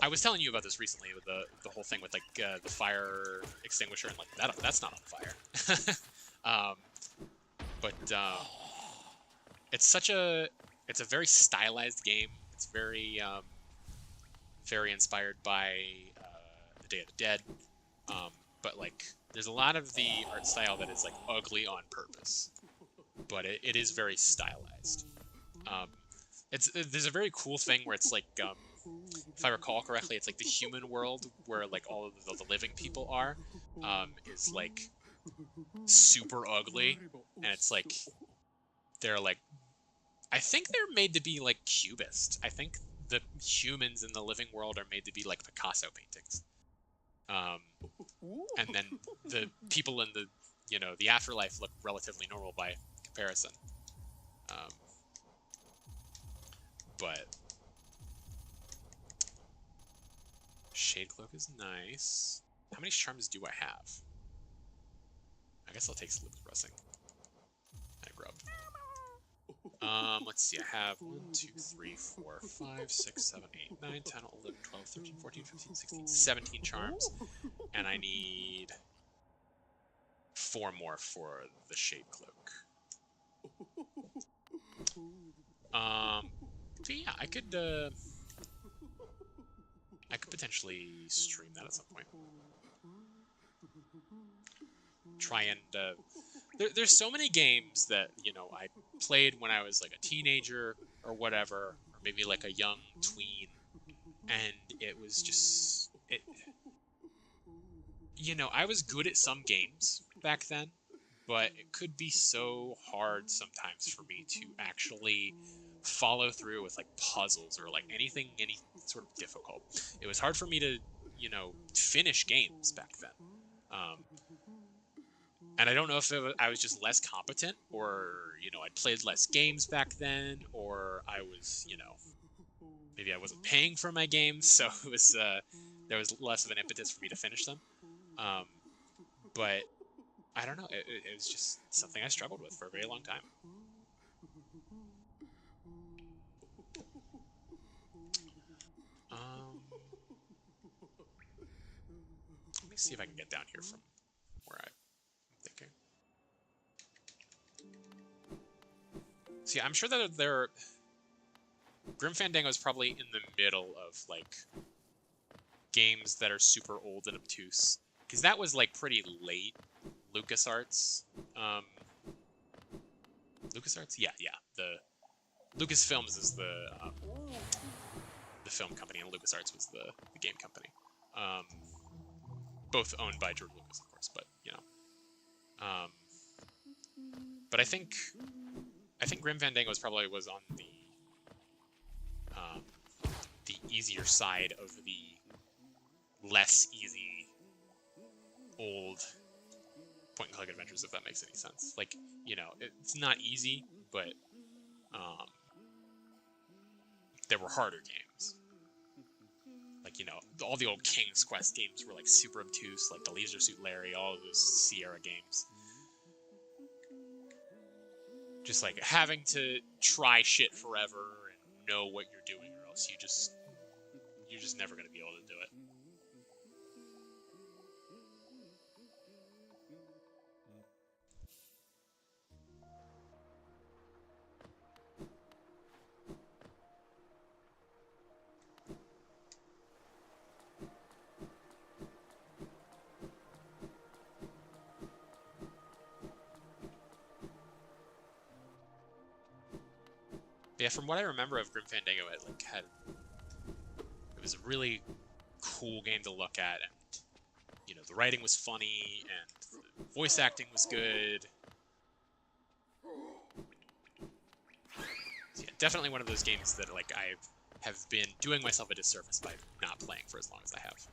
I was telling you about this recently with the whole thing with, like, the fire extinguisher, and, like, that's not on fire. It's a very stylized game. It's very, very inspired by the Day of the Dead, but like there's a lot of the art style that is like ugly on purpose, but it is very stylized. There's a very cool thing where it's like, if I recall correctly, it's like the human world where like all of the living people are, is like super ugly, and it's like they're like, I think they're made to be like cubist. I think the humans in the living world are made to be like Picasso paintings. And then the people in the afterlife look relatively normal by comparison. But Shade Cloak is nice. How many charms do I have? I guess I'll take Salute Pressing. I grubbed. Let's see, I have 1, 2, 3, 4, 5, 6, 7, 8, 9, 10, 11, 12, 13, 14, 15, 16, 17 charms. And I need 4 more for the Shade Cloak. So yeah, I could potentially stream that at some point. Try and, there's so many games that, I played when I was like a teenager or whatever, or maybe like a young tween, and it was just, I was good at some games back then, but it could be so hard sometimes for me to actually follow through with like puzzles or like any sort of difficult. It was hard for me to, finish games back then. And I don't know if I was just less competent, or, I'd played less games back then, or I was, maybe I wasn't paying for my games, so it was, there was less of an impetus for me to finish them. But I don't know, it was just something I struggled with for a very long time. see if I can get down here from where I'm thinking. So yeah, I'm sure that Grim Fandango is probably in the middle of like games that are super old and obtuse, because that was like pretty late LucasArts. LucasArts, yeah. The Lucasfilms is the film company, and LucasArts was the game company. Both owned by George Lucas, of course, but you know. But I think Grim Fandango probably was on the easier side of the less easy old point-and-click adventures, if that makes any sense. Like, you know, it's not easy, but there were harder games. Like, you know, all the old King's Quest games were like super obtuse, like the Leisure Suit Larry, all of those Sierra games. Just like having to try shit forever and know what you're doing, or else you're just never gonna be able to do it. But yeah, from what I remember of Grim Fandango, it was a really cool game to look at, and you know, the writing was funny and the voice acting was good. So yeah, definitely one of those games that like I have been doing myself a disservice by not playing for as long as I have.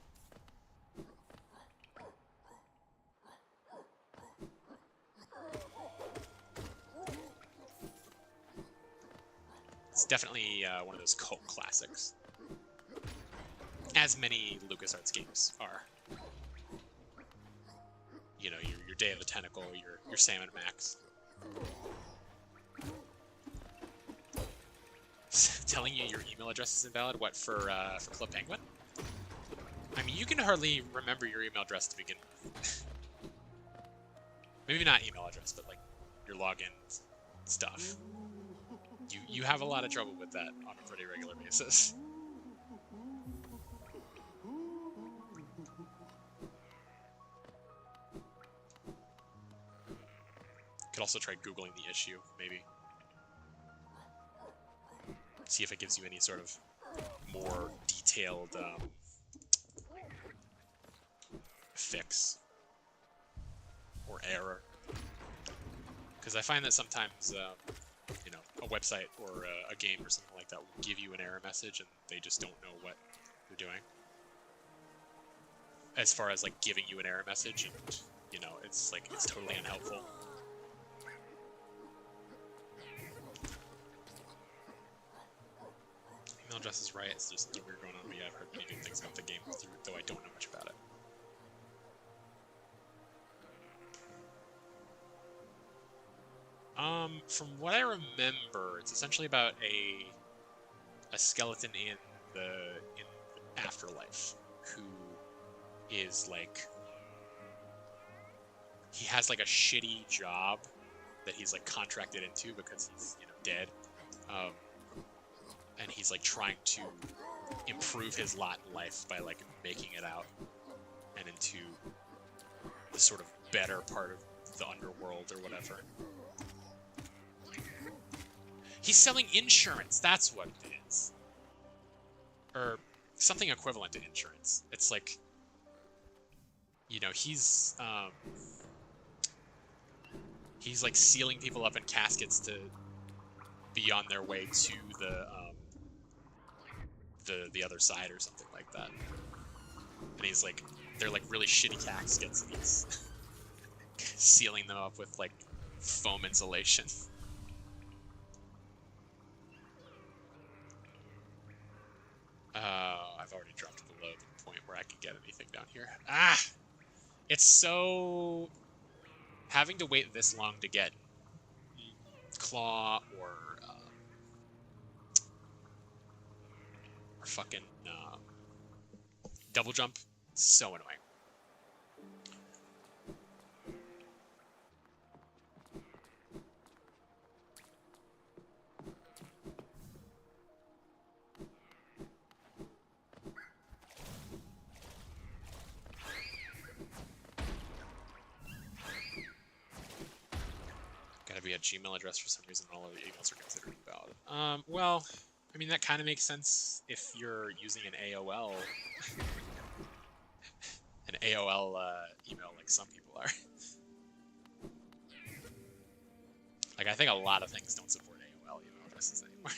It's definitely one of those cult classics, as many LucasArts games are. You know, your Day of the Tentacle, your Sam & Max. Telling you your email address is invalid? What, for Club Penguin? I mean, you can hardly remember your email address to begin with. Maybe not email address, but like your login stuff. You have a lot of trouble with that on a pretty regular basis. Could also try Googling the issue, maybe. See if it gives you any sort of more detailed fix or error. Because I find that sometimes, you know, a website or a game or something like that will give you an error message and they just don't know what you're doing. As far as like giving you an error message, and you know, it's like it's totally unhelpful. Email address is right, it's just something weird going on. I've heard many good things about the game, though I don't know much about it. From what I remember, it's essentially about a skeleton in the afterlife who is like, he has like a shitty job that he's like contracted into because he's, you know, dead. And he's like trying to improve his lot in life by like making it out and into the sort of better part of the underworld or whatever. He's selling insurance, that's what it is. Or something equivalent to insurance. It's like, you know, he's like sealing people up in caskets to be on their way to the other side or something like that. And he's like, they're like really shitty caskets, and he's sealing them up with like foam insulation. I've already dropped below the point where I can get anything down here. Ah! It's so... having to wait this long to get claw or fucking double jump, so annoying. a Gmail address for some reason. All of the emails are considered invalid. Well, I mean, that kind of makes sense if you're using an AOL, email like some people are. Like, I think a lot of things don't support AOL email addresses anymore.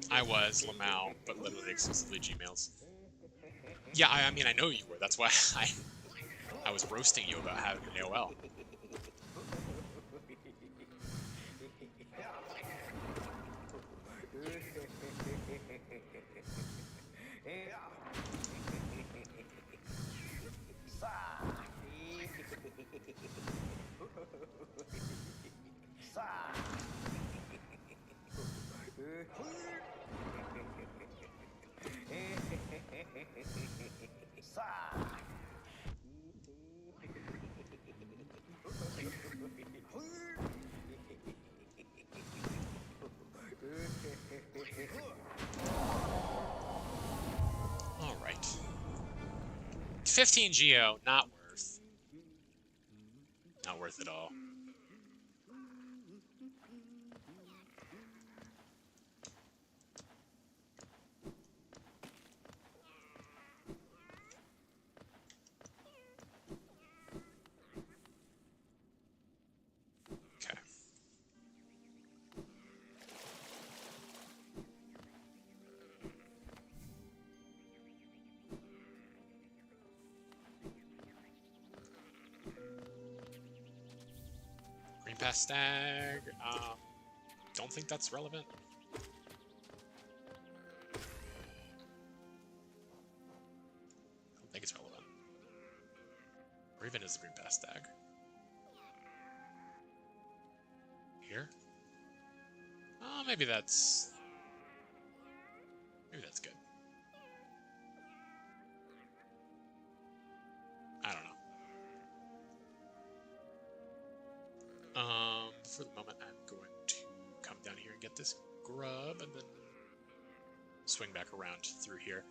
I was Lamau, but literally exclusively Gmails. Yeah, I mean, I know you were. That's why I was roasting you about having an AOL. All right. 15 Geo, not worth. Not worth at all. Okay. Green Pass Stag. Don't think that's relevant. I don't think it's relevant. Raven is a Green Pass Stag. Here? Oh, maybe that's good. I don't know. For the moment, I'm going to come down here and get this grub, and then swing back around through here.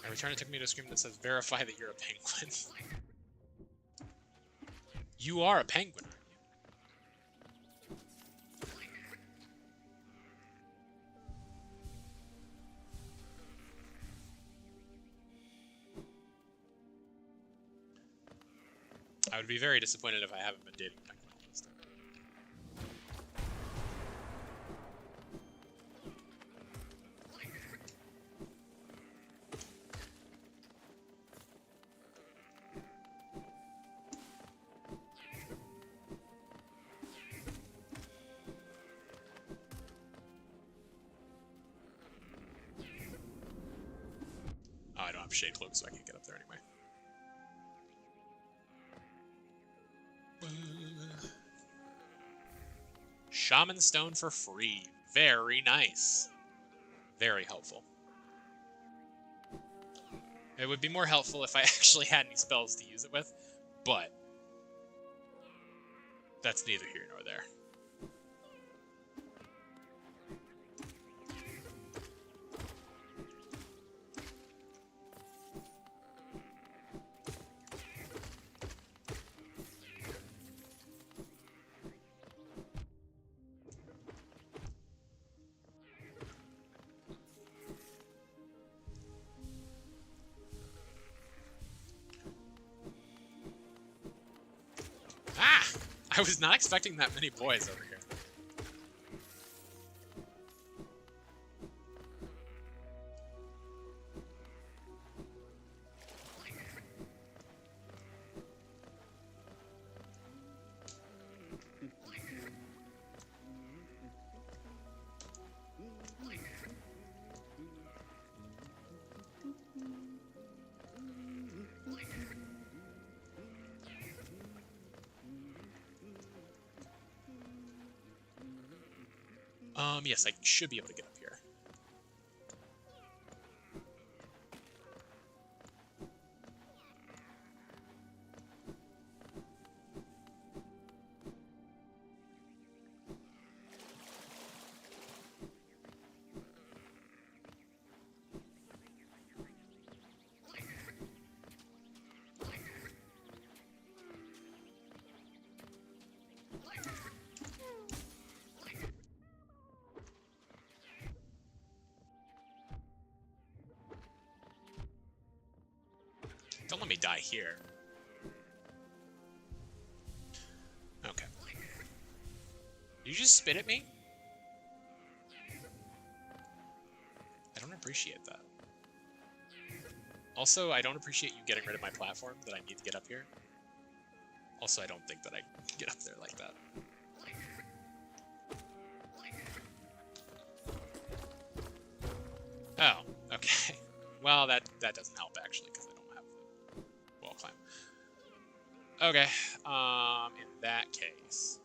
I return it took me to a screen that says, verify that you're a penguin. You are a penguin, aren't you? I would be very disappointed if I haven't been dating a penguin all this time. Oh, I don't have shade cloak, so I can't get up there anyway. Shaman Stone for free. Very nice. Very helpful. It would be more helpful if I actually had any spells to use it with, but that's neither here nor there. I was not expecting that many boys over here. Yes, I should be able to get up here. Don't let me die here. Okay. You just spit at me? I don't appreciate that. Also, I don't appreciate you getting rid of my platform that I need to get up here. Also, I don't think that I can get up there like that. Oh, okay. Well, that doesn't help, actually, because I don't have the wall climb. Okay, in that case...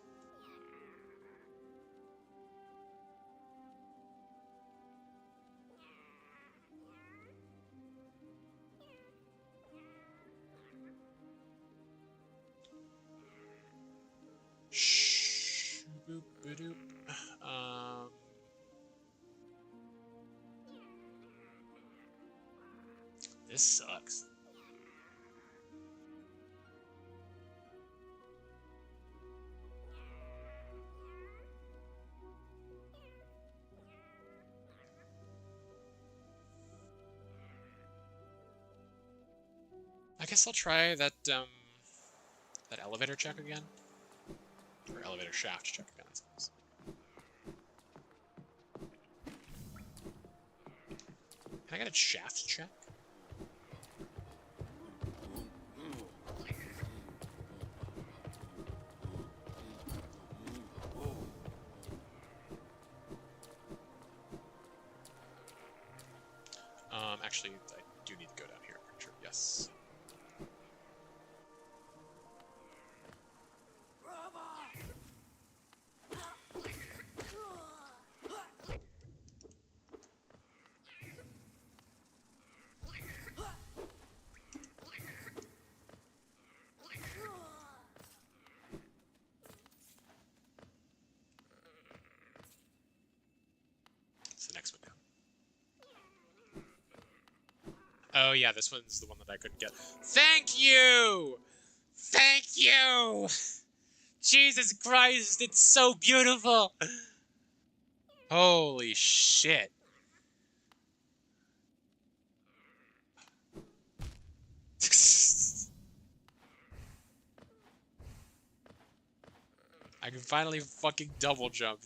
Shh, boop, ba-doop. This sucks. I guess I'll try that that elevator check again. Or elevator shaft check again, I suppose. Can I get a shaft check? Actually, I do need to go down here. Sure, yes. It's the next one down. Oh yeah, this one's the one that I couldn't get. Thank you! Thank you! Jesus Christ, it's so beautiful! Holy shit. I can finally fucking double jump.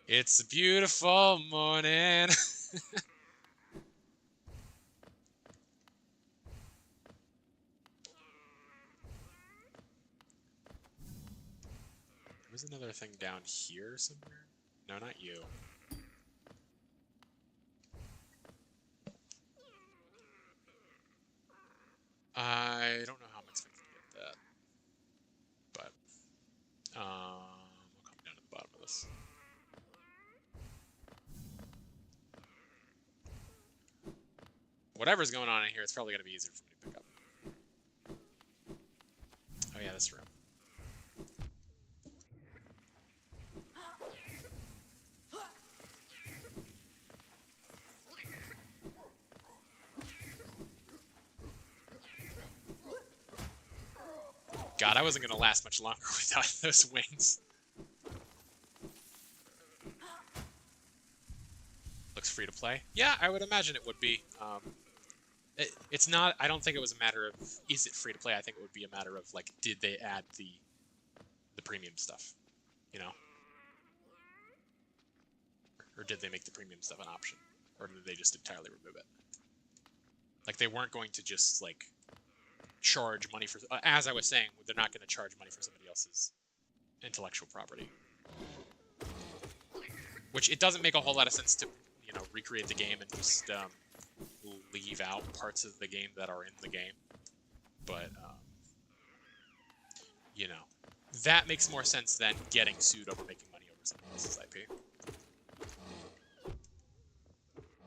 It's a beautiful morning. There's another thing down here somewhere. No, not you. I don't know how I'm expecting to get that. But, we'll come down to the bottom of this. Whatever's going on in here, it's probably going to be easier for me to pick up. Oh yeah, this room. God, I wasn't going to last much longer without those wings. Looks free to play. Yeah, I would imagine it would be. It's not. I don't think it was a matter of is it free to play. I think it would be a matter of like did they add the premium stuff, you know, or did they make the premium stuff an option, or did they just entirely remove it? Like they weren't going to just like charge money for. As I was saying, they're not going to charge money for somebody else's intellectual property. Which it doesn't make a whole lot of sense to, you know, recreate the game and just leave out parts of the game that are in the game. But, you know, that makes more sense than getting sued over making money over somebody else's IP.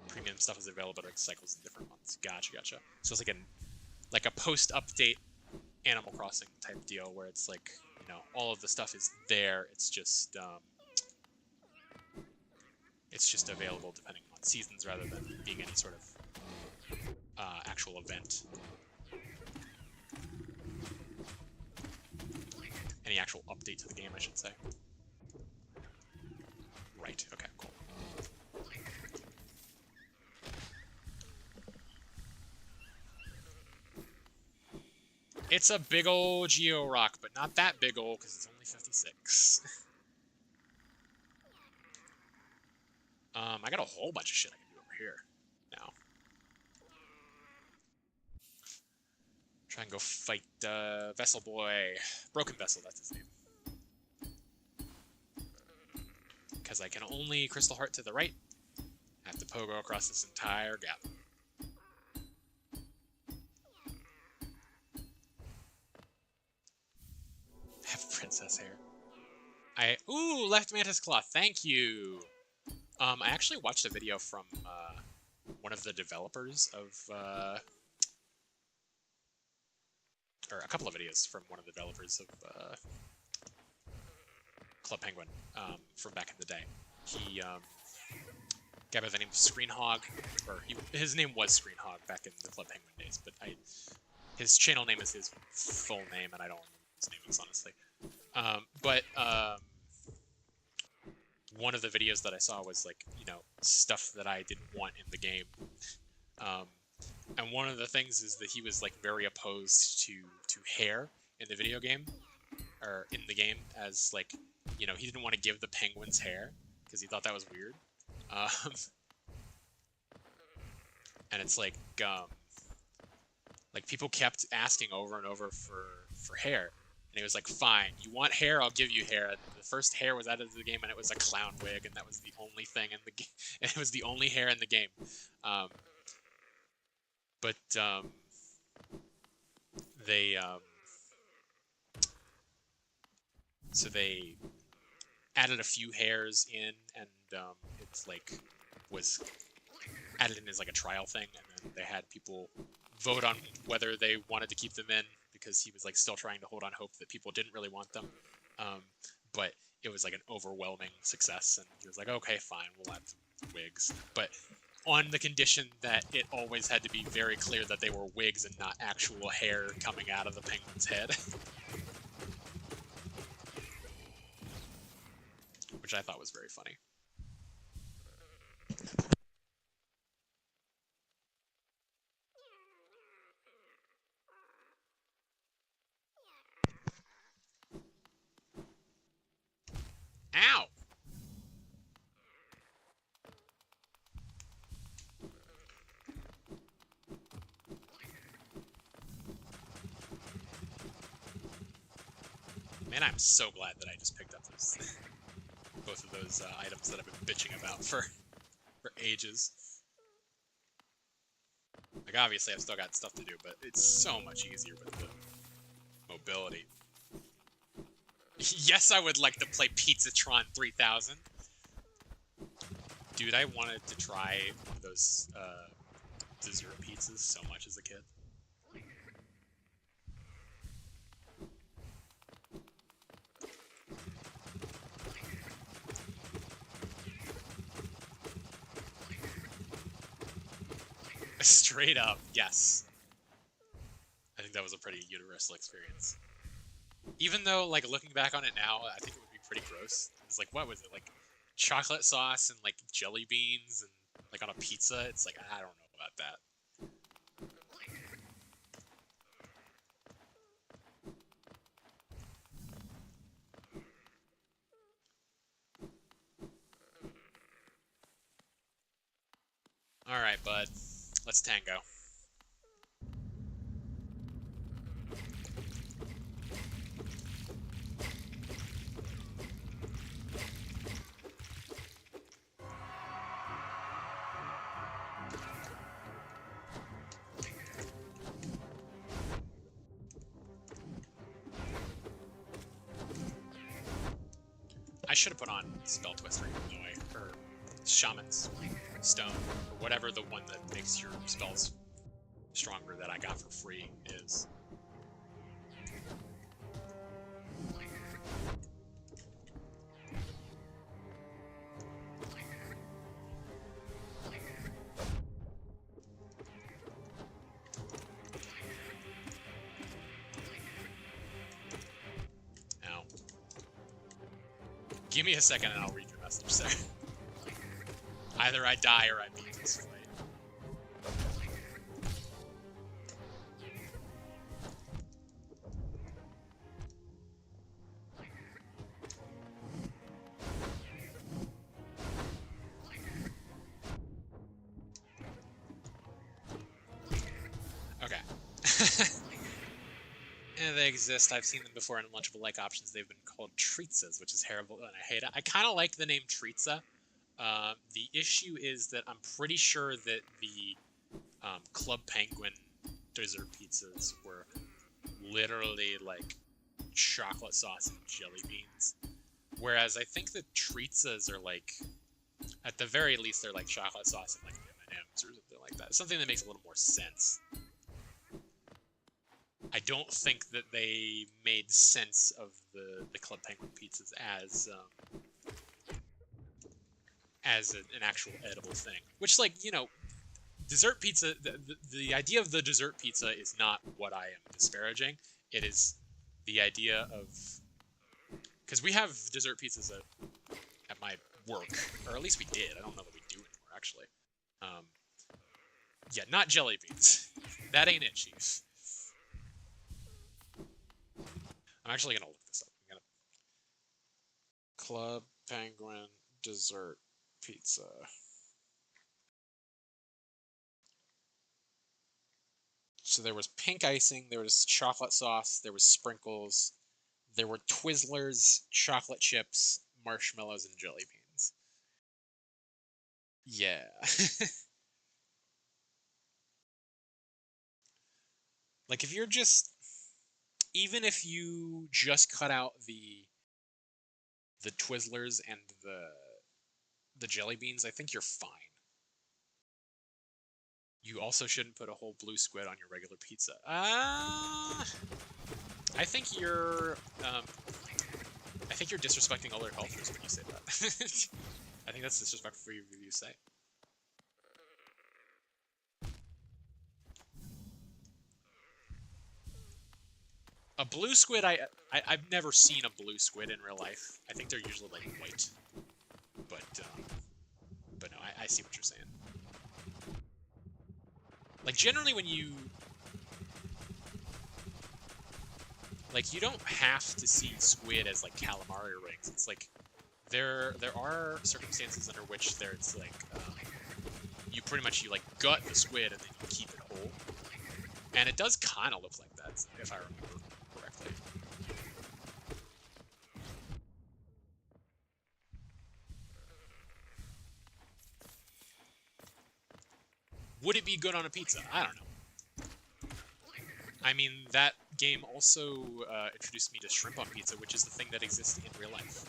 Premium stuff is available at cycles in different months. Gotcha. So it's like a post-update Animal Crossing type deal where it's like, you know, all of the stuff is there. It's just available depending on seasons rather than being any sort of actual event. Any actual update to the game, I should say. Right, okay, cool. It's a big ol' Geo Rock, but not that big ol' because it's only 56. I got a whole bunch of shit I can do over here now. Try and go fight Vessel Boy. Broken Vessel, that's his name. Because I can only Crystal Heart to the right. I have to pogo across this entire gap. Have princess hair. Ooh, left mantis claw, thank you! I actually watched a video from one of the developers of, or a couple of videos from one of the developers of Club Penguin from back in the day. He, guy by the name of Screenhog, or his name was Screenhog back in the Club Penguin days, but his channel name is his full name, and I don't remember his name is, honestly. One of the videos that I saw was like, you know, stuff that I didn't want in the game. And one of the things is that he was like very opposed to hair in the video game, or in the game, as like, you know, he didn't want to give the penguins hair because he thought that was weird. And it's like people kept asking over and over for hair. And he was like, fine, you want hair, I'll give you hair. And the first hair was added to the game, and it was a clown wig, and that was the only thing in the game. And it was the only hair in the game. So they added a few hairs in, and it's like was added in as like a trial thing, and then they had people vote on whether they wanted to keep them in, because he was like still trying to hold on hope that people didn't really want them. But it was like an overwhelming success, and he was like, okay, fine, we'll add some wigs. But on the condition that it always had to be very clear that they were wigs and not actual hair coming out of the penguin's head. Which I thought was very funny. Ow! Man, I'm so glad that I just picked up both of those items that I've been bitching about for ages. Like, obviously I've still got stuff to do, but it's so much easier with the mobility. Yes, I would like to play Pizzatron 3000. Dude, I wanted to try one of those dessert pizzas so much as a kid. Straight up, yes. I think that was a pretty universal experience. Even though, like, looking back on it now, I think it would be pretty gross. It's like, what was it? Like, chocolate sauce and, like, jelly beans and, like, on a pizza? It's like, I don't know about that. Alright, bud. Let's tango. I should have put on Spell Twister, or Shaman's Stone, or whatever the one that makes your spells stronger that I got for free is. Ow. Give me a second and I'll read your message, sir. Either I die or I beat this fight. Okay. And they exist. I've seen them before in lunchable like options. They've been called treatsas, which is terrible and I hate it. I kind of like the name treatsa. The issue is that I'm pretty sure that the Club Penguin dessert pizzas were literally like chocolate sauce and jelly beans. Whereas I think the treatsas are like, at the very least, they're like chocolate sauce and like M&Ms or something like that. Something that makes a little more sense. I don't think that they made sense of the Club Penguin pizzas as an actual edible thing. Which, like, you know, dessert pizza, the idea of the dessert pizza is not what I am disparaging. It is the idea of... Because we have dessert pizzas at my work, or at least we did. I don't know that we do anymore, actually. Yeah, not jelly beans. That ain't it, Chief. I'm actually gonna look this up. I'm gonna... Club Penguin dessert pizza. So there was pink icing, there was chocolate sauce, there was sprinkles, there were Twizzlers, chocolate chips, marshmallows, and jelly beans. Yeah. Like, if you're just... Even if you just cut out the Twizzlers and the jelly beans, I think you're fine. You also shouldn't put a whole blue squid on your regular pizza. I think you're disrespecting other cultures when you say that. I think that's disrespectful for you to say. A blue squid, I've never seen a blue squid in real life. I think they're usually like white. But no, I see what you're saying. Like, generally when you... Like, you don't have to see squid as, like, calamari rings. It's like, there are circumstances under which there's, like, you pretty much, you, like, gut the squid and then you keep it whole. And it does kind of look like that, if I remember correctly. Would it be good on a pizza? I don't know. I mean, that game also introduced me to shrimp on pizza, which is the thing that exists in real life.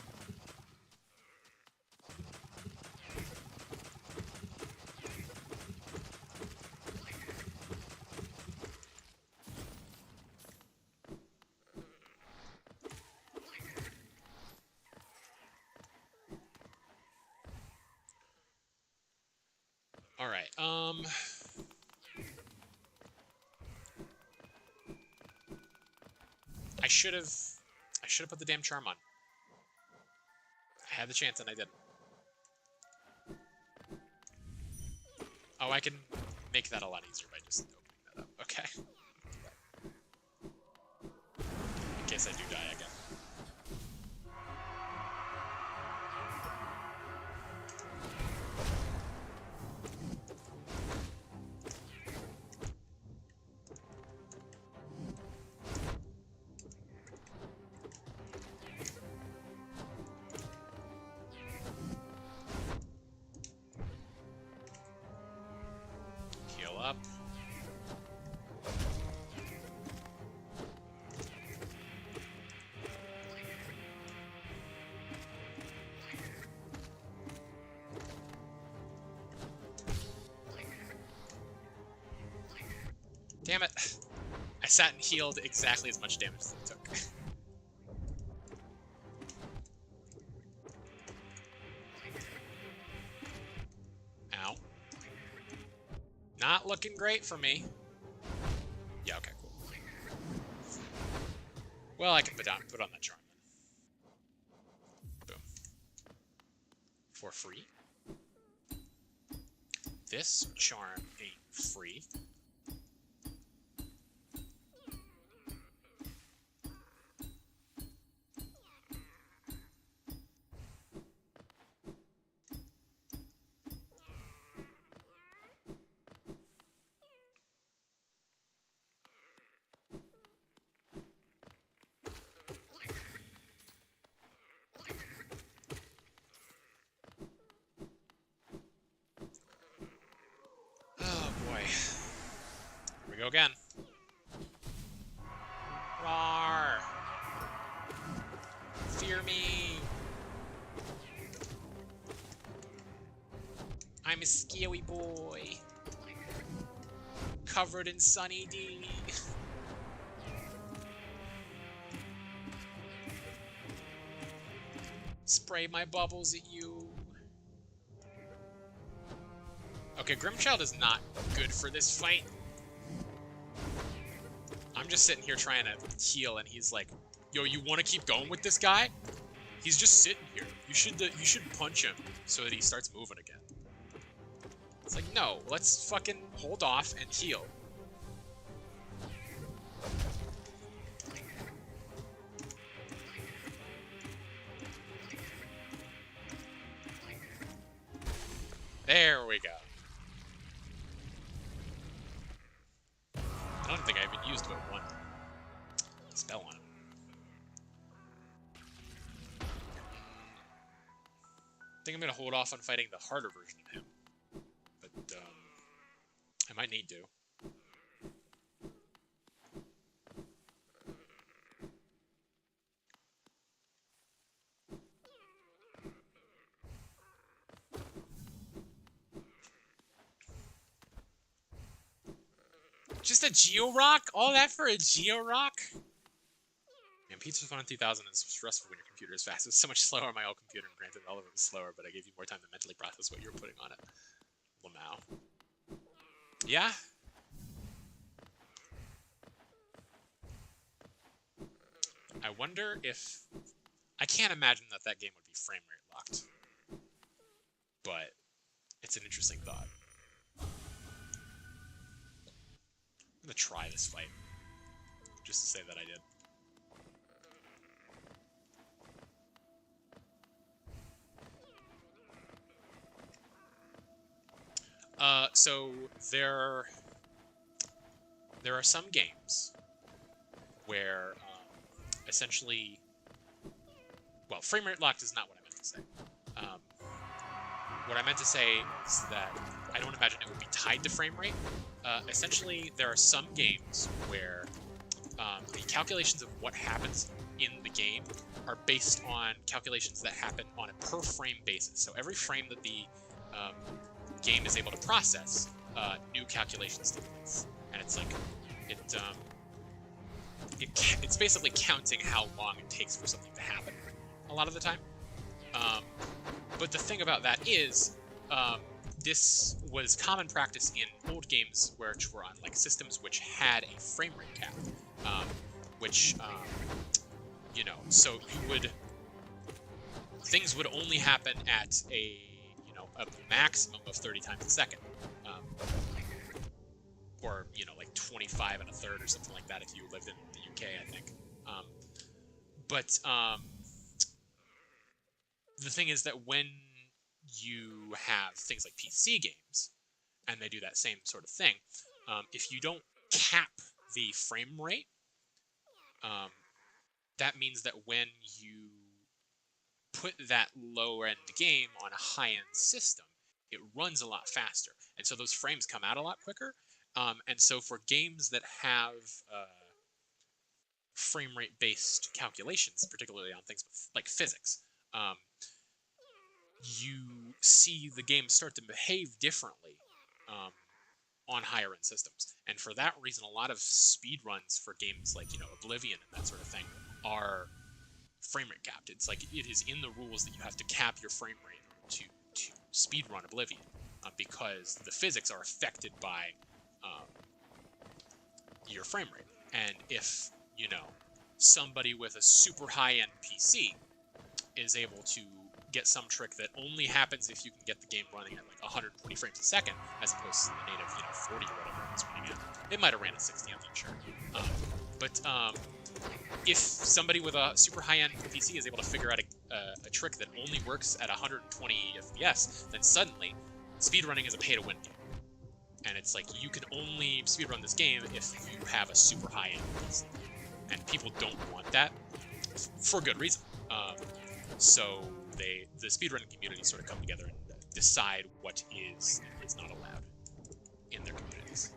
Alright, I should have put the damn charm on. I had the chance and I didn't. Oh, I can make that a lot easier by just opening that up. Okay. In case I do die again. Damn it. I sat and healed exactly as much damage as it took. Ow. Not looking great for me. Yeah, okay, cool. Well, I can put on that charm then. Boom. For free? This charm ain't free. Oh boy. Here we go again. Roar! Fear me! I'm a scary boy. Covered in Sunny D. Spray my bubbles at you. Okay, Grimchild is not good for this fight. I'm just sitting here trying to heal, and he's like, "Yo, you want to keep going with this guy? He's just sitting here. You should punch him so that he starts moving again." It's like, no, let's fucking hold off and heal. There we go. I don't think I even used but one spell on him. I think I'm going to hold off on fighting the harder version of him. But, I might need to. Just a Geo-Rock? All that for a Geo-Rock? Man, Pizza Fun 3000 is stressful when your computer is fast. It's so much slower on my old computer, and granted, all of it was slower, but I gave you more time to mentally process what you were putting on it. Well, now. Yeah? I wonder if... I can't imagine that that game would be frame rate locked. But it's an interesting thought. I'm gonna try this fight. Just to say that I did. So there are some games where essentially, well, frame rate locked is not what I meant to say. What I meant to say is that I don't imagine it would be tied to frame rate. Essentially, there are some games where the calculations of what happens in the game are based on calculations that happen on a per frame basis. So every frame that the game is able to process, new calculations take place, and it's like it's basically counting how long it takes for something to happen a lot of the time. But the thing about that is, this was common practice in old games which were on like systems which had a frame rate cap, you know, so things would only happen at a maximum of 30 times a second, or like 25 and a third or something like that if you lived in the UK, I think. The thing is that when you have things like PC games, and they do that same sort of thing, if you don't cap the frame rate, that means that when you put that lower-end game on a high-end system, it runs a lot faster. And so those frames come out a lot quicker. And so for games that have frame rate-based calculations, particularly on things like physics, you see the game start to behave differently on higher end systems. And for that reason, a lot of speed runs for games like, you know, Oblivion and that sort of thing are frame rate capped. It's like it is in the rules that you have to cap your frame rate to speed run Oblivion, because the physics are affected by your frame rate. And if, you know, somebody with a super high-end PC is able to get some trick that only happens if you can get the game running at like 120 frames a second, as opposed to the native, you know, 40 or whatever it's running at. It might have ran at 60, I'm not sure. But if somebody with a super high-end PC is able to figure out a trick that only works at 120 FPS, then suddenly speedrunning is a pay-to-win game. And it's like, you can only speedrun this game if you have a super high-end PC. And people don't want that, for good reason. So the speedrunning community sort of come together and decide what is and is not allowed in their communities.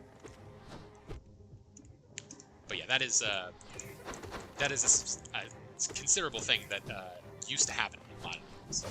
But yeah, that is a considerable thing that used to happen in a lot of games.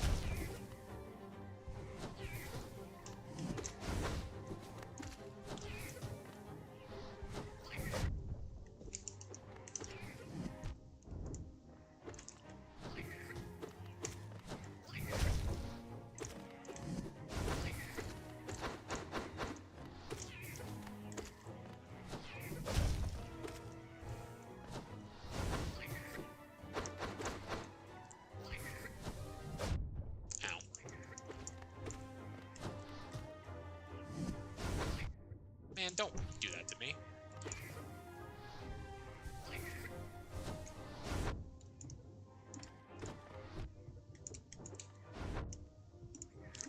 Man, don't do that to me.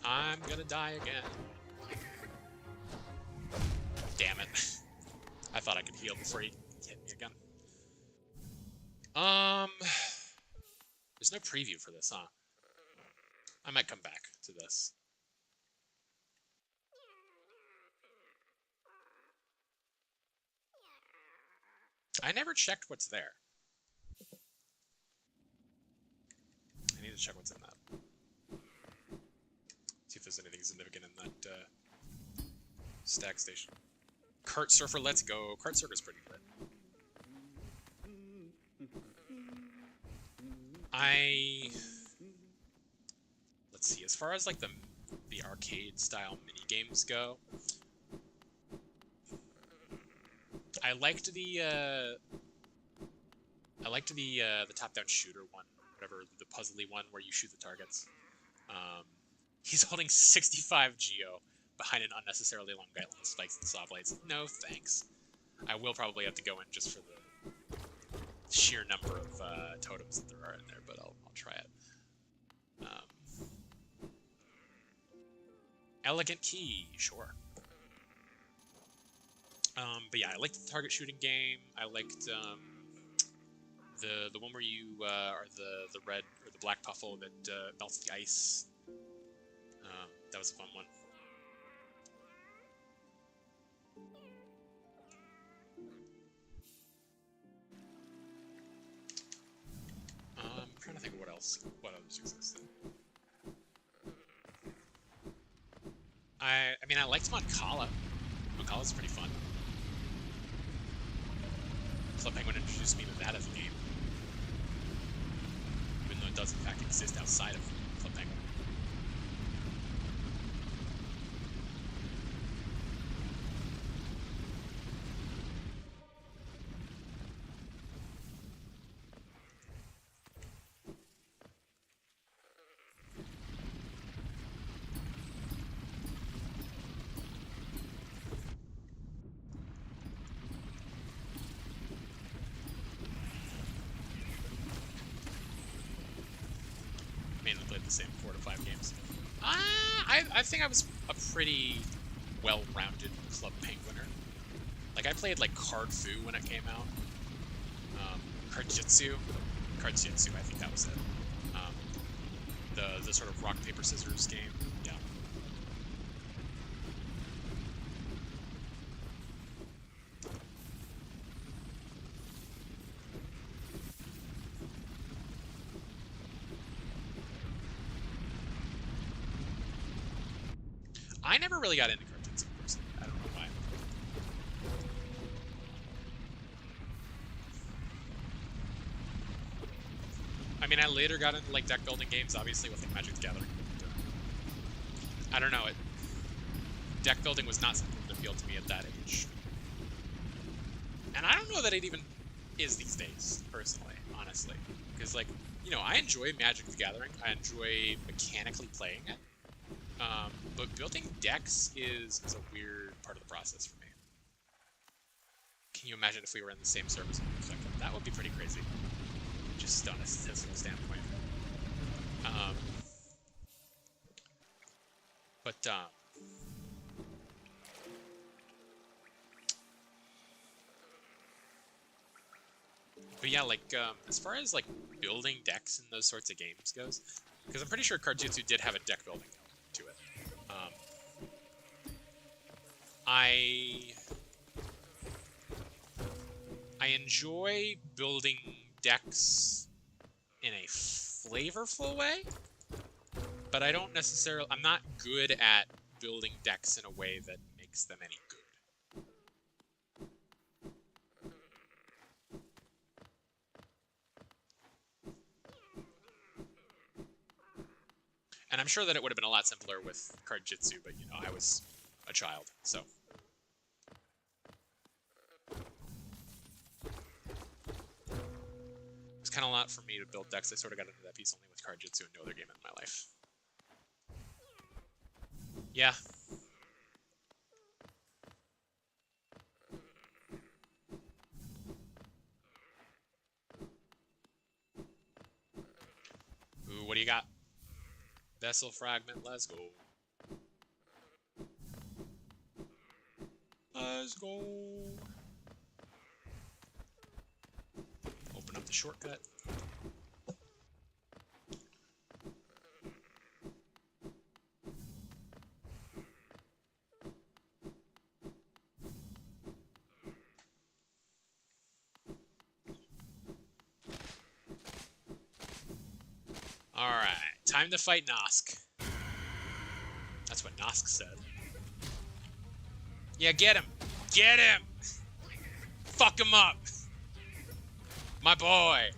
I'm gonna die again. Damn it. I thought I could heal before he hit me again. There's no preview for this, huh? I might come back to this. I never checked what's there. I need to check what's in that. See if there's anything significant in that stack station. Kart Surfer, let's go. Kart Surfer's pretty good. Let's see, as far as like the arcade style mini games go, I liked the top-down shooter one, whatever, the puzzly one where you shoot the targets. He's holding 65 Geo behind an unnecessarily long guy with spikes and saw blades. No thanks. I will probably have to go in just for the sheer number of totems that there are in there, but I'll try it. Elegant Key, sure. But yeah, I liked the target shooting game. I liked the one where you are the red or the black puffle that melts the ice. That was a fun one. I'm trying to think of what others existed. I mean, I liked Moncala. Moncala's pretty fun. Club Penguin introduced me to that as a game, even though it does in fact exist outside of Club Penguin. Mainly played the same 4 to 5 games. I think I was a pretty well-rounded Club Penguiner. Like, I played, like, Card Fu when it came out. Cardjitsu, I think that was it. The sort of rock, paper, scissors game. Yeah. I never really got into Cardjitsu personally. I don't know why. I mean, I later got into like deck building games, obviously with like Magic the Gathering. I don't know, deck building was not something that appealed to me at that age. And I don't know that it even is these days, personally, honestly. Because, like, you know, I enjoy Magic the Gathering. I enjoy mechanically playing it. But building decks is a weird part of the process for me. Can you imagine if we were in the same service perspective? That would be pretty crazy. Just on a statistical standpoint. But yeah, like, as far as, like, building decks in those sorts of games goes, because I'm pretty sure Cardjutsu did have a deck building element to it. I enjoy building decks in a flavorful way, but I don't necessarily... I'm not good at building decks in a way that makes them any good. And I'm sure that it would have been a lot simpler with Cardjutsu, but, you know, I was a child, so... It's kind of a lot for me to build decks. I sort of got into that piece only with Cardjutsu and no other game in my life. Yeah. Ooh, what do you got? Vessel Fragment, let's go. Let's go. Open up the shortcut. Alright, time to fight Nosk. That's what Nosk said. Yeah, get him! Get him! Fuck him up! My boy!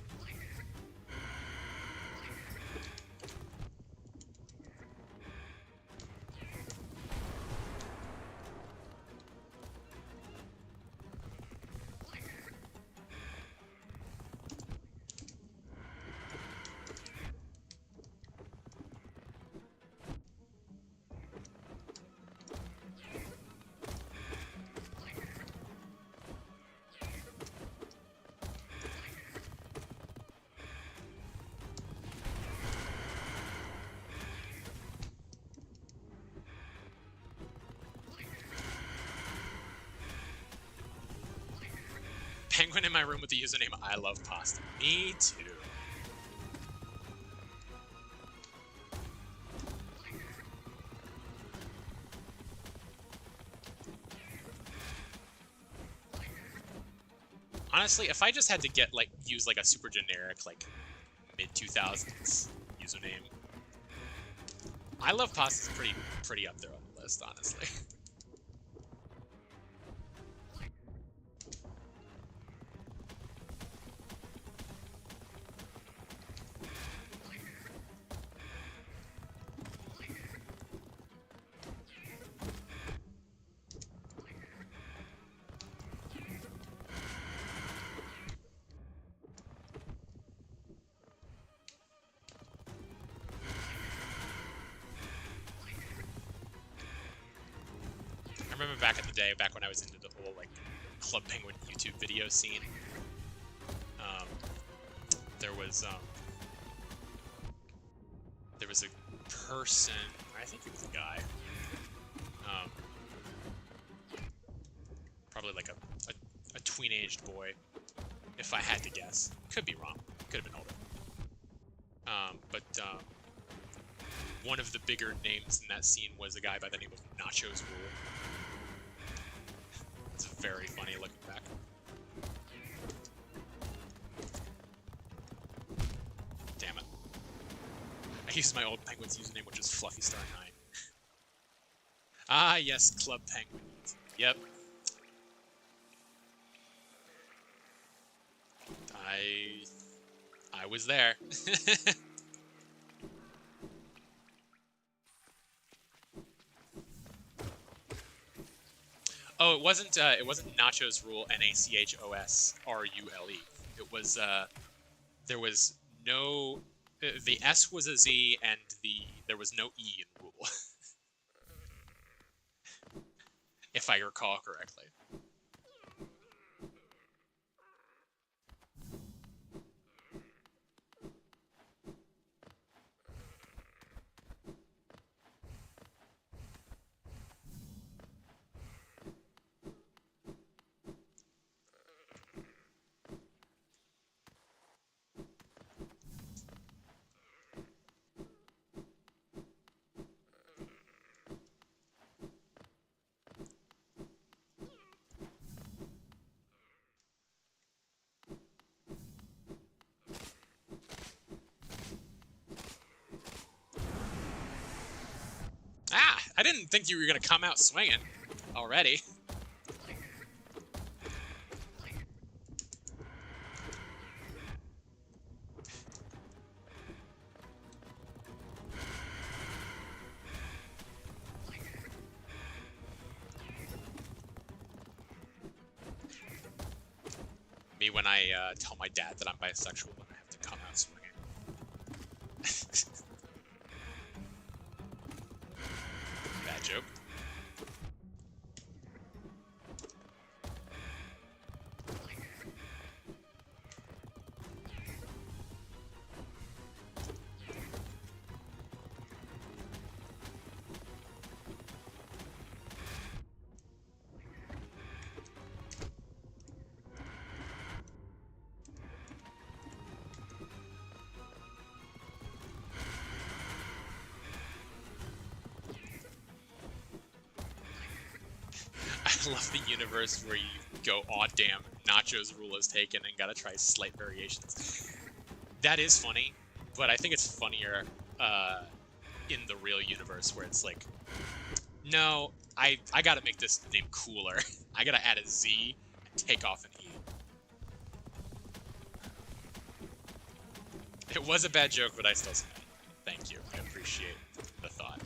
Penguin in my room with the username I love pasta. Me too. Honestly, if I just had to get like use like a super generic like mid-2000s username, I love pasta's pretty up there on the list, honestly. I remember back in the day, back when I was into the whole like Club Penguin YouTube video scene, there was a person, I think he was a guy, probably like a tween-aged boy, if I had to guess. Could be wrong. Could have been older. But one of the bigger names in that scene was a guy by the name of Nacho's Rule. It's very funny looking back. Damn it. I used my old Penguin's username, which is FluffyStar9. Ah, yes, Club Penguin. Yep. I was there. Oh, it wasn't Nachos Rule, NACHOSRULE. It was there was no the S was a Z and there was no E in Rule. If I recall correctly. Ah! I didn't think you were going to come out swinging already. Me when I tell my dad that I'm bisexual and I have to come out swinging. Bad joke. I love the universe where you go, aw damn, Nacho's Rule is taken and gotta try slight variations. That is funny, but I think it's funnier in the real universe where it's like, no, I gotta make this name cooler. I gotta add a Z and take off an E. It was a bad joke, but I still said it. Thank you. I appreciate the thought.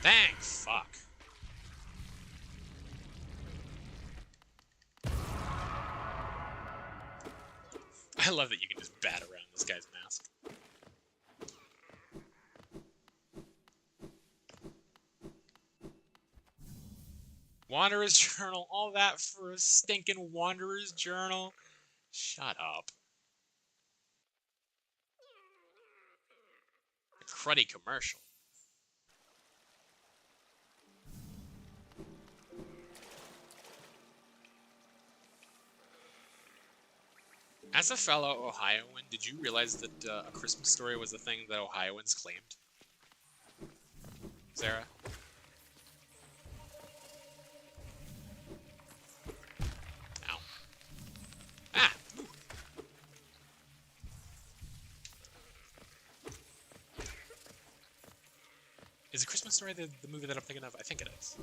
Dang, fuck. I love that you can just bat around this guy's mask. Wanderer's Journal? All that for a stinking Wanderer's Journal? Shut up. A cruddy commercial. As a fellow Ohioan, did you realize that A Christmas Story was a thing that Ohioans claimed? Sarah? Ow. Ah! Is A Christmas Story the movie that I'm thinking of? I think it is.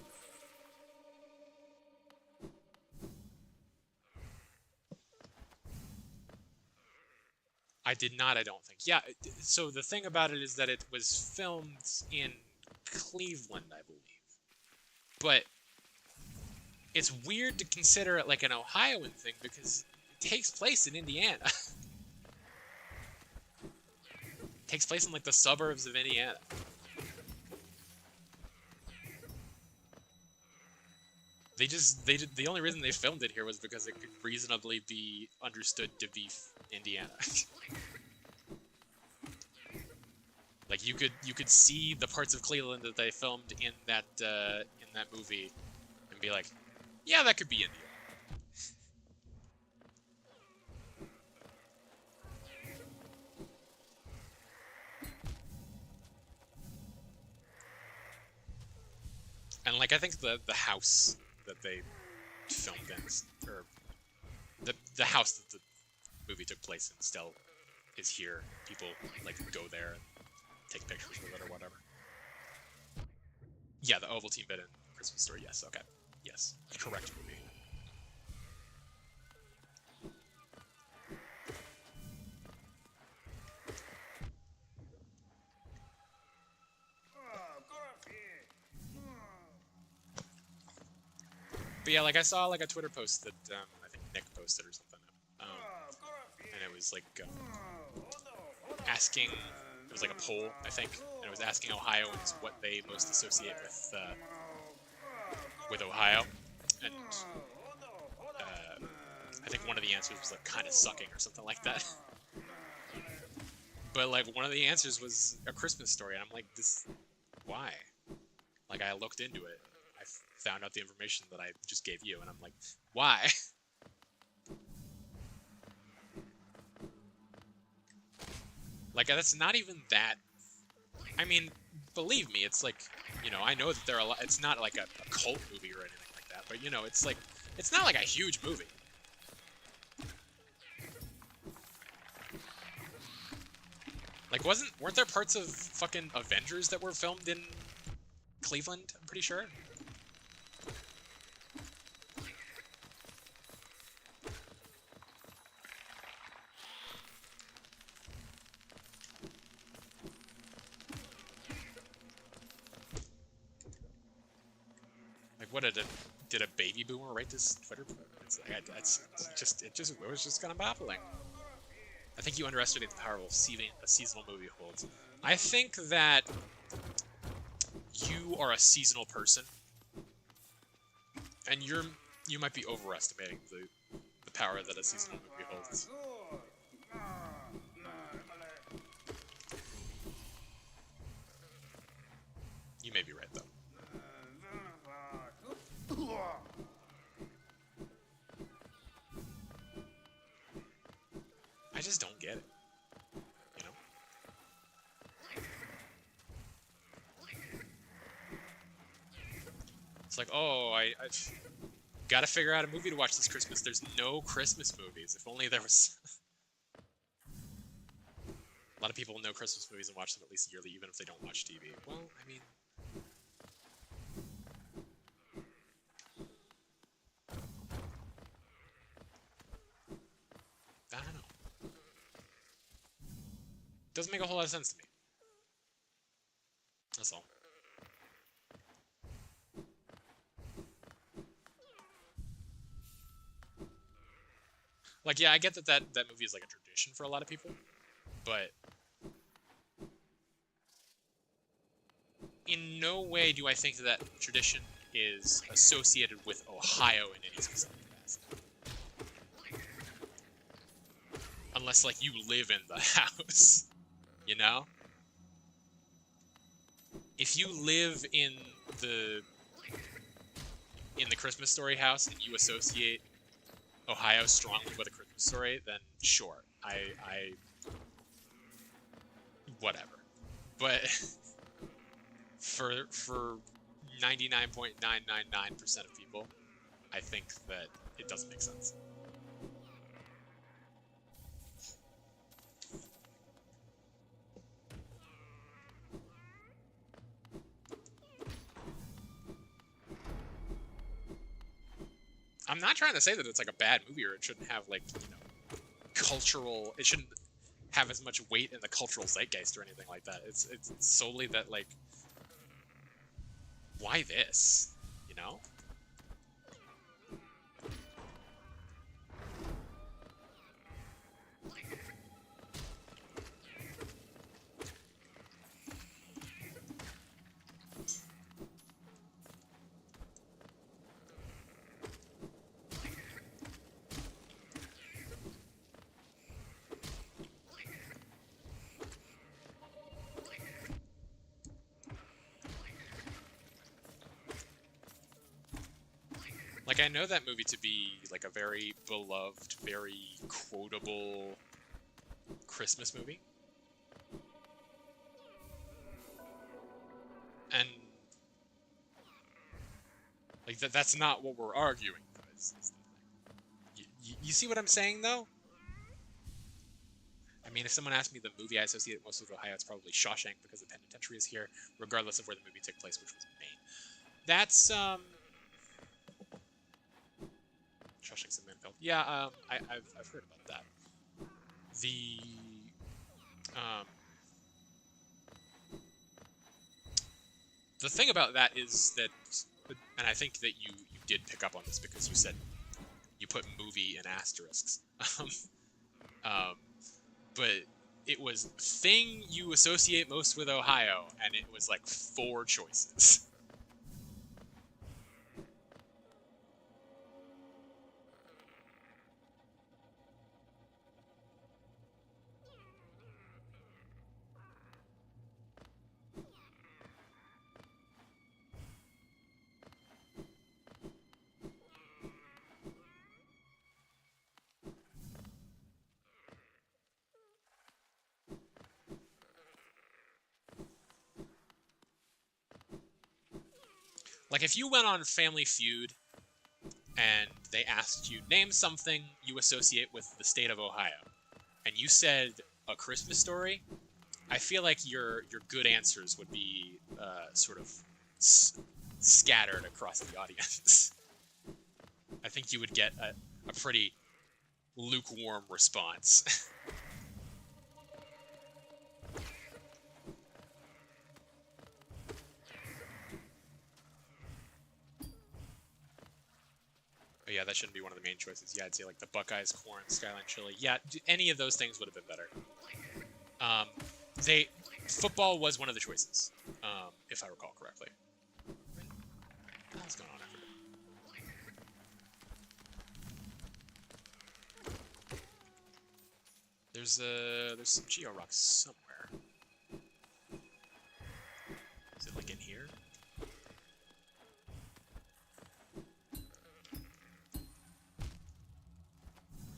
I did not, I don't think. Yeah, so the thing about it is that it was filmed in Cleveland, I believe. But it's weird to consider it like an Ohioan thing because it takes place in Indiana. It takes place in like the suburbs of Indiana. The only reason they filmed it here was because it could reasonably be understood to be Indiana. Like you could see the parts of Cleveland that they filmed in that movie and be like, yeah, that could be Indiana. And like I think the house that they filmed in, or the house that the movie took place in, still is here. People like go there and take pictures with it or whatever. Yeah, the Ovaltine bit in Christmas Story. Yes, okay, yes, correct movie. But yeah, like I saw like a Twitter post that I think Nick posted or something, and it was like asking. It was like a poll, I think, and it was asking Ohioans what they most associate with Ohio, and I think one of the answers was like kind of sucking or something like that. But like one of the answers was A Christmas Story, and I'm like, this, why? Like I looked into it. I found out the information that I just gave you, and I'm like, why? Like, that's not even that... I mean, believe me, it's like, you know, I know that there are a lot... It's not like a cult movie or anything like that, but, you know, it's like... It's not like a huge movie. Like, weren't there parts of fucking Avengers that were filmed in Cleveland, I'm pretty sure? What did a baby boomer write this Twitter? It was just kind of baffling. I think you underestimate the power of a seasonal movie holds. I think that you are a seasonal person, and you might be overestimating the power that a seasonal movie holds. You may be right though. I just don't get it, you know? It's like, oh, I've got to figure out a movie to watch this Christmas. There's no Christmas movies. If only there was... A lot of people know Christmas movies and watch them at least yearly, even if they don't watch TV. Well, I mean... I don't know. Doesn't make a whole lot of sense to me. That's all. Like, yeah, I get that movie is like a tradition for a lot of people, but in no way do I think that tradition is associated with Ohio in any specific capacity. Unless, like, you live in the house, you know? If you live in the Christmas Story house and you associate Ohio strongly with A Christmas Story, then sure, I whatever. But for 99.999% of people, I think that it doesn't make sense. I'm not trying to say that it's like a bad movie or it shouldn't have, like, you know, cultural... It shouldn't have as much weight in the cultural zeitgeist or anything like that. It's solely that, like... Why this? You know? Like, I know that movie to be, like, a very beloved, very quotable Christmas movie. And, like, that's not what we're arguing, though. You see what I'm saying, though? I mean, if someone asked me the movie I associate most with Ohio, it's probably Shawshank, because the penitentiary is here, regardless of where the movie took place, which was Maine. That's, Shawshank's in Manfield. Yeah, I've heard about that. The thing about that is that, and I think that you did pick up on this because you said you put movie in asterisks. But it was thing you associate most with Ohio, and it was like 4 choices. Like, if you went on Family Feud and they asked you, name something you associate with the state of Ohio, and you said A Christmas Story, I feel like your good answers would be sort of scattered across the audience. I think you would get a pretty lukewarm response. But yeah, that shouldn't be one of the main choices. Yeah, I'd say like the Buckeyes, corn, Skyline chili. Yeah, any of those things would have been better. Football was one of the choices, if I recall correctly. What's going on after? There's some Geo rocks somewhere. Is it like in here?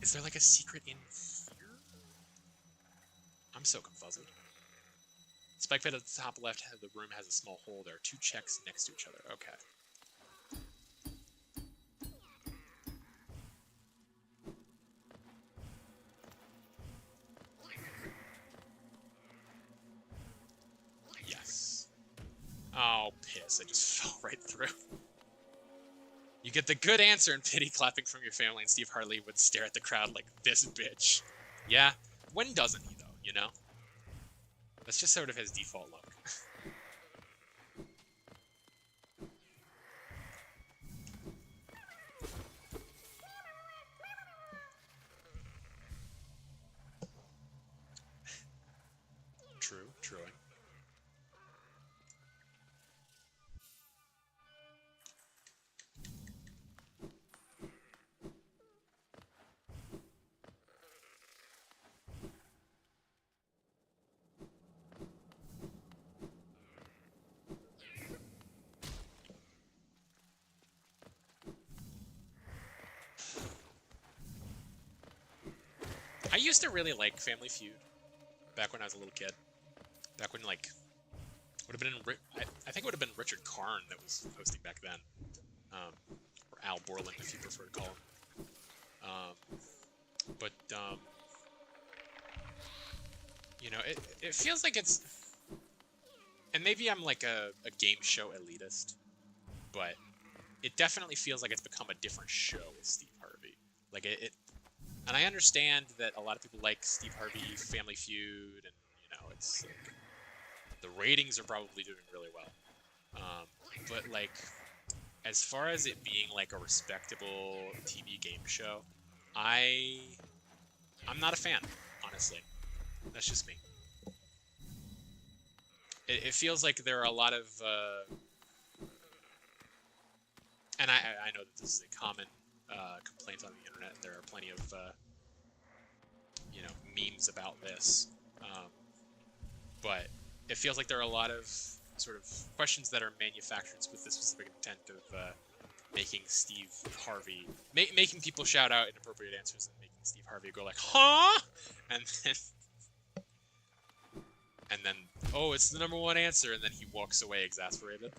Is there like a secret in here? I'm so confuzzled. Spike pit at the top left of the room has a small hole. There are 2 checks next to each other. Okay. Yes. Oh, piss. I just fell right through. You get the good answer and pity clapping from your family, and Steve Harley would stare at the crowd like, this bitch. Yeah? When doesn't he, though, you know? That's just sort of his default look. Truing. I used to really like Family Feud back when I was a little kid. Back when, like, would have been I think it would have been Richard Karn that was hosting back then, or Al Borland if you prefer to call him. But you know, it feels like it's, and maybe I'm like a game show elitist, but it definitely feels like it's become a different show with Steve Harvey. Like it and I understand that a lot of people like Steve Harvey Family Feud, and you know, it's like, the ratings are probably doing really well. But like, as far as it being like a respectable TV game show, I'm not a fan, honestly. That's just me. It feels like there are a lot of, and I know that this is a common complaint on the internet. There are plenty of, you know, memes about this, but it feels like there are a lot of sort of questions that are manufactured with the specific intent of making Steve Harvey, making people shout out inappropriate answers and making Steve Harvey go like, huh? And then, oh, it's the number one answer, and then he walks away exasperated.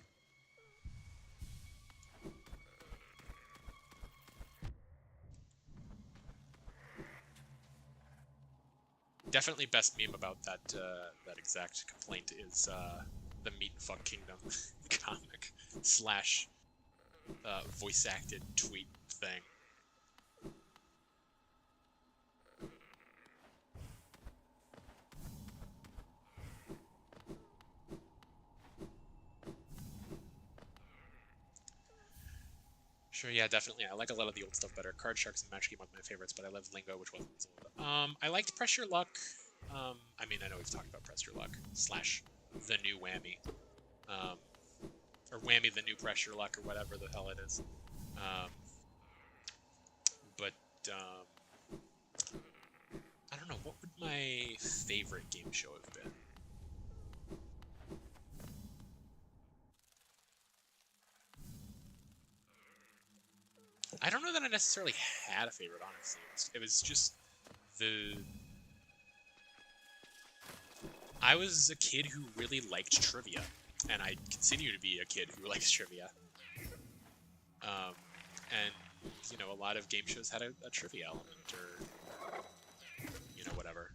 Definitely best meme about that that exact complaint is the Meat and Fuck Kingdom comic slash voice acted tweet thing. Sure, yeah, definitely. I like a lot of the old stuff better. Card Sharks and Match Game are my favorites, but I love Lingo, which wasn't as old. I liked Press Your Luck. I mean, I know we've talked about Press Your Luck slash the new Whammy, or Whammy the new Press Your Luck, or whatever the hell it is. But I don't know, what would my favorite game show have been? I don't know that I necessarily had a favorite, honestly. It was just I was a kid who really liked trivia, and I continue to be a kid who likes trivia. And, you know, a lot of game shows had a trivia element, or, you know, whatever.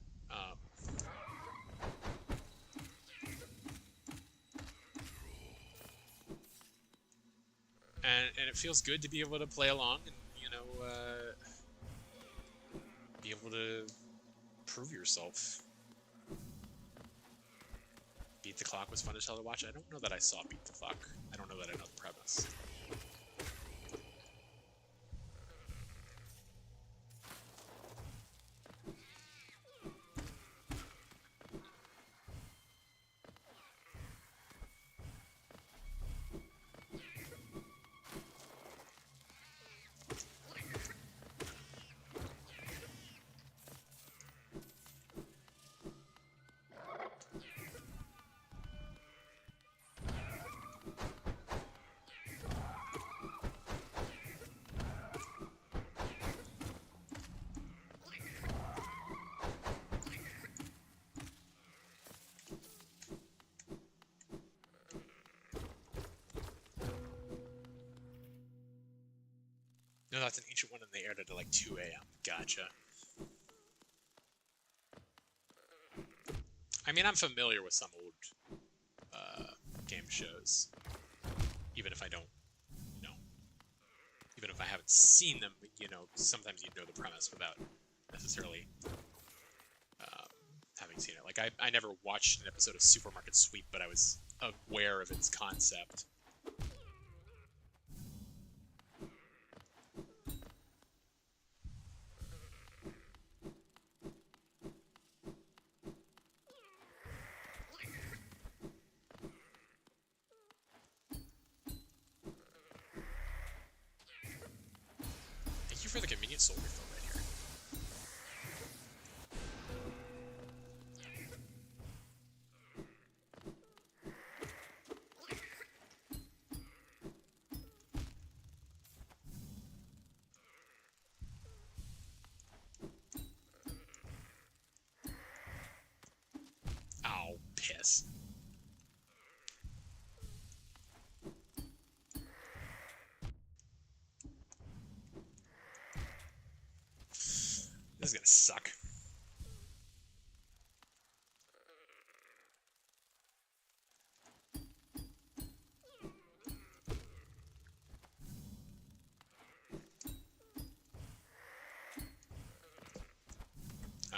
And it feels good to be able to play along and, you know, be able to prove yourself. Beat the Clock was fun to tell to watch. I don't know that I saw Beat the Clock. I don't know that I know the premise. No, that's an ancient one, and they aired it at like 2 a.m. Gotcha. I mean, I'm familiar with some old game shows, even if I don't, you know, even if I haven't seen them, you know, sometimes you know the premise without necessarily having seen it. Like, I never watched an episode of Supermarket Sweep, but I was aware of its concept. Thank you for the convenient soul refill right here. Ow, piss. This is gonna suck.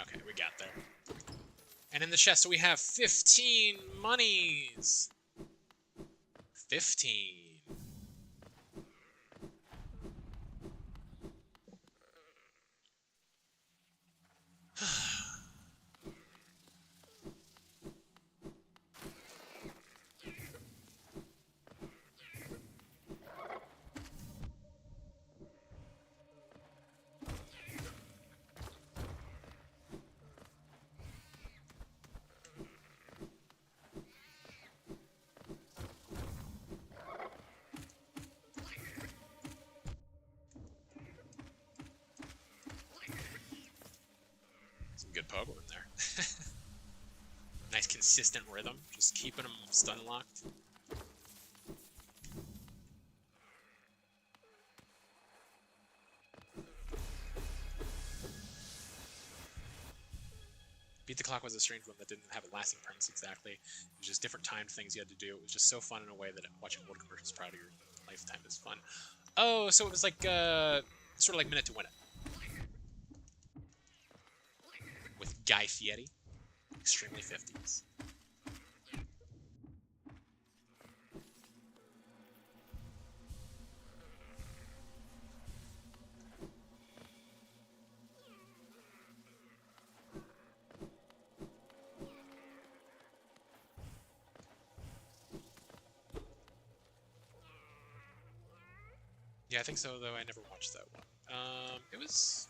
Okay, we got there. And in the chest we have 15 monies. 15. good pogo in there. Nice consistent rhythm, just keeping them stun locked. Beat the Clock was a strange one that didn't have a lasting premise exactly. It was just different timed things you had to do. It was just so fun in a way that watching old commercials prior to your lifetime is fun. Oh, so it was like, sort of like Minute to Win It. With Guy Fieri. Extremely 50s. Yeah, I think so, though I never watched that one. It was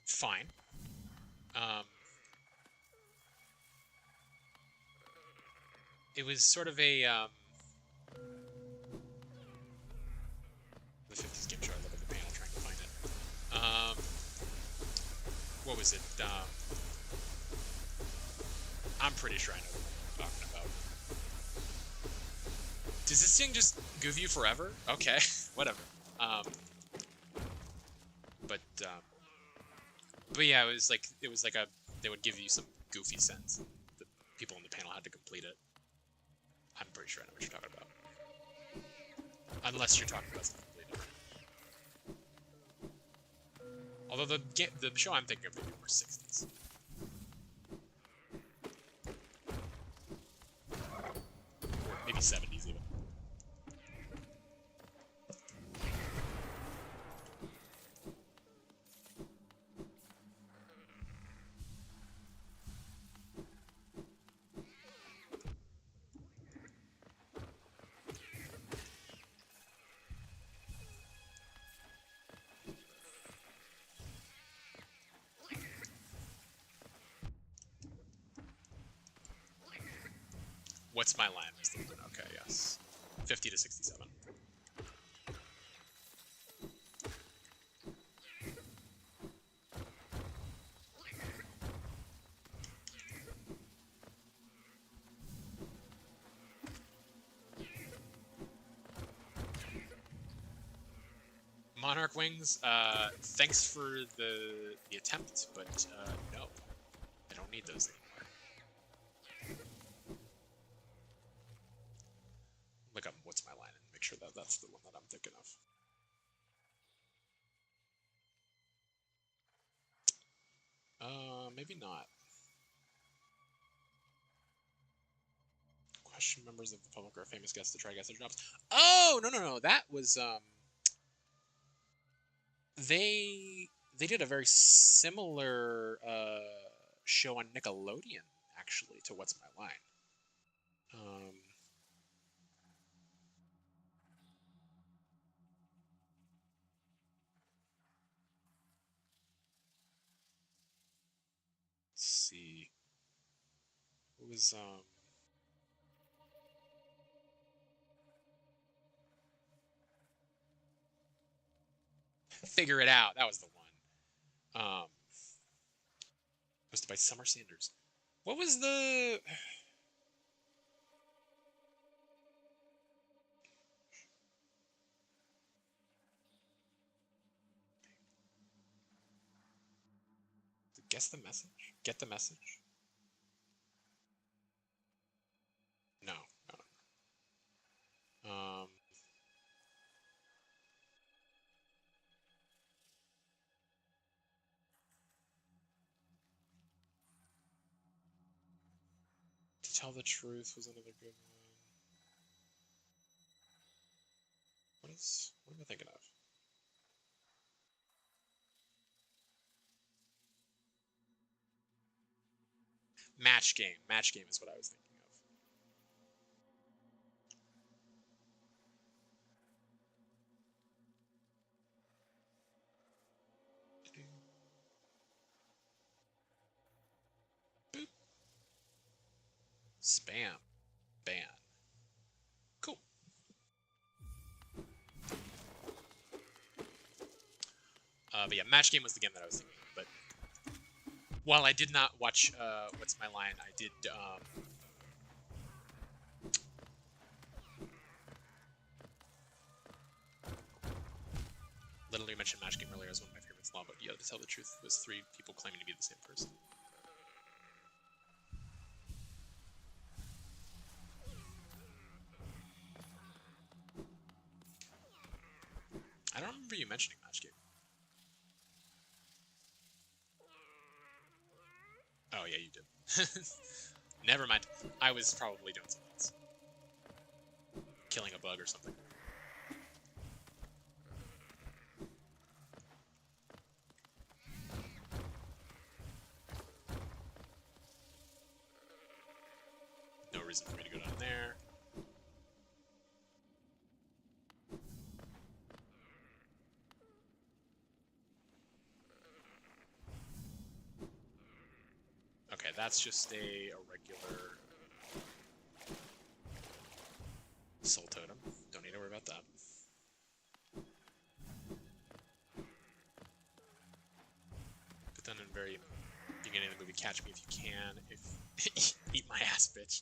fine. It was sort of a, the 50s game show, I look at the panel trying to find it. What was it? I'm pretty sure I know what I'm talking about. Does this thing just goof you forever? Okay, whatever. But yeah, it was like a, they would give you some goofy sense. The people in the panel had to complete it. I'm pretty sure I know what you're talking about. Unless you're talking about something completely different. Although the show I'm thinking of maybe more 60s. Or maybe 70s even. What's my line? Okay, yes. 50 to 67. Monarch Wings, thanks for the attempt, but no. I don't need those anymore. Look up What's My Line and make sure that that's the one that I'm thinking of. Maybe not. Question members of the public or famous guests to try to guess their jobs. Oh, no. That was, they did a very similar show on Nickelodeon, actually, to What's My Line. Let's see. It was, Figure It Out. That was the one. Hosted by Summer Sanders. What was the... Guess the message? Get the message? No. To Tell the Truth was another good one. What am I thinking of? Match Game. Match Game is what I was thinking of. Boop. Spam. Ban. Cool. But yeah, Match Game was the game that I was thinking of. But While I did not watch What's My Line, I did literally mentioned Match Game earlier as one of my favorites. But yeah, to tell the truth, was 3 people claiming to be the same person. I don't remember you mentioning Match Game. Oh yeah, you did. Never mind. I was probably doing something else. Killing a bug or something. No reason for me to go down there. Okay, that's just a regular soul totem. Don't need to worry about that. But then in the very beginning of the movie, Catch Me If You Can, eat my ass, bitch,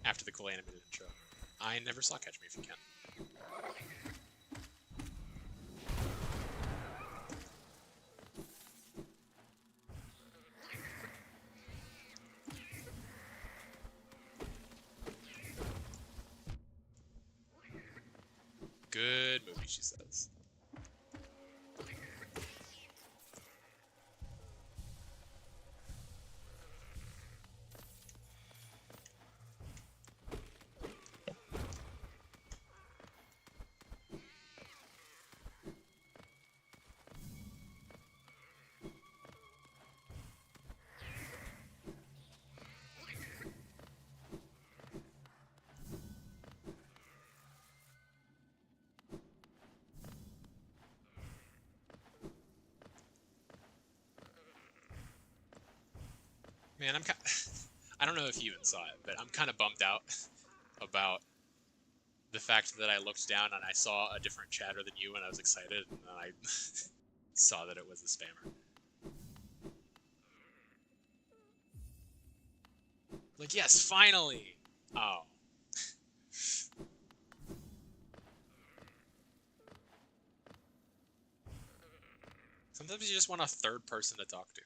after the cool animated intro. I never saw Catch Me If You Can. Good movie, she says. Man, I don't know if you even saw it, but I'm kind of bummed out about the fact that I looked down and I saw a different chatter than you and I was excited, and then I saw that it was a spammer. Like, yes, finally! Oh. Sometimes you just want a third person to talk to.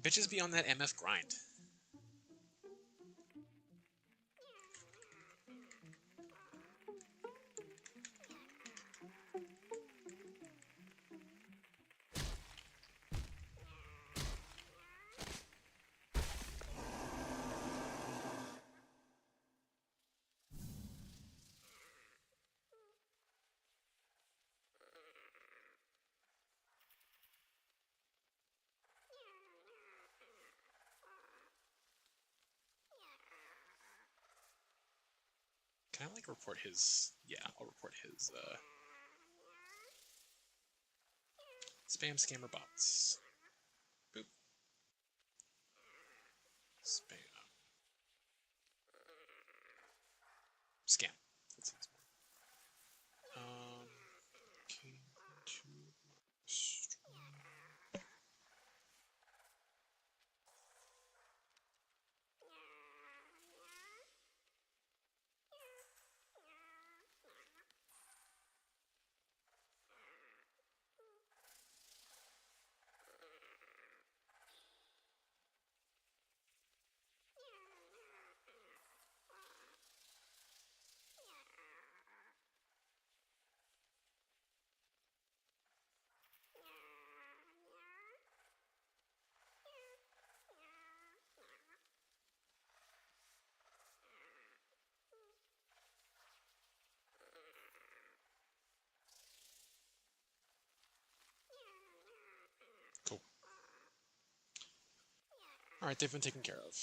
Bitches be on that MF grind. Can I, like, report his... Yeah, I'll report his, spam scammer bots. Boop. Spam. Scam. That sounds more. Came to stream. Cool. Alright, they've been taken care of.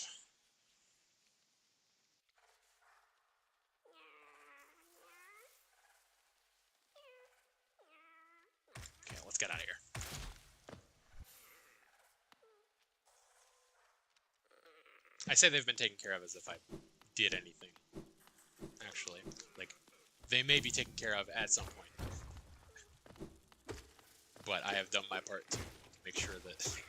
Okay, let's get out of here. I say they've been taken care of as if I did anything. Actually, like, they may be taken care of at some point. but I have done my part to make sure that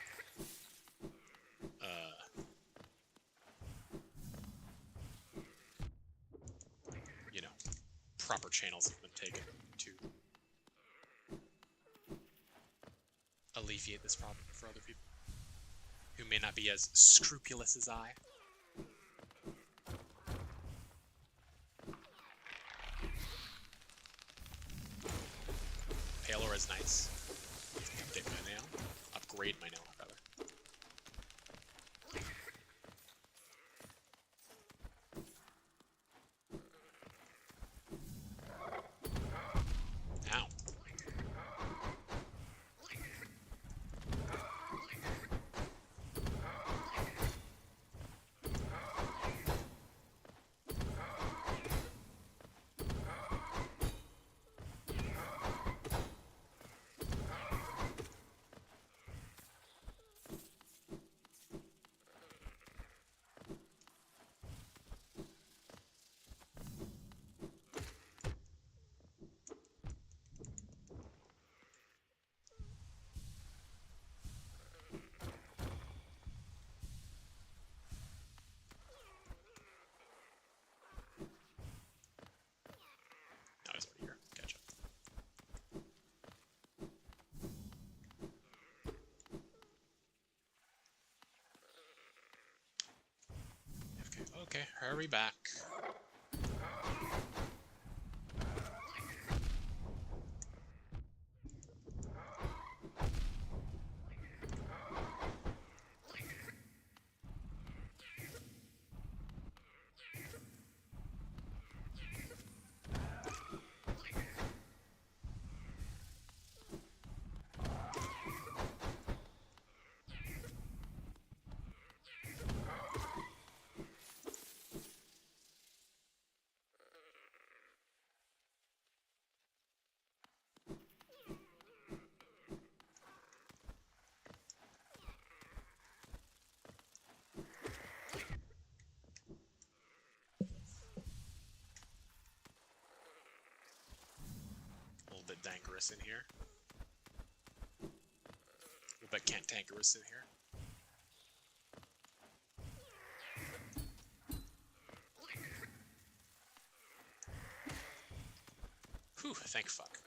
you know, proper channels have been taken to alleviate this problem for other people who may not be as scrupulous as I. Palor is nice. Update my nail. Upgrade my nail, rather. Ow. No, he's already here. Gotcha. Okay, hurry back. A little bit dangerous in here. A little bit cantankerous in here. Whew, thank fuck.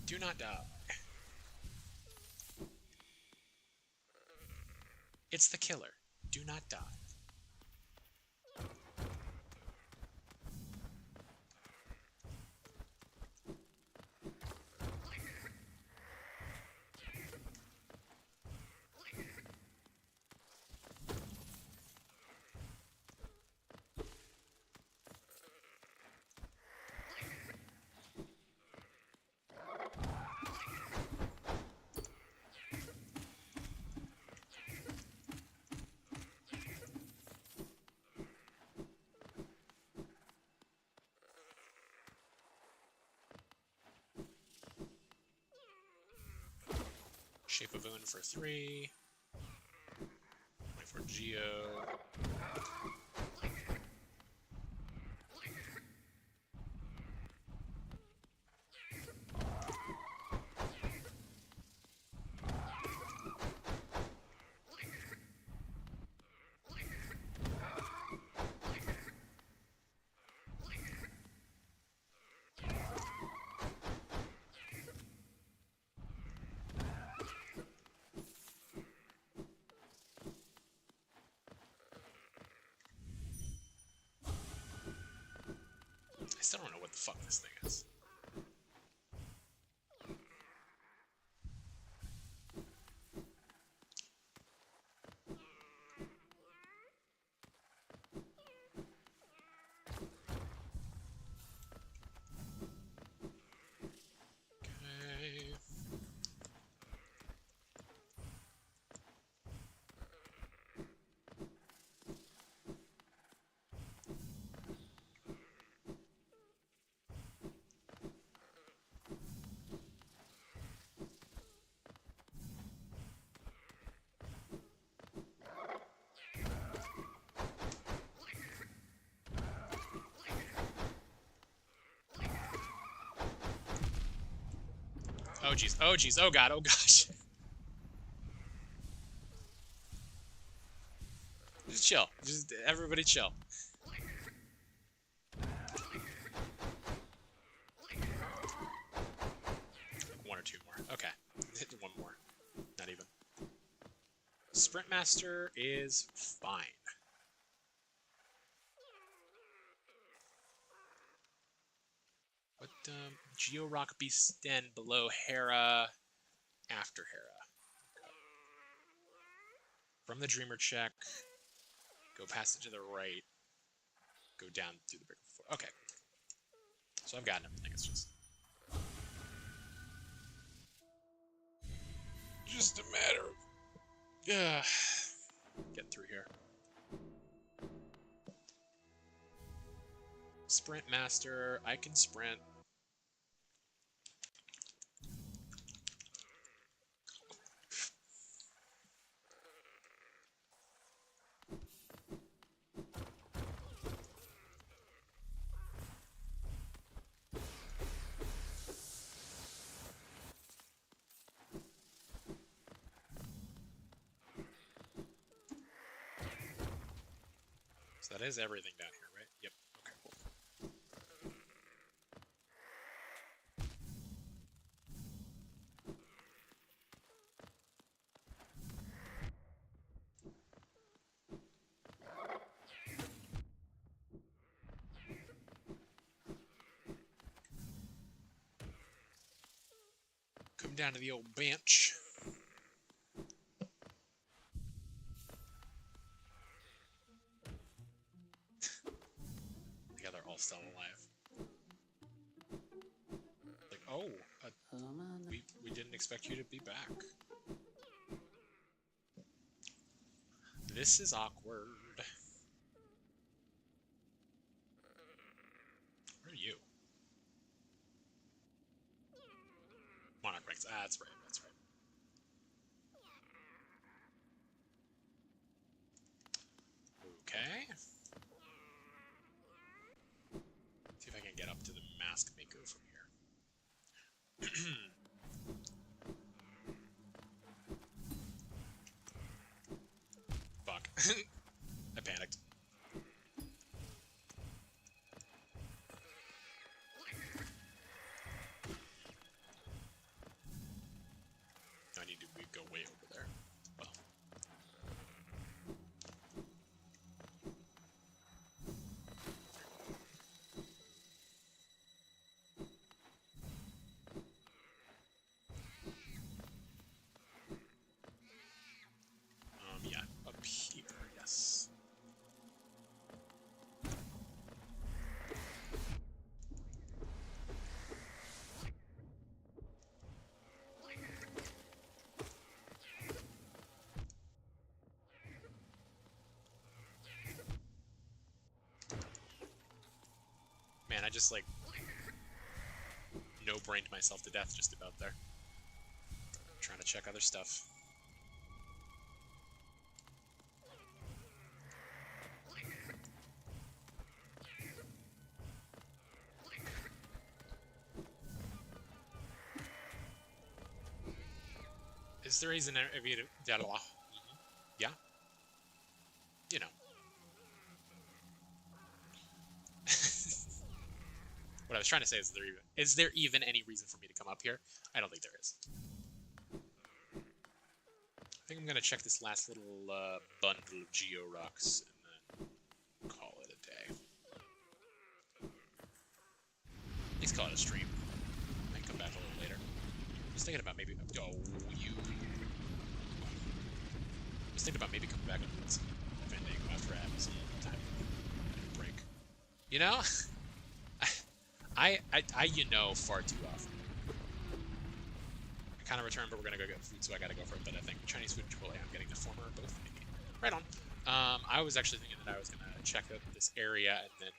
Do not die. It's the killer. Do not die. Shape of Moon for 3. 24 Geo. I still don't know what the fuck this thing is. Okay. Oh jeez, oh jeez, oh god, oh gosh. Just chill. Just everybody chill. One or two more. Okay. One more. Not even. Sprint Master is fine. What Geo-Rock Beast Den below Hera, after Hera. Okay. From the Dreamer check, go past it to the right, go down through the brick before. Okay. So I've gotten everything, it's just a matter of getting through here. Sprint Master, I can sprint. So that is everything down here, right? Yep. Okay, cool. Come down to the old bench. Yeah, they're all still alive. Like, oh, we didn't expect you to be back. This is awkward. Where are you? Monarch ranks. Ah, that's right. That's right. Okay. See if I can get up to the mask maker from here. Fuck. I panicked. I need to go way over there. Well. Yeah, up here, yes. Man, I just, like, no-brained myself to death just about there. Trying to check other stuff. Is there reason yeah? You know. What I was trying to say is there even any reason for me to come up here? I don't think there is. I think I'm gonna check this last little bundle of Geo-Rocks and then call it a day. Let's call it a stream. I can come back a little later. I was thinking about maybe I was thinking about maybe coming back and doing some vending after I have some time to break. You know? I you know far too often. I kind of returned, but we're gonna go get food, so I gotta go for it. But I think Chinese food and Chipotle, I'm getting the former or both, maybe. Right on. I was actually thinking that I was gonna check out this area and then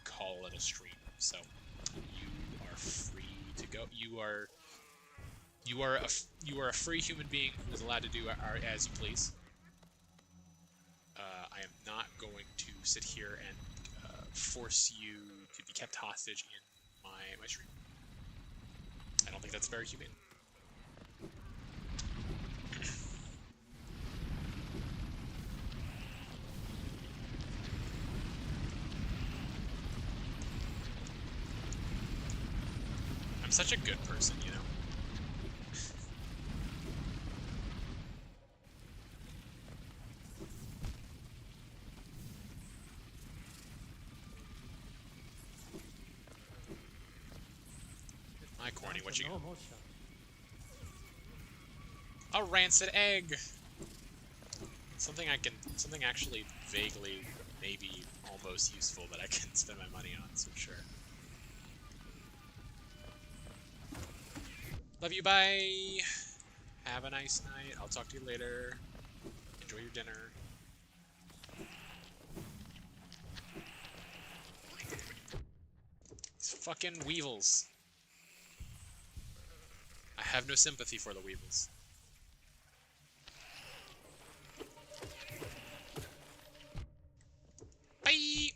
call it a stream. So you are free to go. You are a free human being who is allowed to do as you please. I am not going to sit here and force you to be kept hostage in my stream. I don't think that's very humane. such a good person, you know? My corny, what you got? A rancid egg! Something actually vaguely, maybe almost useful that I can spend my money on, so sure. Love you, bye! Have a nice night. I'll talk to you later. Enjoy your dinner. These fucking weevils. I have no sympathy for the weevils. Bye!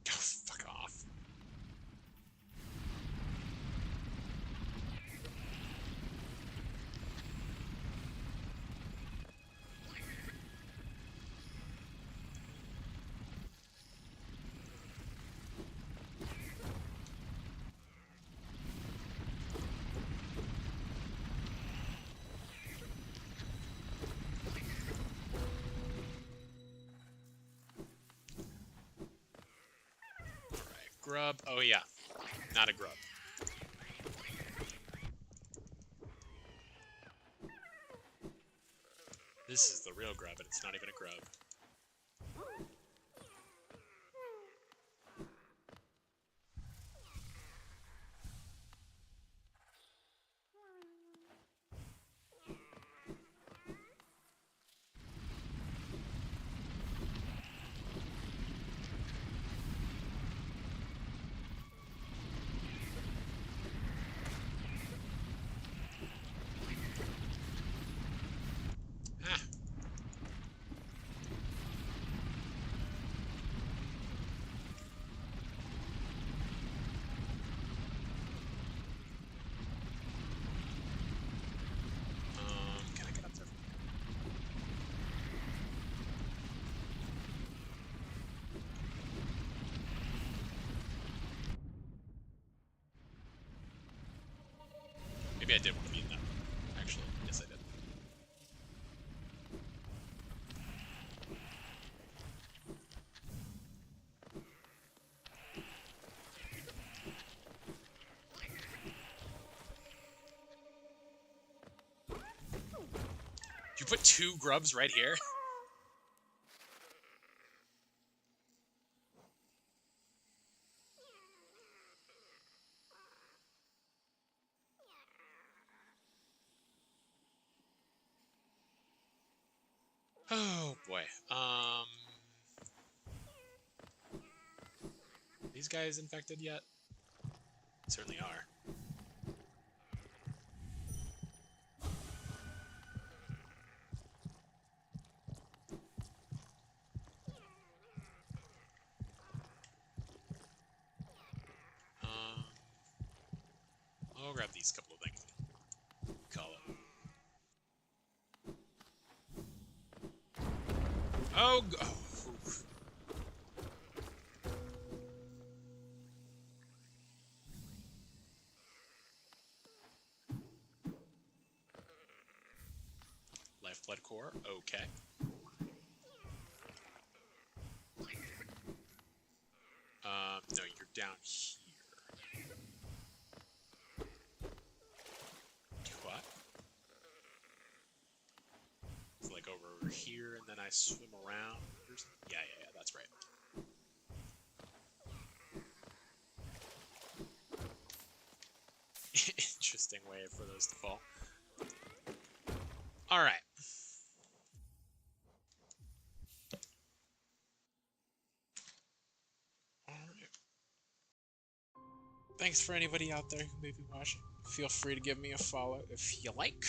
Oh, fuck off. Grub. Oh, yeah. Not a grub. This is the real grub, and it's not even a grub. Ah. Can I get up there? Maybe I did want to be in that. Actually, yes, I did. You put 2 grubs right here? Oh boy. These guys infected yet? Certainly are. I'll grab these couple of things and call it. Oh, oof. Lifeblood core, okay. No, you're down here. What? It's like over here, and then I swim around or something? Yeah, that's right. Interesting way for those to fall. Alright. Thanks for anybody out there who may be watching. Feel free to give me a follow if you like.